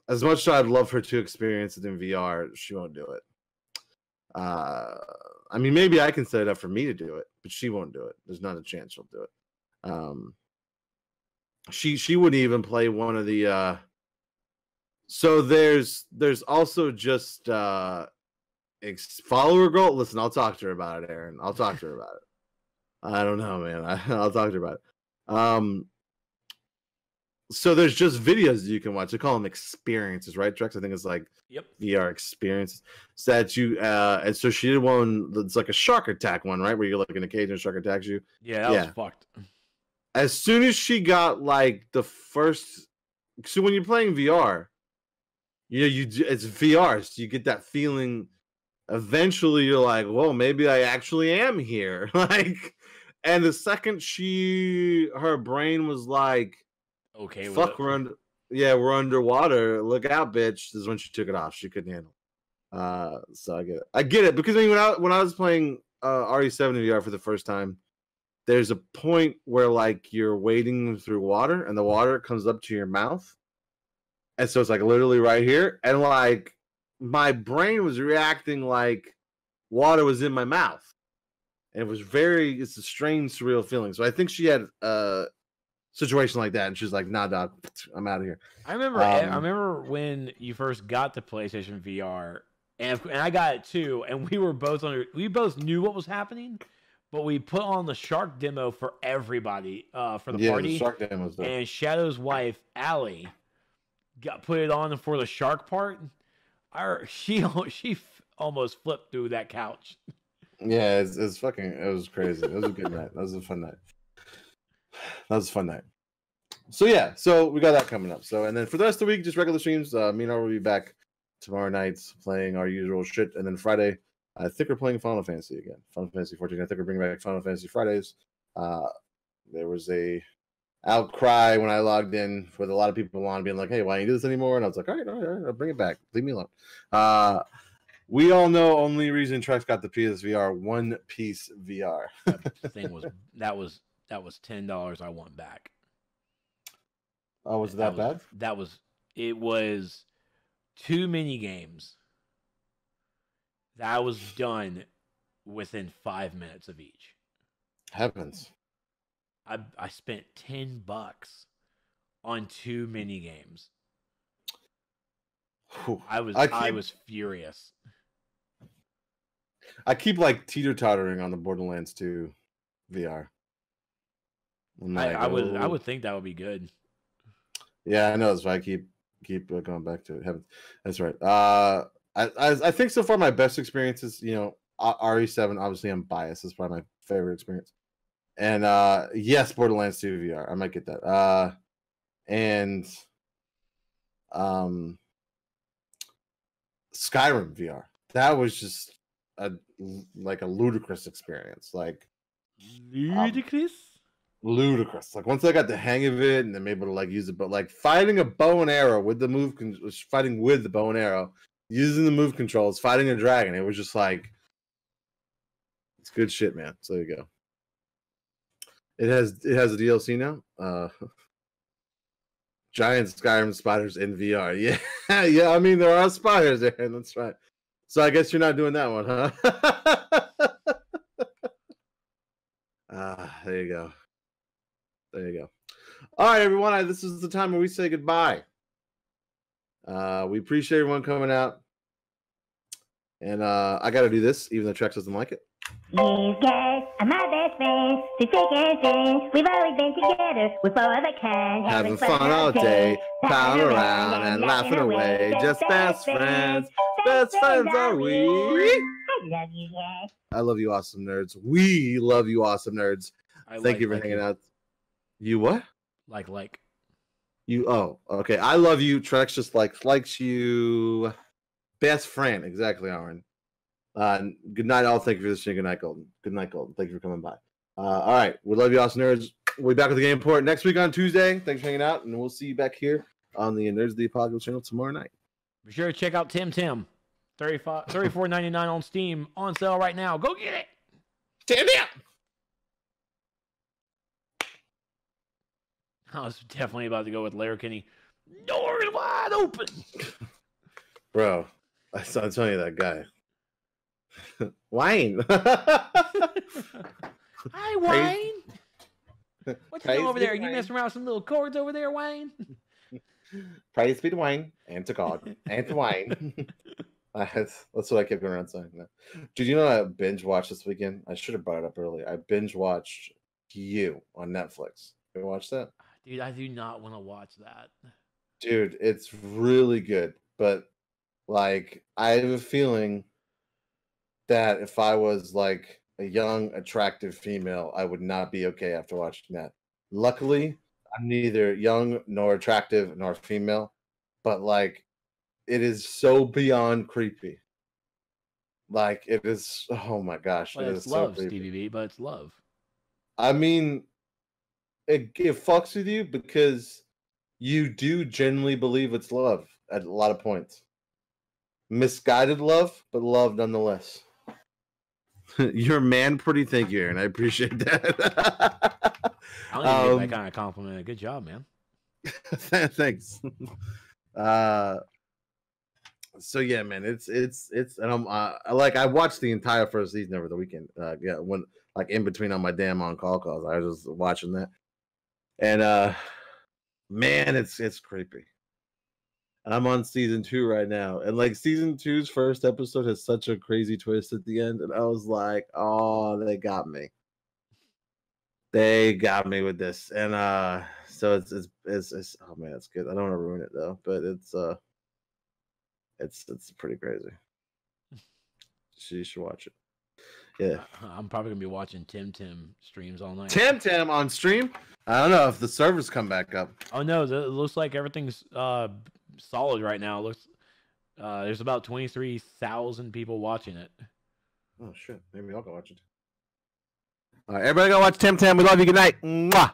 As much as I'd love her to experience it in VR, she won't do it. I mean, maybe I can set it up for me to do it, but she won't do it. There's not a chance she'll do it. She wouldn't even play one of the. So there's also just follower girl. Listen, I'll talk to her about it, Aaron. I'll talk to her about it. I don't know, man. I'll talk to her about it. So there's just videos that you can watch. They call them experiences, right, Drex? I think it's like VR experiences. So that you and so she did one that's like a shark attack one, right? Where you're like in a cage and a shark attacks you. Yeah, that was fucked. As soon as she got like the first, so when you're playing VR, it's VR, so you get that feeling. Eventually, you're like, "Whoa, maybe I actually am here." Like, and the second her brain was like, "Okay, fuck, we're underwater. Look out, bitch!" This is when she took it off. She couldn't handle it. So I get it because I mean, when I was playing RE7 in VR for the first time, there's a point where like you're wading through water and the water comes up to your mouth, and so it's like literally right here, and like my brain was reacting like water was in my mouth, and it's a strange, surreal feeling. So I think she had situation like that, and she's like, "Nah, dog, I'm out of here." I remember when you first got the PlayStation VR, and I got it too, and we both knew what was happening, but we put on the shark demo for everybody for the party. The shark demo's there. And Shadow's wife Allie put it on for the shark part. She almost flipped through that couch. Yeah, it was crazy. It was a good night. That was a fun night. So yeah, so we got that coming up. So and then for the rest of the week, just regular streams. Me and I will be back tomorrow night playing our usual shit, and then Friday, I think we're playing Final Fantasy again. Final Fantasy 14. I think we're bringing back Final Fantasy Fridays. There was a outcry when I logged in with a lot of people on being like, "Hey, why don't you do this anymore?" And I was like, all right, I'll bring it back. Leave me alone. We all know only reason Trex got the PSVR, One Piece VR. That was $10 I want back. Oh, was it that bad? It was 2 mini games that was done within 5 minutes of each. Heavens. I spent $10 on 2 mini games. I was furious. I keep like teeter-tottering on the Borderlands 2 VR. I would think that would be good. Yeah, I know. That's why I keep going back to it. Heavens. That's right. I think so far my best experiences, RE7. Obviously, I'm biased. It's probably my favorite experience. And yes, Borderlands 2 VR. I might get that. And Skyrim VR. That was just a ludicrous experience. Like ludicrous. ludicrous. Like once I got the hang of it and I'm able to like use it, but like fighting a bow and arrow with the fighting with the bow and arrow, using the move controls, fighting a dragon, it was just like it's good shit, man. So there you go. It has a DLC now. Giant Skyrim spiders in VR. Yeah, yeah. I mean there are spiders there, and that's right. So I guess you're not doing that one, huh? There you go. There you go. All right, everyone. This is the time where we say goodbye. We appreciate everyone coming out. And I got to do this, even though Trex doesn't like it. These guys are my best friends. They're thick and thin. We've always been together with four other kind. Having fun all day, palling around and laughing away. Just best friends. Best friends are we. I love you guys. I love you, awesome nerds. We love you, awesome nerds. Thank you for hanging out. You what? Like. You, oh, okay. I love you. Trex just likes you. Best friend. Exactly, Aaron. Good night, all. Thank you for listening. Good night, Golden. Good night, Golden. Thank you for coming by. All right. We love you, awesome nerds. We'll be back with the Game Report next week on Tuesday. Thanks for hanging out, and we'll see you back here on the Nerds of the Apocalypse channel tomorrow night. Be sure to check out Tim. $34.99 on Steam, on sale right now. Go get it. Tim. I was definitely about to go with Letterkenny. Doors wide open. Bro, I'm telling you that guy. Wayne. Hi, Wayne. What you doing over there? You messing around with some little cords over there, Wayne? Praise be to Wayne and to God and to Wayne. That's what I kept going around saying. No. Did you know I binge watched this weekend? I should have brought it up earlier. I binge watched You on Netflix. You watch that? Dude, I do not want to watch that. Dude, it's really good. But like, I have a feeling that if I was like a young, attractive female, I would not be okay after watching that. Luckily, I'm neither young nor attractive nor female, but like it is so beyond creepy. Like it is, oh my gosh. Well, it's love, so Stevie B, but it's love. I mean, it fucks with you because you do genuinely believe it's love at a lot of points. Misguided love, but love nonetheless. You're a man pretty. Thank you, Aaron. I appreciate that. I don't even get that kind of compliment. Good job, man. Thanks. So yeah, man, it's and I'm like I watched the entire first season over the weekend. Yeah, when like in between on my damn on-call calls, I was just watching that, and man, it's creepy. I'm on season 2 right now, and like season 2's first episode has such a crazy twist at the end, and I was like, "Oh, they got me. They got me with this." And so it's oh man, it's good. I don't want to ruin it though, but it's pretty crazy. You should watch it. Yeah, I'm probably gonna be watching Tim streams all night. Tim on stream. I don't know if the servers come back up. Oh no, it looks like everything's solid right now. It looks there's about 23,000 people watching it. Oh shit, maybe I'll go watch it. All right, everybody go watch Tim. We love you. Good night. Mwah.